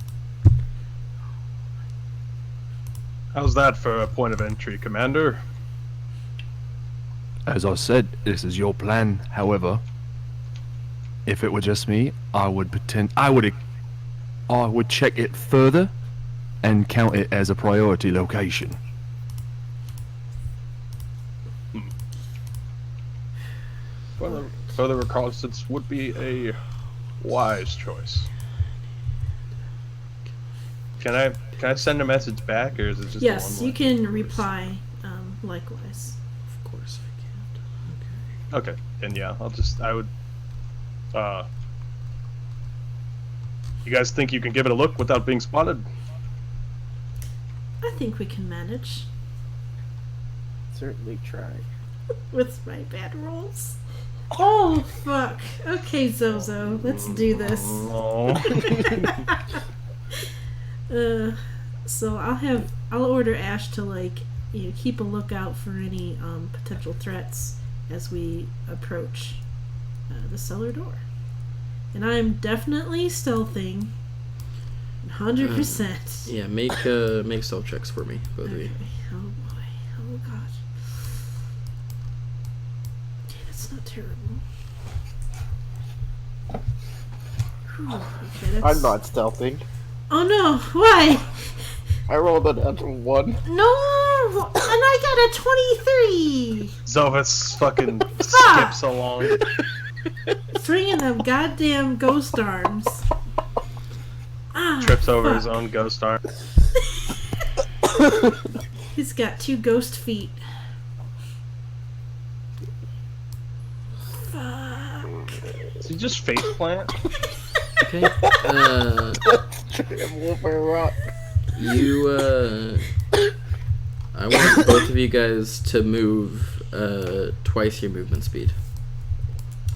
S2: How's that for a point of entry, Commander?
S5: As I said, this is your plan. However, if it were just me, I would check it further and count it as a priority location.
S2: Further reconnaissance would be a wise choice. Can I send a message back, or is it just
S3: Yes,
S2: one
S3: you can reply likewise.
S1: Of course I can't.
S2: Okay, then yeah, I would. You guys think you can give it a look without being spotted?
S3: I think we can manage.
S4: Certainly try.
S3: With my bad rolls. Oh, fuck. Okay, Zozo, let's do this. So I'll order Ash to keep a lookout for any potential threats as we approach the cellar door. And I'm definitely stealthing. 100%.
S1: Yeah, make stealth checks for me, both of you.
S3: Oh boy. Oh god. Okay, that's not terrible. Whew, okay,
S4: I'm not stealthing.
S3: Oh no, why?
S4: I rolled a natural 1.
S3: No! And I got a 23!
S2: Zovis fucking skips along.
S3: Swinging them goddamn ghost arms. Ah,
S2: Trips over
S3: fuck.
S2: his own ghost arm.
S3: He's got 2 ghost feet. Fuck.
S2: Is he just face plant?
S1: Okay.
S4: I'm over a rock.
S1: I want both of you guys to move twice your movement speed.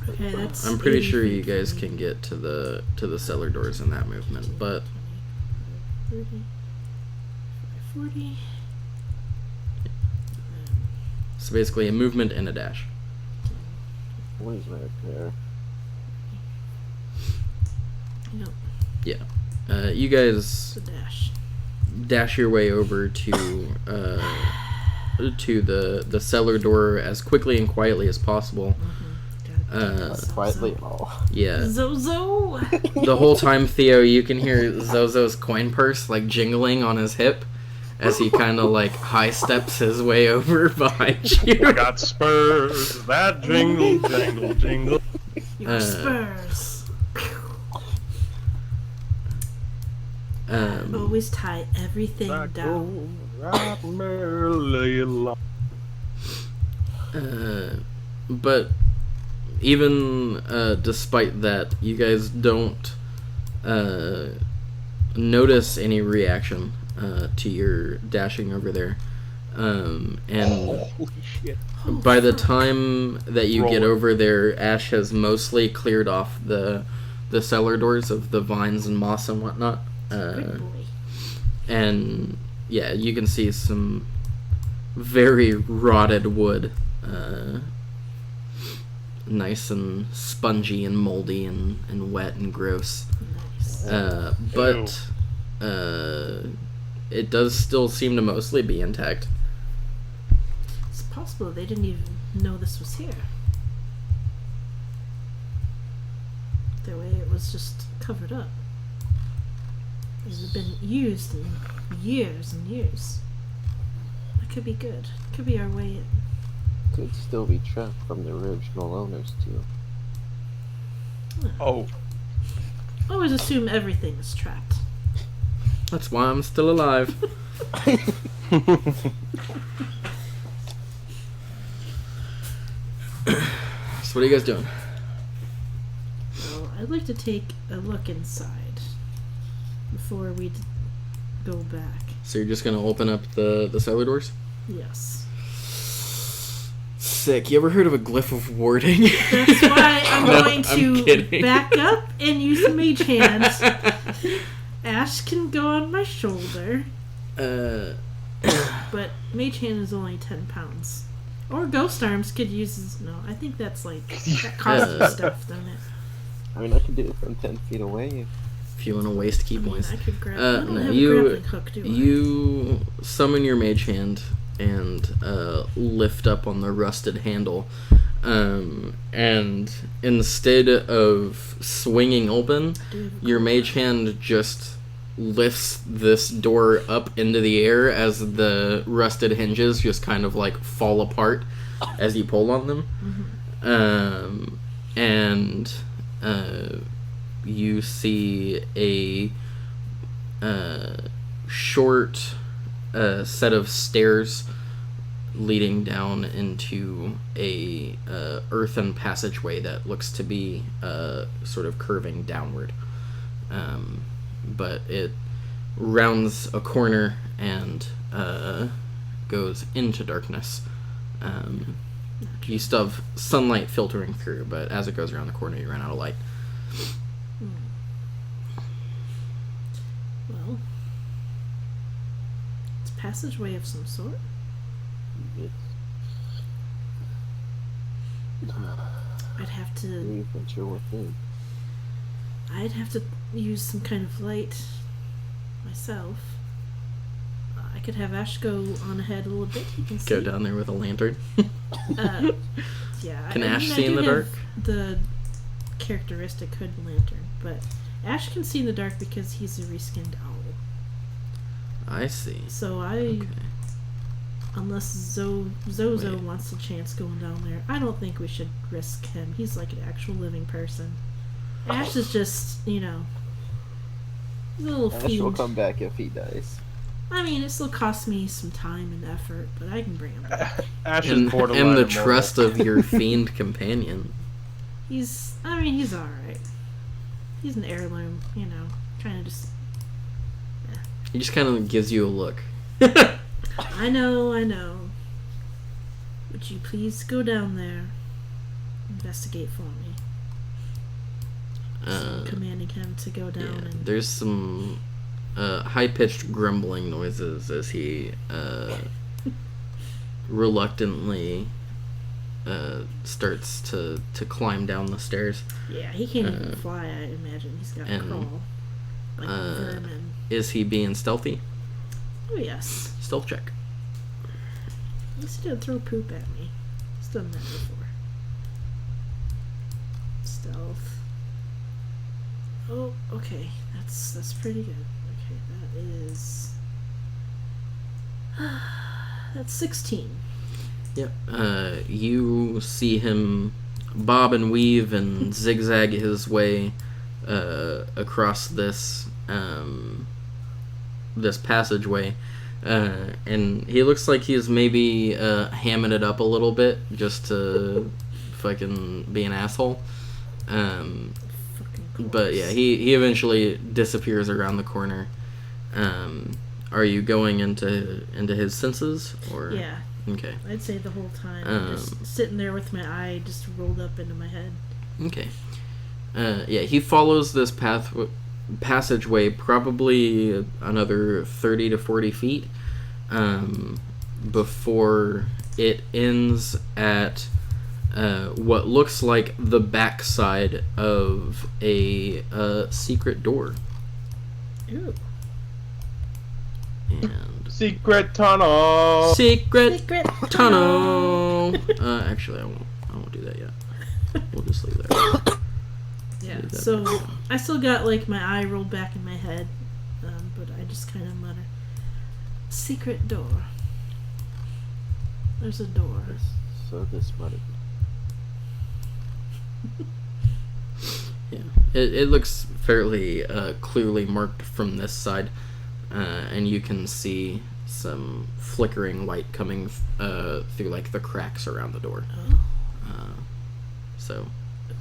S3: Okay, that's.
S1: I'm pretty
S3: 80
S1: sure you
S3: feet
S1: guys
S3: for me.
S1: can get to the cellar doors in that movement, but
S3: 30, 40.
S1: so basically a movement and a dash.
S4: What is right there?
S3: Yep,
S1: You guys
S3: it's a dash.
S1: dash your way over to the cellar door as quickly and quietly as possible.
S4: Quietly at all.
S1: Yeah.
S3: Zozo!
S1: The whole time, Theo, you can hear Zozo's coin purse like jingling on his hip as he kind of like high steps his way over behind you.
S2: I got spurs. That jingle, jangle, jingle.
S3: Your spurs. Always tie everything
S2: That
S3: down.
S2: go right merrily along.
S1: But even despite that, you guys don't notice any reaction to your dashing over there. And
S2: Holy shit.
S1: by the time that you get
S2: Roll.
S1: over there, Ash has mostly cleared off the cellar doors of the vines and moss and whatnot.
S3: Good boy.
S1: And yeah, you can see some very rotted wood. Nice and spongy and moldy and wet and gross.
S3: Nice.
S1: But it does still seem to mostly be intact.
S3: It's possible they didn't even know this was here. The way it was just covered up. It had been used in years and years. That could be good. Could be our way in.
S4: Could still be trapped from the original owners too.
S2: Oh,
S3: Always assume everything is trapped.
S1: That's why I'm still alive. So what are you guys doing?
S3: Well, I'd like to take a look inside before we go back.
S1: So you're just gonna open up the cellar doors?
S3: Yes.
S1: Sick. You ever heard of a glyph of warding?
S3: That's why I'm
S1: No,
S3: going
S1: I'm
S3: to
S1: kidding.
S3: back up and use the mage hand. Ash can go on my shoulder, but mage hand is only 10 pounds. Or ghost arms could use as... No, I think that's like... That costs stuff, doesn't it?
S4: I mean, I can do it from 10 feet away.
S1: If you want to waste key
S3: I mean,
S1: points.
S3: I could grab... I don't
S1: No,
S3: have a
S1: you
S3: grappling hook, do I?
S1: you summon your mage hand and lift up on the rusted handle, and instead of swinging open, your mage hand just lifts this door up into the air as the rusted hinges just kind of like fall apart as you pull on them. And you see a short set of stairs leading down into a earthen passageway that looks to be sort of curving downward. But it rounds a corner and goes into darkness. You still have sunlight filtering through, but as it goes around the corner, you run out of light.
S3: Well... It's a passageway of some sort. I'd have to...
S4: You venture within.
S3: I'd have to use some kind of light myself. I could have Ash go on ahead a little bit. He can see.
S1: Go down there with a lantern.
S3: Yeah.
S1: Can
S3: I
S1: Ash
S3: mean, I
S1: see in
S3: do
S1: the
S3: have
S1: dark?
S3: The characteristic hood lantern, but Ash can see in the dark because he's a reskinned owl.
S1: I see.
S3: So
S1: Okay.
S3: unless Zozo
S1: Wait.
S3: wants a chance going down there, I don't think we should risk him. He's like an actual living person. Ash is just, he's a little
S4: Ash will
S3: fiend.
S4: come back if he dies.
S3: I mean, it still costs me some time and effort, but I can bring him back.
S2: Ash is
S1: And
S2: borderline
S1: the
S2: immortal.
S1: trust of your fiend companion.
S3: He's alright. He's an heirloom, trying to just...
S1: He just kind of gives you a look.
S3: I know. Would you please go down there? Investigate for me. So commanding him to go down and...
S1: There's some high-pitched grumbling noises as he reluctantly starts to climb down the stairs.
S3: Yeah, he can't even fly, I imagine. He's got to
S1: and,
S3: crawl. Like a vermin.
S1: Is he being stealthy?
S3: Oh, yes.
S1: Stealth check.
S3: At least he didn't throw poop at me. He's done that before. Stealth. Oh, okay. That's pretty good. Okay, that is... That's 16.
S1: Yep. You see him bob and weave and zigzag his way across this this passageway, and he looks like he's maybe hamming it up a little bit just to fucking be an asshole. But yeah, he eventually disappears around the corner. Are you going into his senses, or?
S3: Yeah.
S1: Okay.
S3: I'd say the whole time. I'm just sitting there with my eye just rolled up into my head.
S1: Okay. Yeah, he follows this passageway probably another 30 to 40 feet before it ends at what looks like the backside of a secret door.
S3: Ooh.
S1: And
S2: Secret tunnel.
S1: secret tunnel. Actually, I won't do that yet. We'll just leave that.
S3: Yeah,
S1: Leave that
S3: so
S1: there.
S3: I still got like my eye rolled back in my head, but I just kind of mutter, "Secret door. There's a door."
S4: So this might
S1: Yeah, it looks fairly clearly marked from this side, and you can see some flickering light coming through like the cracks around the door.
S3: Oh,
S1: So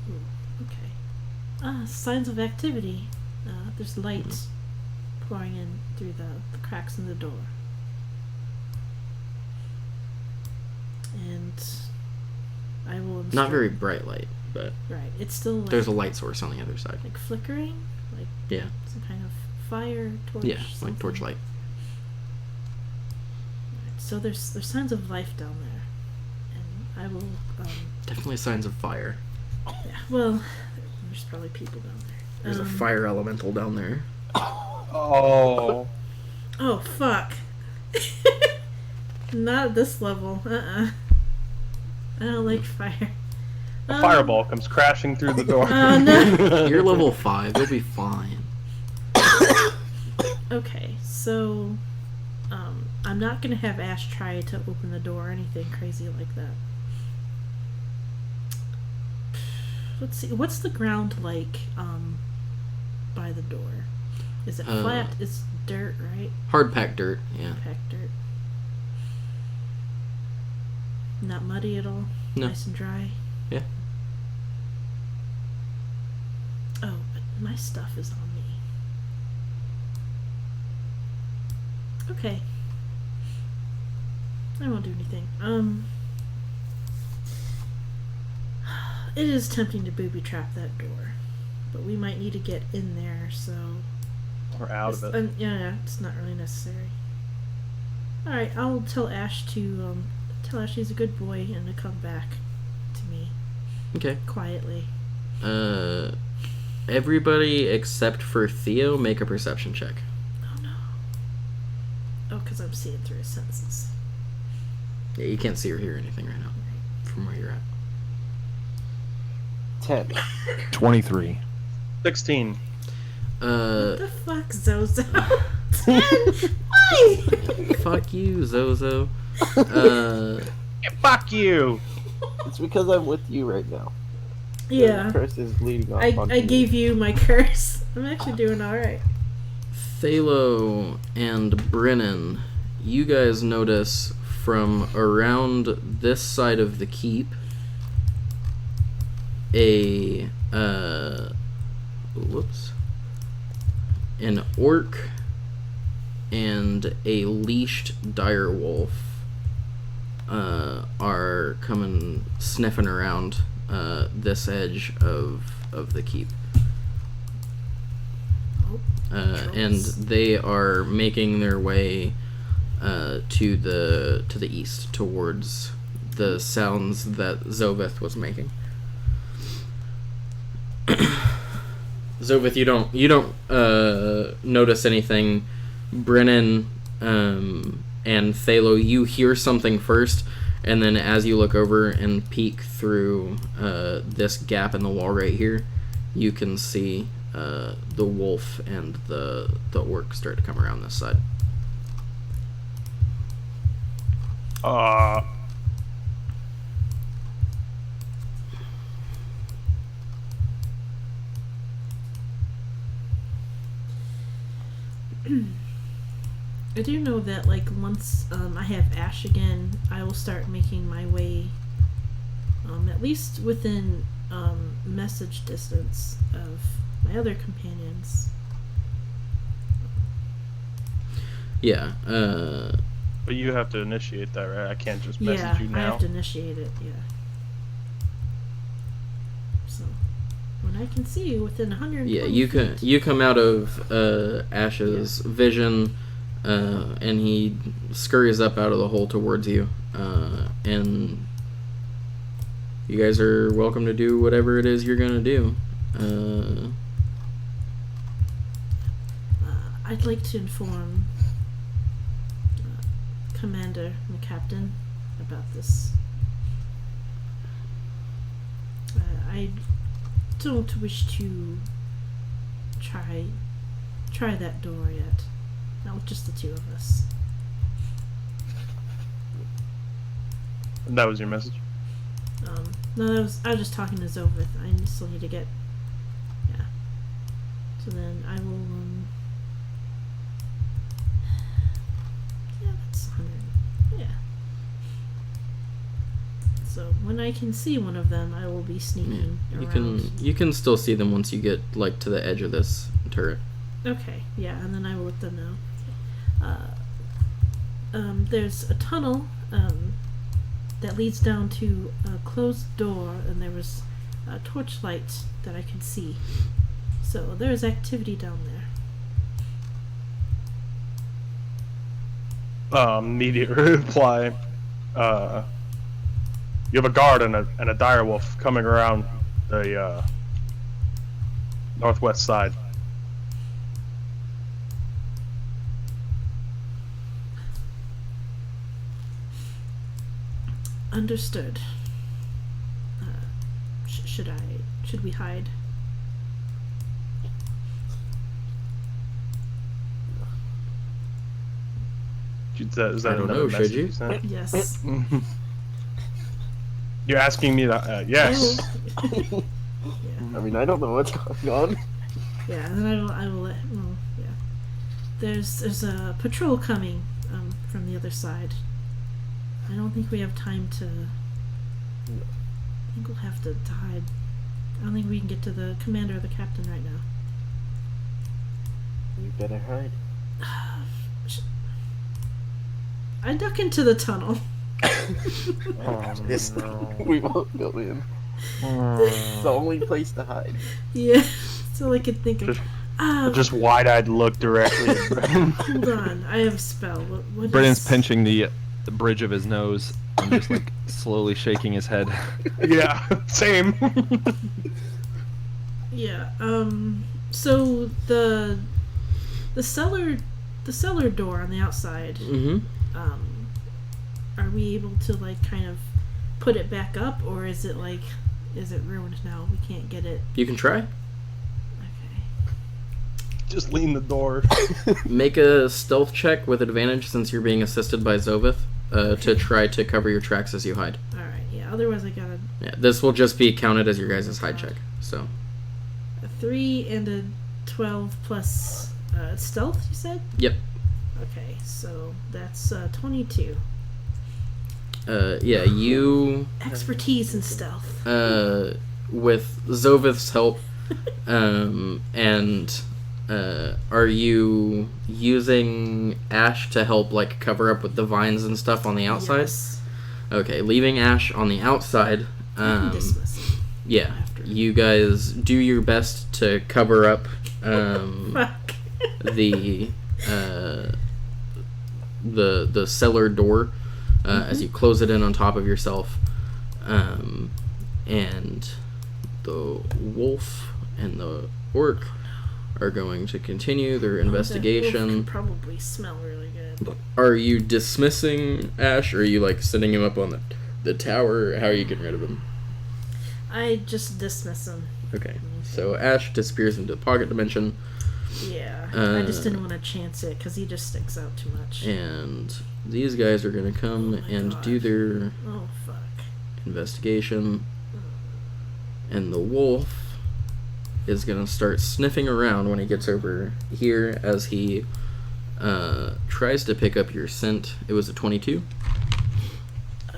S3: ooh, okay. Signs of activity. There's light pouring in through the cracks in the door. And I will instruct...
S1: not very bright light, but
S3: Right, it's still like,
S1: there's a light source on the other side.
S3: like flickering? Like
S1: Yeah,
S3: some kind of fire, torch?
S1: yeah,
S3: something?
S1: like torchlight.
S3: Right, so there's signs of life down there. And I will...
S1: Definitely signs of fire.
S3: yeah, well, there's probably people down there.
S1: There's a fire elemental down there.
S2: Oh.
S3: Oh, fuck. Not at this level. I don't like fire.
S2: A fireball comes crashing through the door.
S3: Oh, no.
S1: You're level 5. You'll be fine.
S3: Okay, so I'm not gonna have Ash try to open the door or anything crazy like that. Let's see. What's the ground like by the door? Is it flat? It's dirt, right?
S1: Hard packed dirt. Yeah.
S3: Packed dirt. Not muddy at all.
S1: No.
S3: Nice and dry.
S1: Yeah.
S3: Oh, but my stuff is on me. Okay. I won't do anything. It is tempting to booby trap that door, but we might need to get in there, so...
S2: We're out of it.
S3: Yeah, it's not really necessary. Alright, I'll tell Ash to, tell Ash he's a good boy and to come back to me
S1: Okay.
S3: quietly.
S1: Everybody except for Theo make a perception check.
S3: Oh no. Oh, because I'm seeing through his senses.
S1: Yeah, you can't see or hear anything right now from where you're at.
S4: 10.
S5: 23.
S2: 16.
S3: What the fuck, Zozo? 10? What? Why?
S1: Fuck you, Zozo.
S2: Fuck you!
S4: It's because I'm with you right now.
S3: Yeah.
S4: The curse is leading off
S3: I
S4: onto me.
S3: gave you my curse. I'm actually doing alright.
S1: Thalo and Brennan, you guys notice from around this side of the keep an orc and a leashed direwolf are coming sniffing around this edge of the keep. And they are making their way to the east towards the sounds that Zoveth was making. Zoveth, you don't notice anything. Brennan and Thalo, you hear something first, and then as you look over and peek through this gap in the wall right here, you can see the wolf and the orc start to come around this side.
S3: I do know that, like, once I have Ash again, I will start making my way, at least within message distance of my other companions.
S1: Yeah.
S2: But you have to initiate that, right? I can't just message you now.
S3: I have to initiate it, yeah. So, when I can see you within 120
S1: Yeah,
S3: feet.
S1: you come out of Ash's vision, and he scurries up out of the hole towards you, and you guys are welcome to do whatever it is you're gonna do.
S3: I'd like to inform Commander and Captain about this. I don't wish to try that door yet. Not with just the two of us.
S2: And that was your message?
S3: No, I was just talking to Zovith. I still need to get... Yeah. So then I will, yeah, that's 100. Yeah. So when I can see one of them, I will be sneaking around.
S1: You can still see them once you get, like, to the edge of this turret.
S3: Okay, yeah, and then I will let them know. There's a tunnel that leads down to a closed door, and there was a torchlight that I could see. So there's activity down there.
S2: Immediate reply. You have a guard and a direwolf coming around the northwest side.
S3: Understood. Should we hide?
S2: Is that
S1: I don't
S2: another
S1: know, should
S2: message
S1: you?
S2: sent?
S3: Yes.
S2: You're asking me that? Yes.
S3: Yeah.
S4: I mean, I don't know what's going on.
S3: Yeah, and then I will let. Well, yeah. There's a patrol coming from the other side. I don't think we have time to. I think we'll have to hide. I don't think we can get to the commander or the captain right now.
S4: You better hide.
S3: I duck into the tunnel.
S4: We won't go in. It's the only place to hide.
S3: Yeah, so I could think of.
S2: Just wide-eyed look directly at Brennan.
S3: Hold on, I have a spell. What
S5: Brennan's
S3: is...
S5: pinching the bridge of his nose and just like slowly shaking his head.
S2: Yeah, same.
S3: Yeah. So the cellar door on the outside.
S1: Mm-hmm.
S3: Are we able to, like, kind of put it back up, or is it ruined now? We can't get it.
S1: You can try.
S3: Okay.
S2: Just lean the door.
S1: Make a stealth check with advantage since you're being assisted by Zovith to try to cover your tracks as you hide.
S3: Alright, yeah, otherwise I gotta...
S1: Yeah, this will just be counted as your guys' hide check. So
S3: A 3 and a 12 plus stealth, you said?
S1: Yep.
S3: Okay, so that's 22.
S1: Yeah, you...
S3: Expertise in stealth.
S1: With Zovith's help, and are you using Ash to help like cover up with the vines and stuff on the outside?
S3: Yes.
S1: Okay, leaving Ash on the outside.
S3: I can dismiss him.
S1: Yeah,
S3: After.
S1: you guys do your best to cover up
S3: Fuck.
S1: the cellar door as you close it in on top of yourself, and the wolf and the orc are going to continue their
S3: The wolf
S1: investigation.
S3: can probably smell really good.
S1: Are you dismissing Ash, or are you like sitting him up on the tower? How are you getting rid of him?
S3: I just dismiss him.
S1: Okay, so Ash disappears into the pocket dimension,
S3: Yeah, I just didn't want to chance it because he just sticks out too much.
S1: and these guys are going to come
S3: Oh my
S1: and
S3: God.
S1: do their
S3: Oh fuck.
S1: investigation, and the wolf is going to start sniffing around when he gets over here as he tries to pick up your scent. It was a 22.
S3: I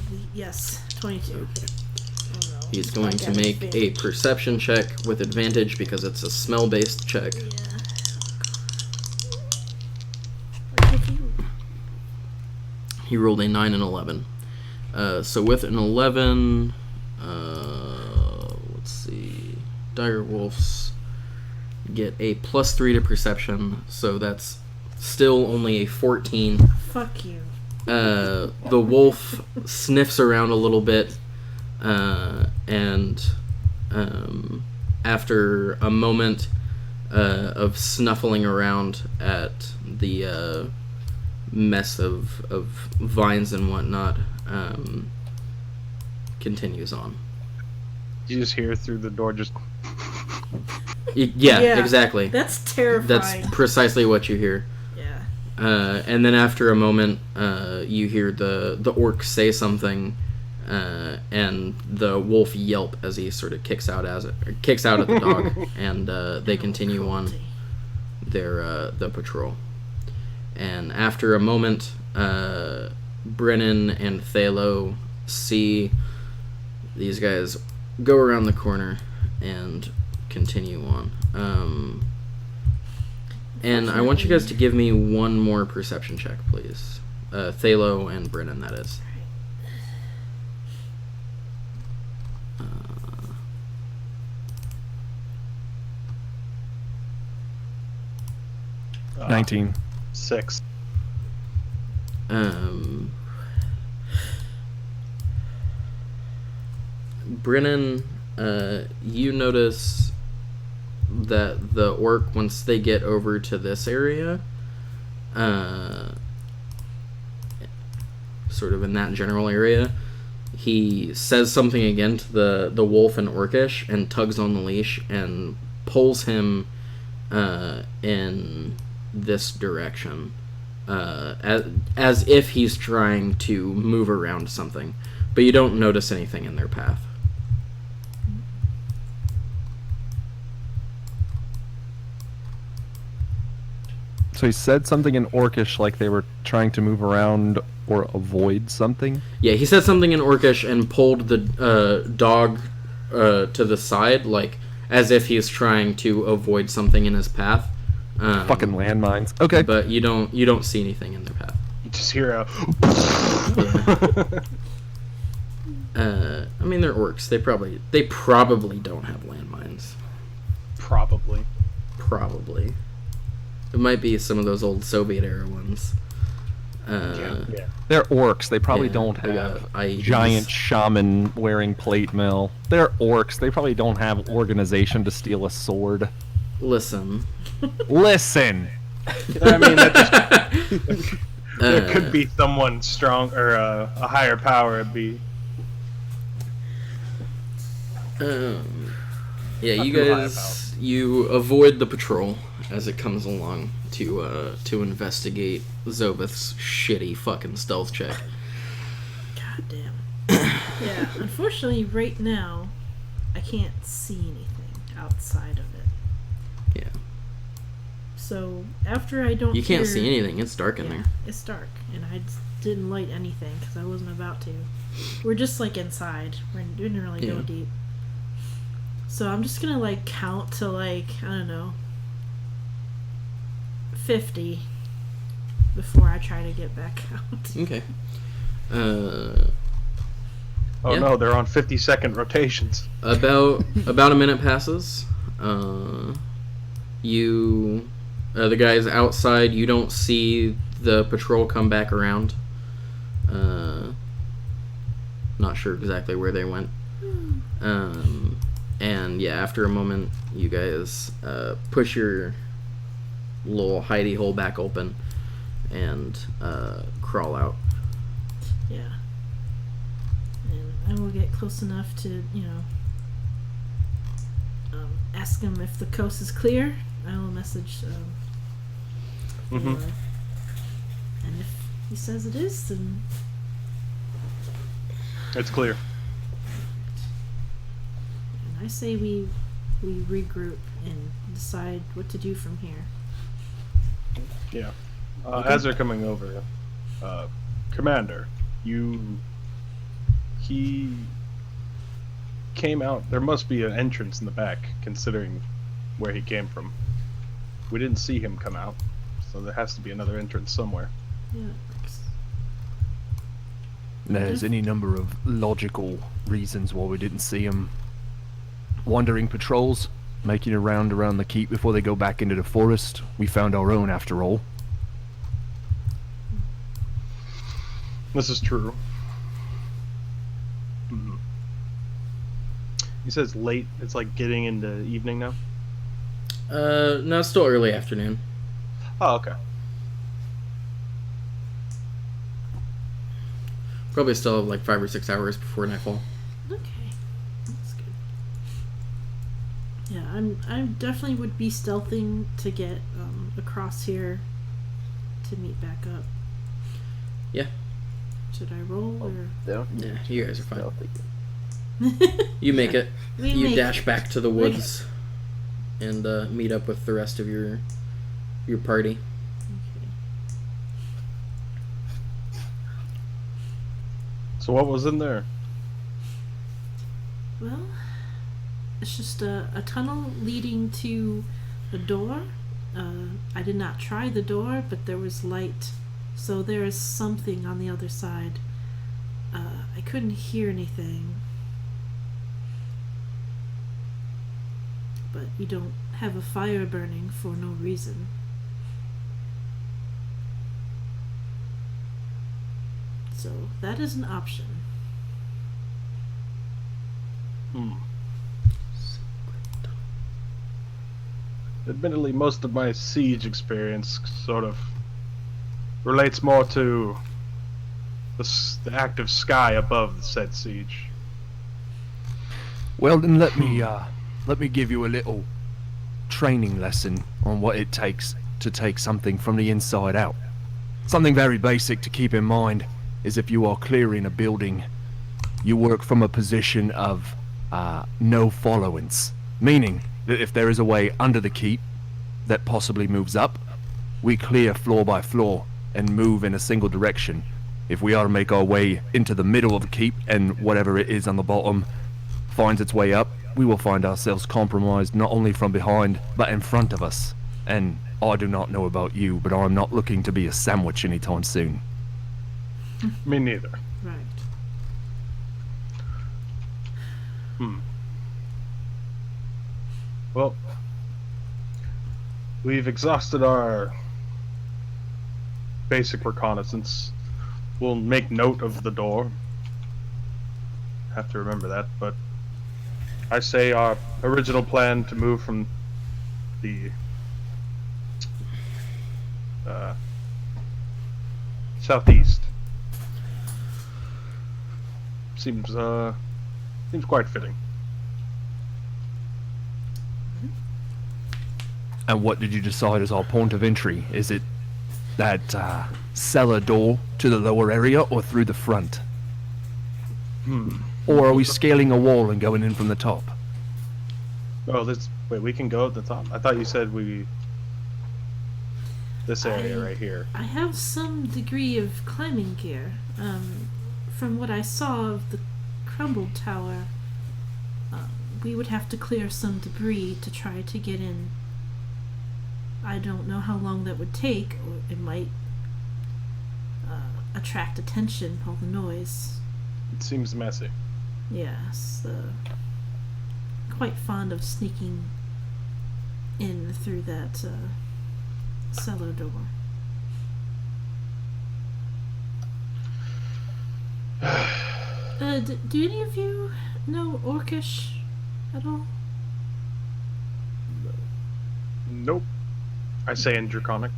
S3: believe, yes, 22. Oh, no.
S1: He's
S3: It's
S1: going
S3: not
S1: to
S3: getting
S1: make a
S3: advantage.
S1: perception check with advantage because it's a smell-based check.
S3: Yeah. Like, if you-
S1: He rolled a 9 and 11. So with an 11, let's see, dire wolves get a +3 to perception, so that's still only a 14.
S3: Fuck you.
S1: The wolf sniffs around a little bit, and after a moment of snuffling around at the mess of vines and whatnot, continues on.
S2: You just hear through the door just.
S1: Yeah,
S3: Yeah.
S1: exactly.
S3: That's terrifying.
S1: That's precisely what you hear.
S3: Yeah.
S1: And then after a moment, you hear the orc say something, and the wolf yelp as he sort of kicks out at the dog, and they continue on the patrol. And after a moment, Brennan and Thalo see these guys go around the corner and continue on. And I want you guys to give me one more perception check, please. Thalo and Brennan, that is.
S5: 19.
S2: 6.
S1: Brennan, you notice that the orc, once they get over to this area, sort of in that general area, he says something again to the wolf in Orcish and tugs on the leash and pulls him in this direction, as if he's trying to move around something, but you don't notice anything in their path.
S5: So he said something in Orcish like they were trying to move around or avoid something?
S1: Yeah, he said something in Orcish and pulled the dog to the side, like as if he's trying to avoid something in his path.
S5: Fucking landmines. Okay.
S1: But you don't see anything in their path.
S2: You just hear a.
S1: I mean, they're orcs. They probably don't have landmines.
S2: Probably.
S1: Probably. It might be some of those old Soviet era ones.
S2: Yeah.
S5: They're orcs. They probably
S1: Yeah,
S5: don't
S1: they
S5: have
S1: got IEDs.
S5: giant shaman wearing plate mail. They're orcs. They probably don't have organization to steal a sword.
S1: Listen.
S5: Listen!
S2: I mean, that just, there could be someone strong or a higher power. It'd be.
S1: Yeah, you
S2: Not too high
S1: guys you avoid the patrol as it comes along to investigate Zobeth's shitty fucking stealth check.
S3: God damn. Yeah, unfortunately, right now, I can't see anything outside of it.
S1: Yeah.
S3: So after I don't
S1: You can't
S3: hear-
S1: see anything. It's dark in there.
S3: It's dark, and I didn't light anything because I wasn't about to. We're just like inside. We didn't really go
S1: Yeah.
S3: deep. So I'm just gonna like count to like, I don't know, 50 before I try to get back out.
S1: Okay.
S2: Oh
S1: Yeah.
S2: no, they're on 50-second rotations.
S1: About a minute passes. The guys outside. You don't see the patrol come back around. Not sure exactly where they went. And yeah, after a moment, you guys push your little hidey hole back open and crawl out.
S3: Yeah. And I will get close enough to, ask him if the coast is clear. I will message
S2: Mhm.
S3: Leroy. And if he says it is, then
S2: It's clear.
S3: and I say we regroup and decide what to do from here.
S2: Yeah.
S1: Okay.
S2: As they're coming over, Commander, he came out. There must be an entrance in the back, considering where he came from. We didn't see him come out, so there has to be another entrance somewhere.
S3: Yeah, it works.
S5: There's any number of logical reasons why we didn't see them. Wandering patrols, making a round around the keep before they go back into the forest. We found our own after all.
S2: This is true. Mhm. He says late. It's like getting into evening now.
S1: No, it's still early afternoon.
S2: Oh, okay.
S1: Probably still have like 5 or 6 hours before nightfall.
S3: Okay, that's good. Yeah, I definitely would be stealthing to get across here to meet back up.
S1: Yeah.
S3: Should I roll or?
S4: Don't
S1: Yeah, you guys are fine.
S4: stealthy.
S1: You make it.
S3: We
S1: You
S3: make
S1: dash
S3: it.
S1: back to the woods and meet up with the rest of your party.
S3: Okay.
S2: So what was in there?
S3: Well, it's just a tunnel leading to a door. I did not try the door, but there was light, so there is something on the other side. I couldn't hear anything, but you don't have a fire burning for no reason. So that is an option.
S2: Admittedly, most of my siege experience sort of relates more to the active sky above the said siege.
S5: Well, then let me give you a little training lesson on what it takes to take something from the inside out. Something very basic to keep in mind is if you are clearing a building, you work from a position of no followance, meaning that if there is a way under the keep that possibly moves up, we clear floor by floor and move in a single direction. If we are to make our way into the middle of the keep and whatever it is on the bottom finds its way up, we will find ourselves compromised not only from behind but in front of us. And I do not know about you, but I'm not looking to be a sandwich anytime soon.
S2: Me neither.
S3: Right.
S2: Well, we've exhausted our basic reconnaissance. We'll make note of the door. Have to remember that, but I say our original plan to move from the southeast seems quite fitting.
S5: And what did you decide is our point of entry? Is it that cellar door to the lower area or through the front? Or are we scaling a wall and going in from the top?
S2: Oh, wait, we can go at the top? I thought you said this area right here.
S3: I have some degree of climbing gear. From what I saw of the crumbled tower, we would have to clear some debris to try to get in. I don't know how long that would take, or it might attract attention, all the noise.
S2: It seems messy.
S3: Yes, quite fond of sneaking in through that cellar door. Do any of you know Orcish at all?
S2: Nope. I say in Draconic.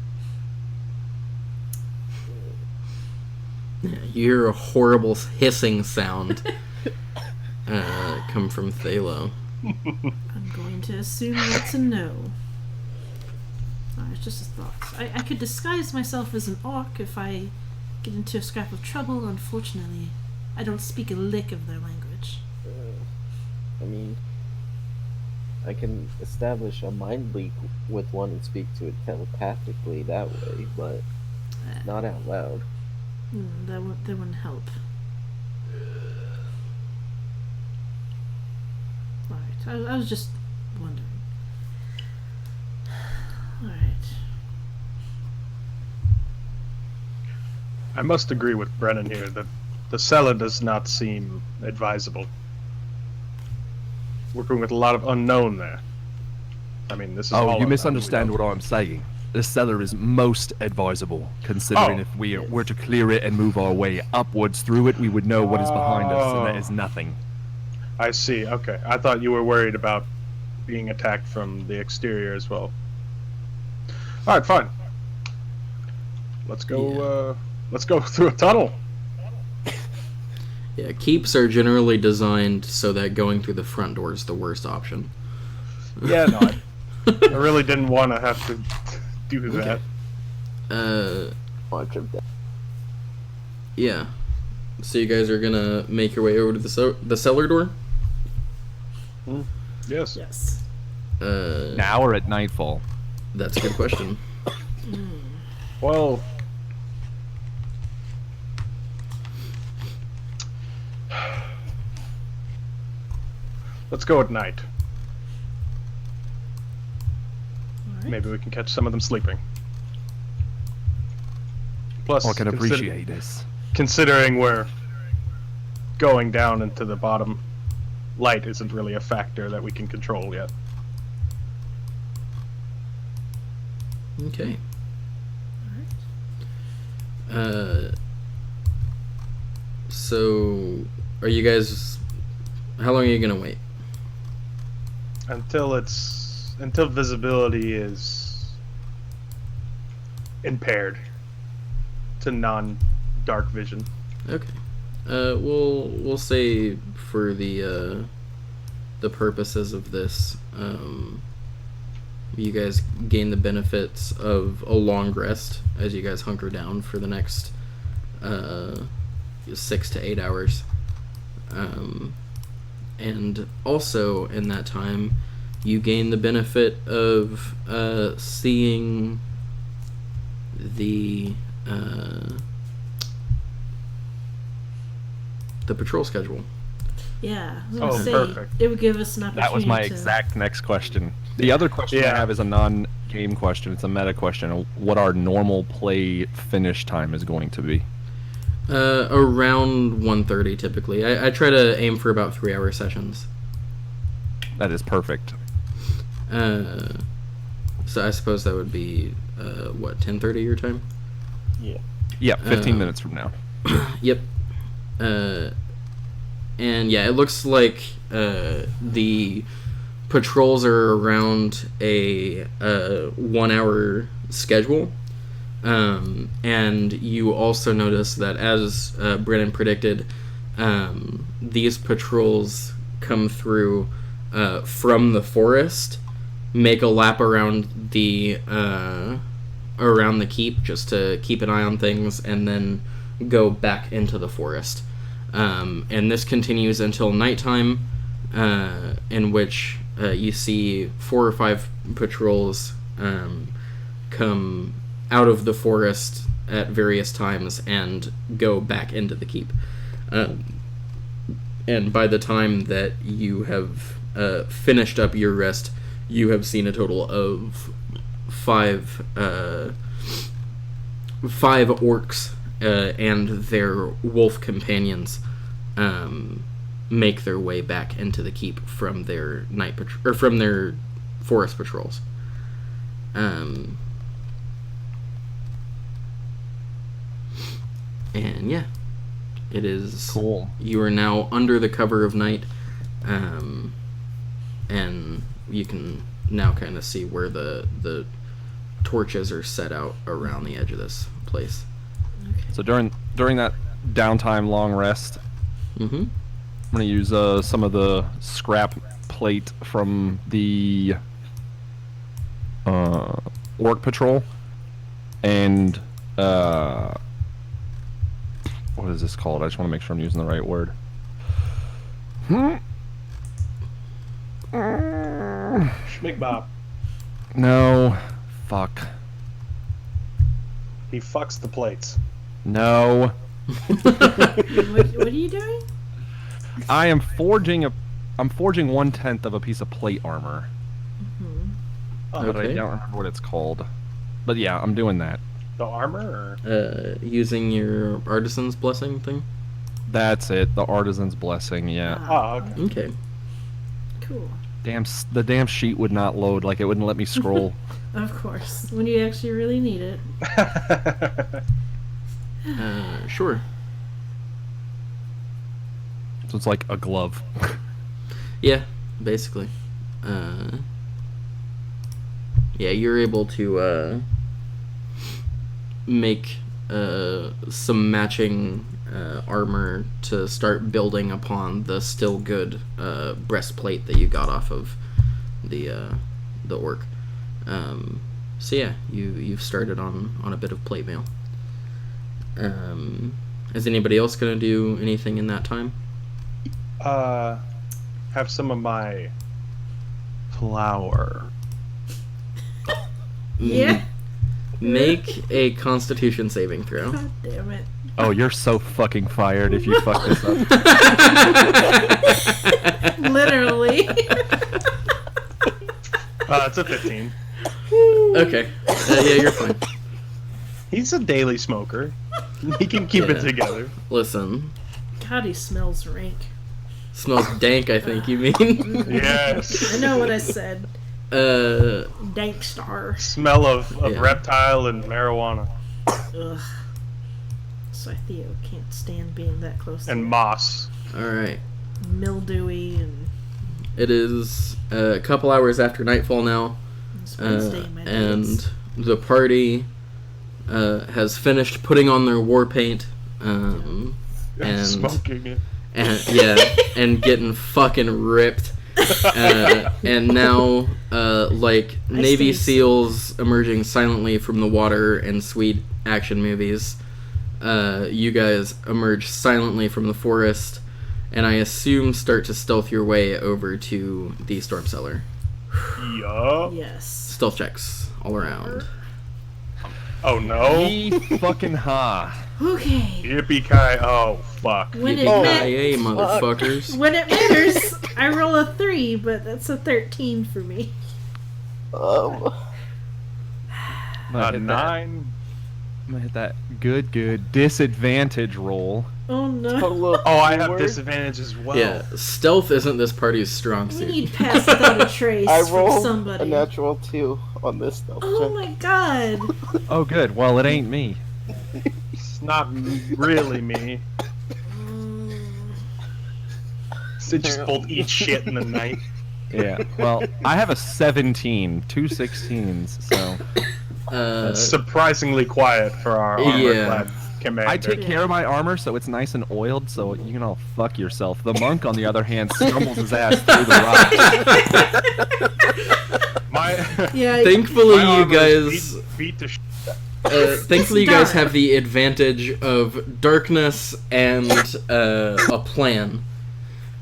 S1: Yeah, you hear a horrible hissing sound come from Thalo.
S3: I'm going to assume that's a no. It's just a thought. I could disguise myself as an orc if I get into a scrap of trouble. Unfortunately, I don't speak a lick of their language.
S4: I mean, I can establish a mind leak with one and speak to it telepathically that way, but not out loud.
S3: That wouldn't help. Alright, I was just wondering. Alright.
S2: I must agree with Brennan here that the cellar does not seem advisable. Working with a lot of unknown there. I mean, this is all
S5: Oh, you
S2: unknown.
S5: misunderstand what I'm saying. The cellar is most advisable, considering if we were to clear it and move our way upwards through it, we would know what is behind us, and that is nothing.
S2: I see. Okay. I thought you were worried about being attacked from the exterior as well. Alright, fine. Let's go, let's go through a tunnel.
S1: Yeah, keeps are generally designed so that going through the front door is the worst option.
S2: Yeah, no, I really didn't want to have to do that.
S4: Watch of that.
S1: Yeah. So you guys are gonna make your way over to the cellar door?
S2: Yes.
S3: Yes.
S5: Now or at nightfall?
S1: That's a good question.
S2: Well, let's go at night.
S3: Alright.
S2: Maybe we can catch some of them sleeping. Plus,
S5: I can appreciate this.
S2: considering we're going down into the bottom, light isn't really a factor that we can control yet.
S1: Okay. So, are you guys... How long are you gonna wait?
S2: Until visibility is impaired to non-dark vision.
S1: Okay. We'll say for the purposes of this, you guys gain the benefits of a long rest as you guys hunker down for the next 6 to 8 hours. And also in that time, you gain the benefit of seeing the patrol schedule.
S3: Yeah, I was gonna
S2: Oh,
S3: say
S2: perfect.
S3: it would give us an opportunity.
S5: That was my
S3: to...
S5: exact next question. The other question I have is a non-game question. It's a meta question. What our normal play finish time is going to be?
S1: Around 1:30 typically. I try to aim for about 3-hour sessions.
S5: That is perfect.
S1: So I suppose that would be 10:30 your time?
S4: Yeah.
S5: Yeah, 15 minutes from now.
S1: Yep. And yeah, it looks like the patrols are around a 1-hour schedule. And you also notice that, as Brennan predicted, these patrols come through from the forest make a lap around the keep just to keep an eye on things, and then go back into the forest. And this continues until nighttime, in which you see 4 or 5 patrols come out of the forest at various times and go back into the keep. And by the time that you have finished up your rest, you have seen a total of 5 orcs and their wolf companions make their way back into the keep from their from their forest patrols. And yeah, it is
S5: Cool.
S1: You are now under the cover of night, and you can now kind of see where the torches are set out around the edge of this place.
S5: So during that downtime, long rest,
S1: Mm-hmm.
S5: I'm gonna use some of the scrap plate from the orc patrol, and what is this called? I just want to make sure I'm using the right word.
S2: Schmigbob.
S5: No, fuck.
S2: He fucks the plates.
S5: No,
S3: What are you doing?
S5: I'm forging 1/10 of a piece of plate armor,
S2: Oh,
S5: but I
S1: Okay.
S5: don't remember what it's called. But yeah, I'm doing that.
S2: the armor? Or?
S1: Using your artisan's blessing thing.
S5: That's it. The artisan's blessing. Yeah.
S2: Oh, okay.
S1: Okay.
S3: Cool.
S5: The damn sheet would not load. Like it wouldn't let me scroll.
S3: Of course, when you actually really need it.
S1: Sure.
S5: So it's like a glove.
S1: Yeah, basically. Yeah, you're able to make some matching armor to start building upon the still good breastplate that you got off of the orc. So yeah, you've started on a bit of plate mail. Is anybody else gonna do anything in that time?
S2: Have some of my flour.
S3: Yeah.
S1: Make a Constitution saving throw.
S3: God damn it.
S5: Oh, you're so fucking fired if you fuck this up.
S3: Literally.
S2: It's a 15.
S1: Okay. Yeah, you're fine.
S2: He's a daily smoker. He can keep it
S1: Yeah.
S2: together.
S1: Listen,
S3: God, he smells rank.
S1: smells dank, I think you mean.
S2: Yes.
S3: I know what I said.
S1: Uh,
S3: Dank star.
S2: Smell of
S1: Yeah.
S2: reptile and marijuana.
S3: Ugh. Scytheo can't stand being that close to
S2: And
S3: it.
S2: moss.
S1: alright.
S3: Mildewy and
S1: It is a couple hours after nightfall now,
S3: it's Wednesday, my
S1: and
S3: days.
S1: the party has finished putting on their war paint, and
S2: Smoking it.
S1: and getting fucking ripped. And now, like Navy
S3: stay-
S1: SEALs emerging silently from the water in sweet action movies, you guys emerge silently from the forest, and I assume start to stealth your way over to the storm cellar.
S2: Yup.
S3: Yes.
S1: Stealth checks all around.
S2: Oh no.
S5: Yee fucking ha.
S3: Okay.
S2: Yippee-ki. Oh, fuck.
S3: When it
S1: Yippee-ki-yay, motherfuckers.
S3: When it matters, I roll a 3, but that's a 13 for me.
S5: I'm gonna hit that-
S2: 9.
S5: I'm gonna hit that good disadvantage roll.
S3: Oh no.
S4: Look,
S2: Oh, I have
S4: forward.
S2: disadvantage as well.
S1: Yeah, stealth isn't this party's strong
S3: We
S1: suit.
S3: need pass without a trace
S4: I
S3: from
S4: rolled
S3: somebody.
S4: a natural 2 on this stuff.
S3: Oh my god.
S5: Oh, good. Well, it ain't me.
S2: It's not really me. Sid just pulled eat shit in the night.
S5: Yeah. Well, I have a 17, 2 16s, so
S2: Surprisingly quiet for our armor-clad commander.
S5: I take care of my armor so it's nice and oiled, so you can all fuck yourself. The monk, on the other hand, stumbles his ass through the rocks.
S2: My
S3: Yeah.
S1: Thankfully,
S2: My
S1: you
S2: armor is
S1: guys.
S2: beat to
S1: Thankfully, you
S3: It's
S1: guys
S3: dark.
S1: have the advantage of darkness and a plan,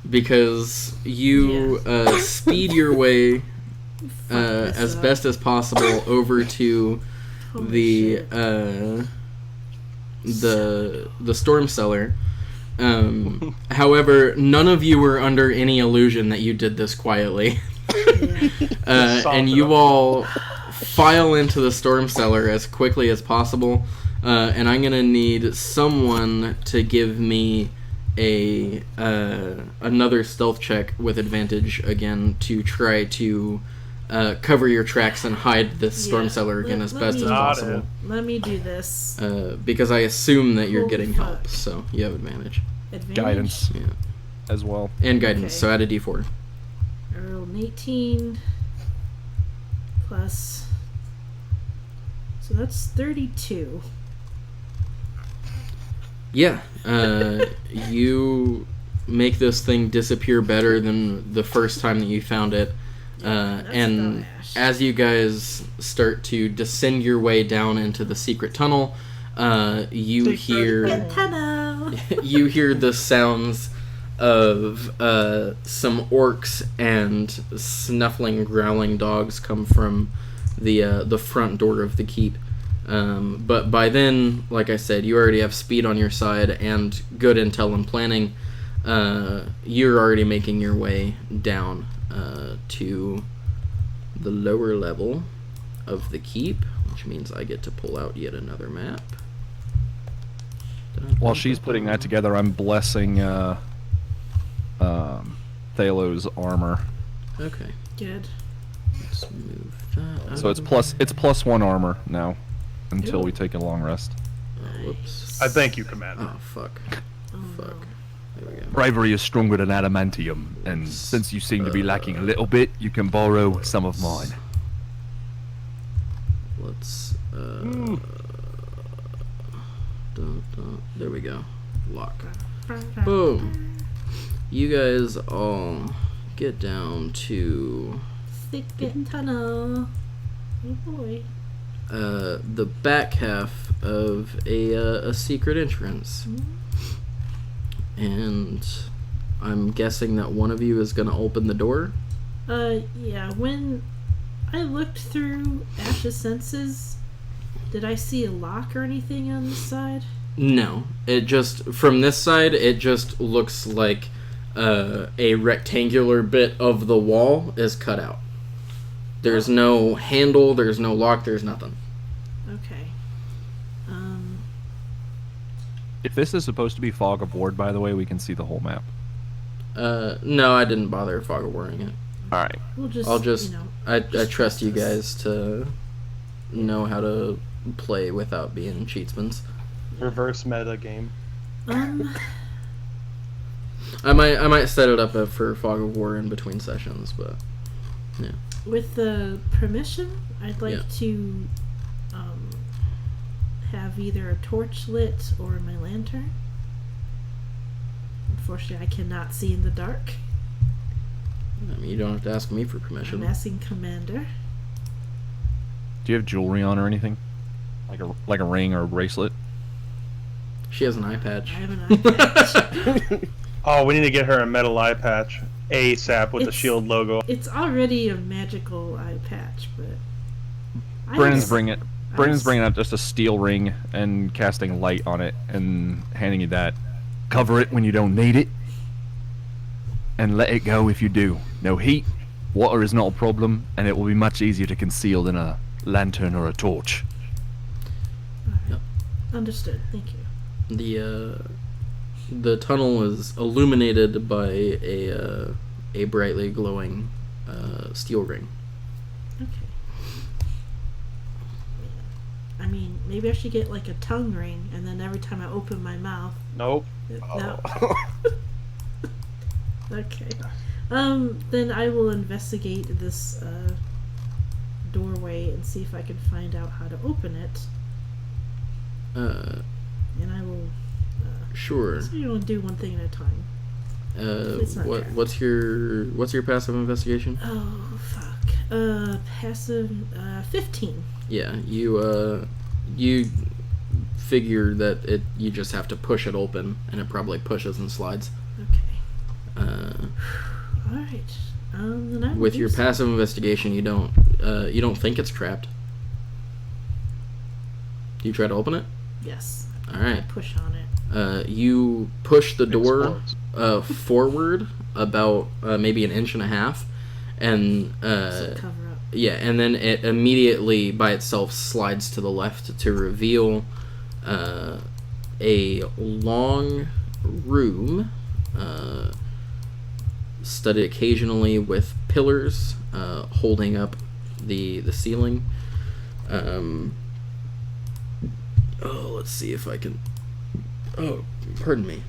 S1: because you speed your way
S3: this
S1: as
S3: up.
S1: best as possible over to
S3: Holy
S1: the
S3: shit.
S1: the storm cellar. However, none of you were under any illusion that you did this quietly.
S3: Yeah.
S1: And you all file into the storm cellar as quickly as possible. And I'm gonna need someone to give me a another stealth check with advantage again to try to cover your tracks and hide this storm
S3: Yeah.
S1: cellar again as
S3: Let
S1: best
S3: me-
S1: as
S2: Got
S1: possible.
S2: it.
S3: Let me do this.
S1: Because I assume that you're
S3: Holy
S1: getting
S3: fuck.
S1: help, so you have advantage
S3: Advantage.
S5: Guidance
S1: Yeah.
S5: as well.
S1: and guidance.
S3: Okay.
S1: So add a d4.
S3: I rolled an 18 plus. So that's 32.
S1: Yeah, you make this thing disappear better than the first time that you found it.
S3: That's
S1: And
S3: about Ash.
S1: as you guys start to descend your way down into the secret tunnel, you hear
S3: Tunnel.
S1: you hear the sounds of some orcs and snuffling, growling dogs come from the front door of the keep. But by then, like I said, you already have speed on your side and good intel and planning. You're already making your way down to the lower level of the keep, which means I get to pull out yet another map.
S5: While she's putting that together, I'm blessing Thalos' armor.
S1: Okay,
S3: Good.
S1: let's move that. out
S5: So
S1: of
S5: it's
S1: the
S5: plus 1 armor now until
S3: Ooh.
S5: we take a long rest.
S1: way. Oh, whoops.
S2: I thank you, Commander.
S1: Oh fuck.
S3: Oh,
S1: Fuck.
S3: no.
S1: There we go.
S5: Bravery is stronger than adamantium, and since you seem to be lacking a little bit, you can borrow some of mine.
S1: Let's. There we go. Lock. Boom. You guys all get down to
S3: Secret tunnel. Oh boy.
S1: the back half of a secret entrance. And I'm guessing that one of you is going to open the door.
S3: Yeah, when I looked through Ash's senses, did I see a lock or anything on this side?
S1: No, it just, from this side, it just looks like a rectangular bit of the wall is cut out. There's no handle, there's no lock, there's nothing.
S3: Okay.
S5: If this is supposed to be fog of war, by the way, we can see the whole map.
S1: No, I didn't bother fog of warring it.
S5: All right.
S3: We'll just,
S1: I'll just,
S3: you know,
S1: I
S3: just
S1: trust you
S3: this.
S1: guys to know how to play without being cheatsmans.
S2: Reverse meta game.
S1: I might set it up for fog of war in between sessions, but yeah.
S3: With the permission, I'd like
S1: Yeah.
S3: to have either a torch lit or my lantern. Unfortunately, I cannot see in the dark.
S1: I mean, you don't have to ask me for permission.
S3: I'm asking Commander.
S5: Do you have jewelry on or anything? Like a ring or a bracelet?
S1: She has an eye patch.
S3: I have an eye patch.
S2: Oh, we need to get her a metal eye patch ASAP with the
S3: It's-
S2: shield logo.
S3: It's already a magical eye patch, but
S5: Brennan's
S3: bringing.
S5: bringing out just a steel ring and casting light on it and handing you that. Cover it when you don't need it, and let it go if you do. No heat, water is not a problem, and it will be much easier to conceal than a lantern or a torch.
S1: Yep.
S3: Understood. Thank you.
S1: The tunnel is illuminated by a brightly glowing steel ring.
S3: Okay. I mean, maybe I should get like a tongue ring, and then every time I open my mouth,
S2: Nope.
S3: no. Okay. Then I will investigate this doorway and see if I can find out how to open it, and I will.
S1: Sure.
S3: So you want to do one thing at a time. It's not trapped.
S1: What's your passive investigation?
S3: Oh fuck. Passive 15.
S1: Yeah, you figure that you just have to push it open, and it probably pushes and slides.
S3: Okay. All right. Then I will
S1: With
S3: do
S1: your
S3: so.
S1: passive investigation, you don't think it's trapped. You try to open it.
S3: Yes.
S1: All right.
S3: I push on it.
S1: You push the door
S2: Explodes.
S1: forward about maybe an inch and a half, and
S3: So cover up.
S1: yeah, and then it immediately by itself slides to the left to reveal a long room, studded occasionally with pillars holding up the ceiling. Let's see if I can. Oh, pardon me.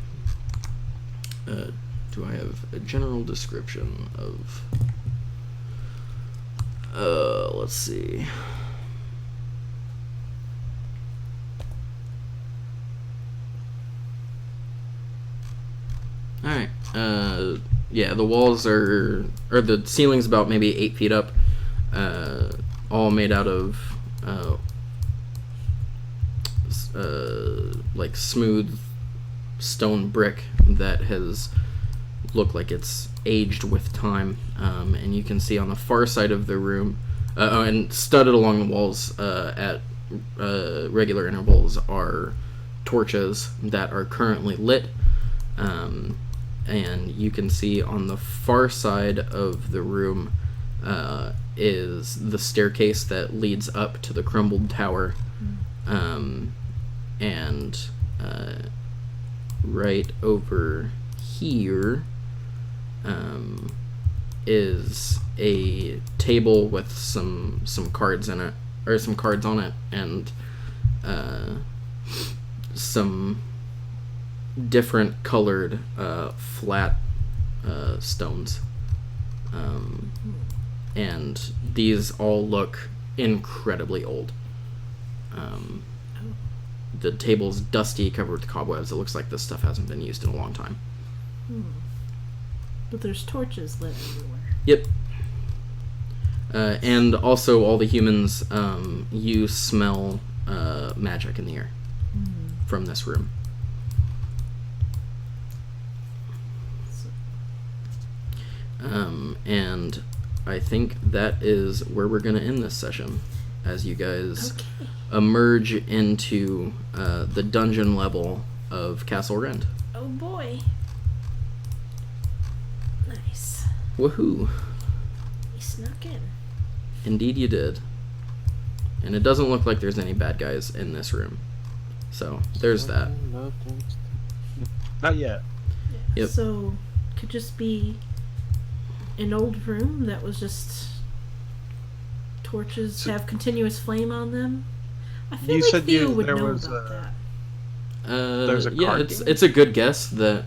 S1: Do I have a general description of? Let's see. All right. Yeah, the walls or the ceiling's about maybe 8 feet up. All made out of like smooth stone brick that has looked like it's aged with time. And you can see on the far side of the room, and studded along the walls at regular intervals are torches that are currently lit. And you can see on the far side of the room is the staircase that leads up to the crumbled tower. And right over here is a table with some cards in it, or some cards on it, and some different colored flat stones. And these all look incredibly old. The table's dusty, covered with cobwebs. It looks like this stuff hasn't been used in a long time.
S3: But there's torches lit everywhere.
S1: Yep. And also all the humans, you smell magic in the air from this room. And I think that is where we're going to end this session, as you guys emerge into the dungeon level of Castle Rend.
S3: Oh boy. Nice.
S1: Woohoo.
S3: We snuck in.
S1: Indeed you did. And it doesn't look like there's any bad guys in this room. So, there's that.
S2: Not yet.
S3: Yeah.
S1: Yep.
S3: So, could just be an old room that was just torches have continuous flame on them. I feel
S2: You
S3: like
S2: said
S3: Theo
S2: you-
S3: would
S2: there
S3: know
S2: was
S3: about that.
S2: There's a
S1: yeah,
S2: card
S1: it's a good guess that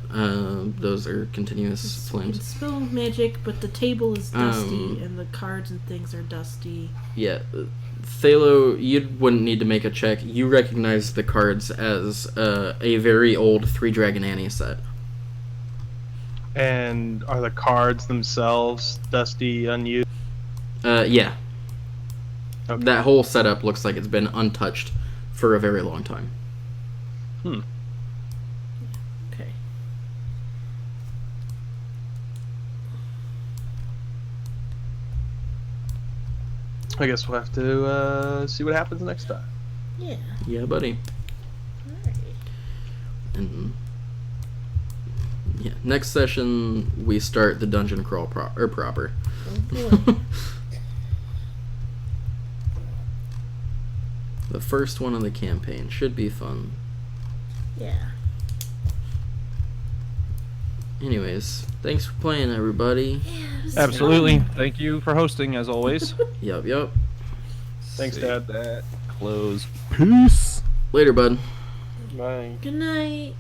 S1: those are continuous
S3: You can
S1: flames.
S3: spell magic, but the table is dusty and the cards and things are dusty.
S1: Yeah, Thalo, you wouldn't need to make a check. You recognize the cards as a very old Three Dragon Annie set.
S2: And are the cards themselves dusty, unused?
S1: Yeah.
S2: Okay.
S1: That whole setup looks like it's been untouched for a very long time.
S3: Okay.
S2: I guess we'll have to see what happens next time.
S3: Yeah.
S1: Yeah, buddy.
S3: Alright.
S1: And yeah, next session we start the dungeon crawl proper.
S3: Oh boy.
S1: The first one of the campaign should be fun.
S3: Yeah.
S1: Anyways, thanks for playing, everybody.
S3: Yeah, it was
S5: Absolutely.
S3: fun.
S5: Thank you for hosting, as always.
S1: Yep.
S2: Thanks, Dad.
S5: That close. Peace.
S1: Later, bud.
S4: Bye.
S3: Good night.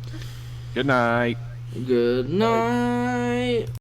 S5: Good night.
S1: Good night.